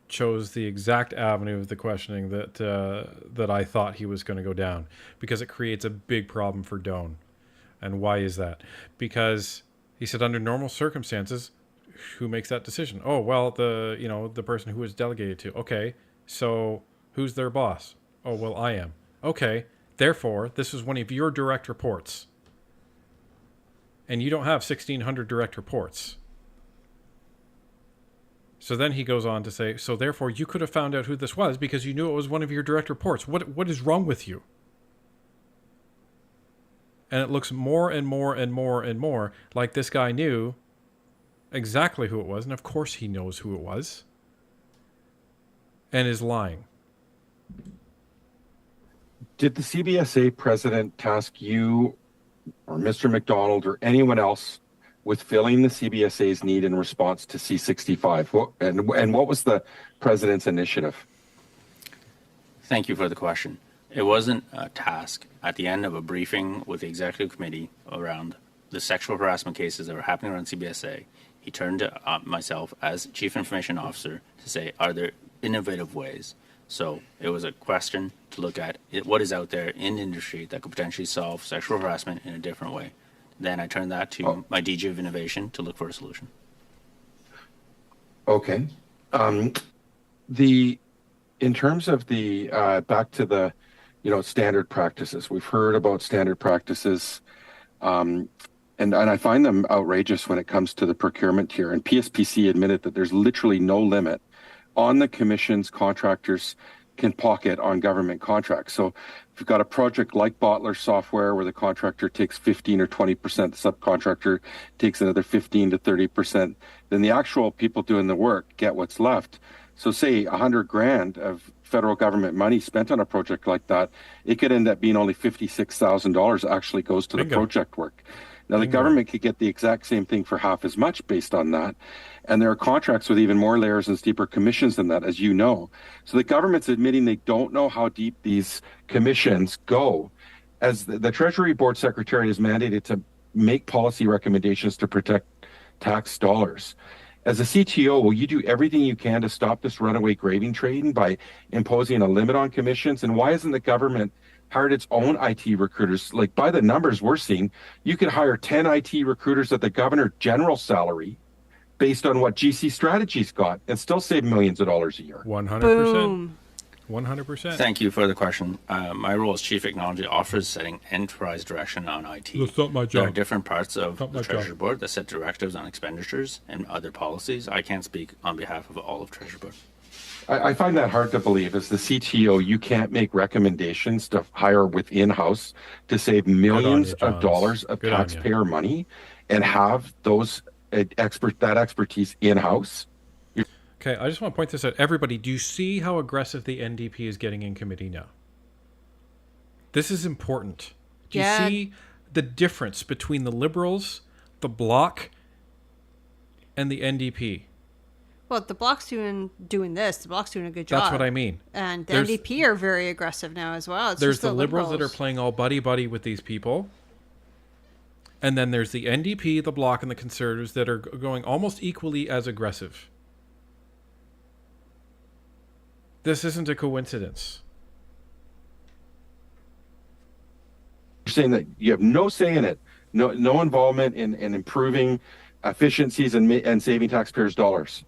chose the exact avenue of the questioning that I thought he was going to go down, because it creates a big problem for Don. And why is that? Because he said under normal circumstances, who makes that decision? Oh, well, the person who was delegated to. Okay, so who's their boss? Oh, well, I am. Okay, therefore, this is one of your direct reports. And you don't have 1,600 direct reports. So then he goes on to say, so therefore you could have found out who this was because you knew it was one of your direct reports. What is wrong with you? And it looks more and more and more and more like this guy knew exactly who it was. And of course he knows who it was. And is lying. Did the CBSA president task you or Mr. McDonald or anyone else with filling the CBSA's need in response to C65? And what was the president's initiative? Thank you for the question. It wasn't a task. At the end of a briefing with the executive committee around the sexual harassment cases that were happening around CBSA, he turned to myself as chief information officer to say, are there innovative ways? So it was a question to look at what is out there in the industry that could potentially solve sexual harassment in a different way. Then I turned that to my DG of innovation to look for a solution. Okay. In terms of the back to the standard practices, we've heard about standard practices, and I find them outrageous when it comes to the procurement tier. And PSPC admitted that there's literally no limit on the commission's contractors can pocket on government contracts. So If you've got a project like Botler software where the contractor takes 15 or 20%, the subcontractor takes another 15 to 30%, then the actual people doing the work get what's left. So say 100 grand of federal government money spent on a project like that, it could end up being only $56,000 actually goes to the project work. Now, the government could get the exact same thing for half as much based on that. And there are contracts with even more layers and steeper commissions than that, as you know. So the government's admitting they don't know how deep these commissions go. As the Treasury Board Secretary is mandated to make policy recommendations to protect tax dollars. As a CTO, will you do everything you can to stop this runaway grading trading by imposing a limit on commissions? And why isn't the government hired its own IT recruiters? Like, by the numbers we're seeing, you could hire 10 IT recruiters at the governor general salary based on what GC Strategies got and still save millions of dollars a year. 100%. 100%. Thank you for the question. My role as Chief Technology Officer is setting enterprise direction on IT. That's not my job. There are different parts of Not the my Treasury job. Board that set directives on expenditures and other policies. I can't speak on behalf of all of Treasury Board. I find that hard to believe. As the CTO, you can't make recommendations to hire within house to save millions of dollars of taxpayer money and have those that expertise in house. Okay, I just want to point this out. Everybody, do you see how aggressive the NDP is getting in committee now? This is important. Do you see the difference between the Liberals, the Bloc, and the NDP? Well, the Bloc's doing this. The Bloc's doing a good job. That's what I mean. And the NDP are very aggressive now as well. It's there's just the Liberals that are playing all buddy-buddy with these people. And then there's the NDP, the Bloc, and the Conservatives that are going almost equally as aggressive. This isn't a coincidence. You're saying that you have no say in it, no involvement in improving efficiencies and saving taxpayers' dollars.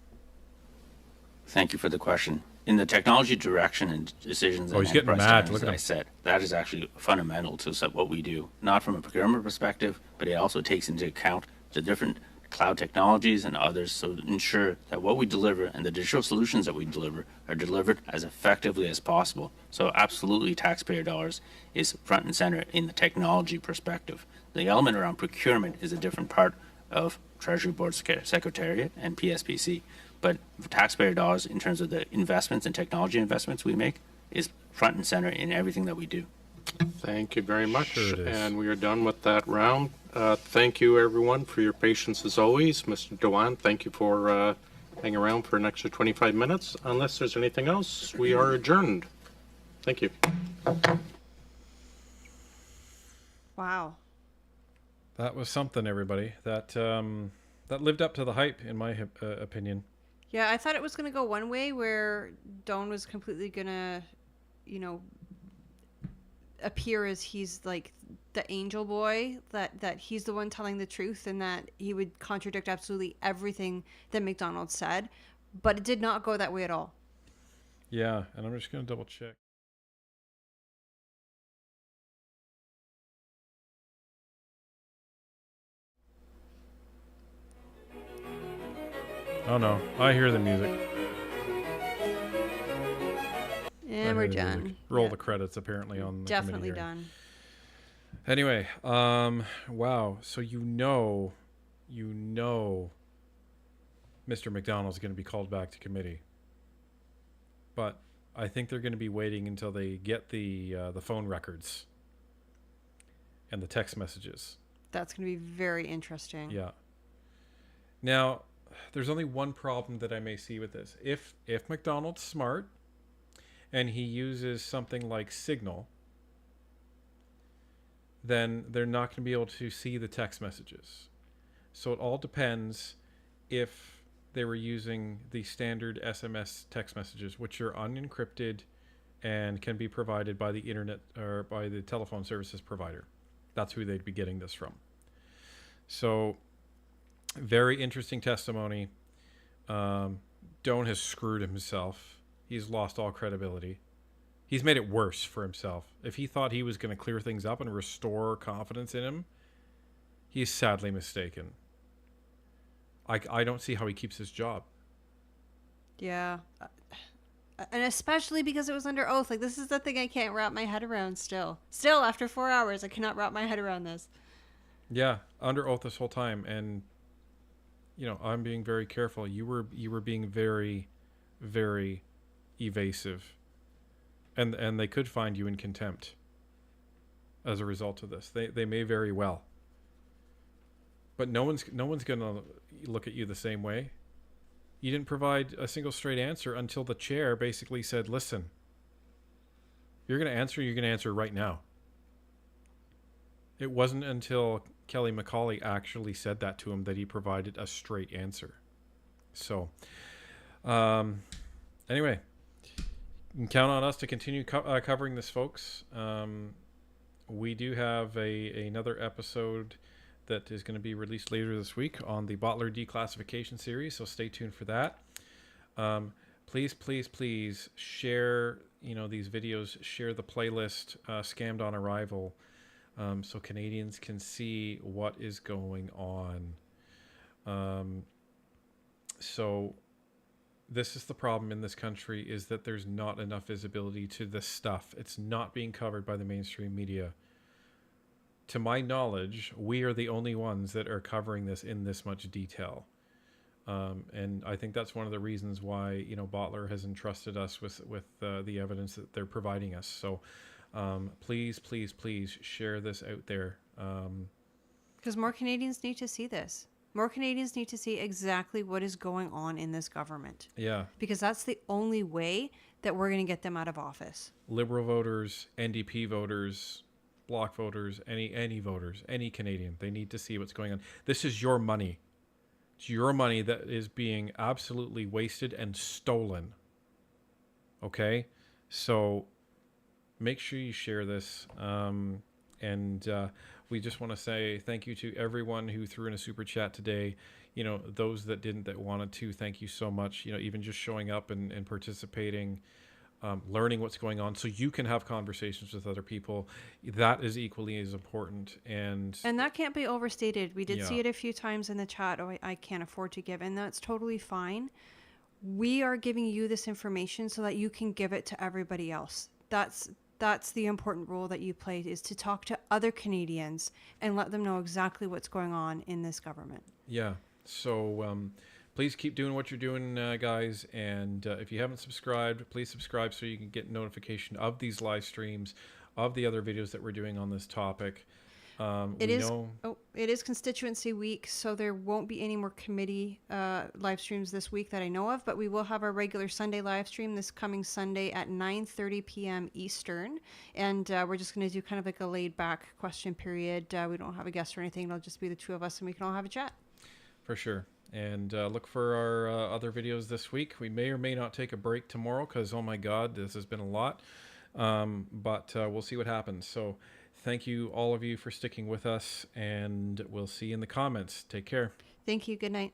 Thank you for the question. In the technology direction and decisions he's getting mad. Look at I him. said, that is actually fundamental to what we do, not from a procurement perspective, but it also takes into account the different cloud technologies and others to ensure that what we deliver and the digital solutions that we deliver are delivered as effectively as possible. So absolutely taxpayer dollars is front and center in the technology perspective. The element around procurement is a different part of Treasury Board Secretariat and PSPC. But taxpayer dollars in terms of the investments and technology investments we make is front and center in everything that we do. Thank you very much. And we are done with that round. Thank you, everyone, for your patience as always. Mr. Dewan, thank you for hanging around for an extra 25 minutes. Unless there's anything else, we are adjourned. Thank you. Wow. That was something, everybody. That lived up to the hype, in my opinion. Yeah, I thought it was going to go one way where Doan was completely going to, appear as he's like the angel boy, that he's the one telling the truth and that he would contradict absolutely everything that McDonald said. But it did not go that way at all. Yeah, and I'm just going to double check. Oh no, I hear the music. And we're done. Roll the credits apparently on the Definitely committee done. Anyway, wow. So you know, Mr. McDonald's going to be called back to committee. But I think they're going to be waiting until they get the phone records and the text messages. That's going to be very interesting. Yeah. Now, there's only one problem that I may see with this. If McDonald's smart and he uses something like Signal, then they're not going to be able to see the text messages. So it all depends if they were using the standard SMS text messages, which are unencrypted and can be provided by the internet or by the telephone services provider. That's who they'd be getting this from. So very interesting testimony. Doan has screwed himself. He's lost all credibility. He's made it worse for himself. If he thought he was going to clear things up and restore confidence in him, he's sadly mistaken. I don't see how he keeps his job. Yeah. And especially because it was under oath. Like, this is the thing I can't wrap my head around still. Still, after 4 hours, I cannot wrap my head around this. Yeah, under oath this whole time. And, you know, I'm being very careful. You were being very, very evasive. And they could find you in contempt as a result of this. They may very well. But no one's going to look at you the same way. You didn't provide a single straight answer until the chair basically said, listen, you're going to answer right now. It wasn't until Kelly McCauley actually said that to him that he provided a straight answer. So, anyway, you can count on us to continue covering this, folks. We do have another episode that is going to be released later this week on the Botler declassification series, so stay tuned for that. Please share, these videos, share the playlist, Scammed on Arrival, so Canadians can see what is going on. So this is the problem in this country, is that there's not enough visibility to this stuff. It's not being covered by the mainstream media. To my knowledge, we are the only ones that are covering this in this much detail. And I think that's one of the reasons why, Botler has entrusted us with the evidence that they're providing us. So please share this out there. Because more Canadians need to see this. More Canadians need to see exactly what is going on in this government. Yeah. Because that's the only way that we're going to get them out of office. Liberal voters, NDP voters, Bloc voters, any voters, any Canadian, they need to see what's going on. This is your money. It's your money that is being absolutely wasted and stolen. Okay? So make sure you share this. And we just want to say thank you to everyone who threw in a super chat today. Those that didn't, that wanted to, thank you so much. Even just showing up and participating, learning what's going on so you can have conversations with other people. That is equally as important. And that can't be overstated. We did Yeah. see it a few times in the chat. Oh, I can't afford to give. And that's totally fine. We are giving you this information so that you can give it to everybody else. That's the important role that you play, is to talk to other Canadians and let them know exactly what's going on in this government. Yeah. So please keep doing what you're doing, guys. And if you haven't subscribed, please subscribe so you can get notification of these live streams, of the other videos that we're doing on this topic. It is constituency week, so there won't be any more committee live streams this week that I know of, but we will have our regular Sunday live stream this coming Sunday at 9:30 p.m. Eastern, and we're just going to do kind of like a laid-back question period. We don't have a guest or anything. It'll just be the two of us, and we can all have a chat. For sure. And look for our other videos this week. We may or may not take a break tomorrow because, oh my God, this has been a lot. But we'll see what happens. So thank you, all of you, for sticking with us, and we'll see you in the comments. Take care. Thank you. Good night.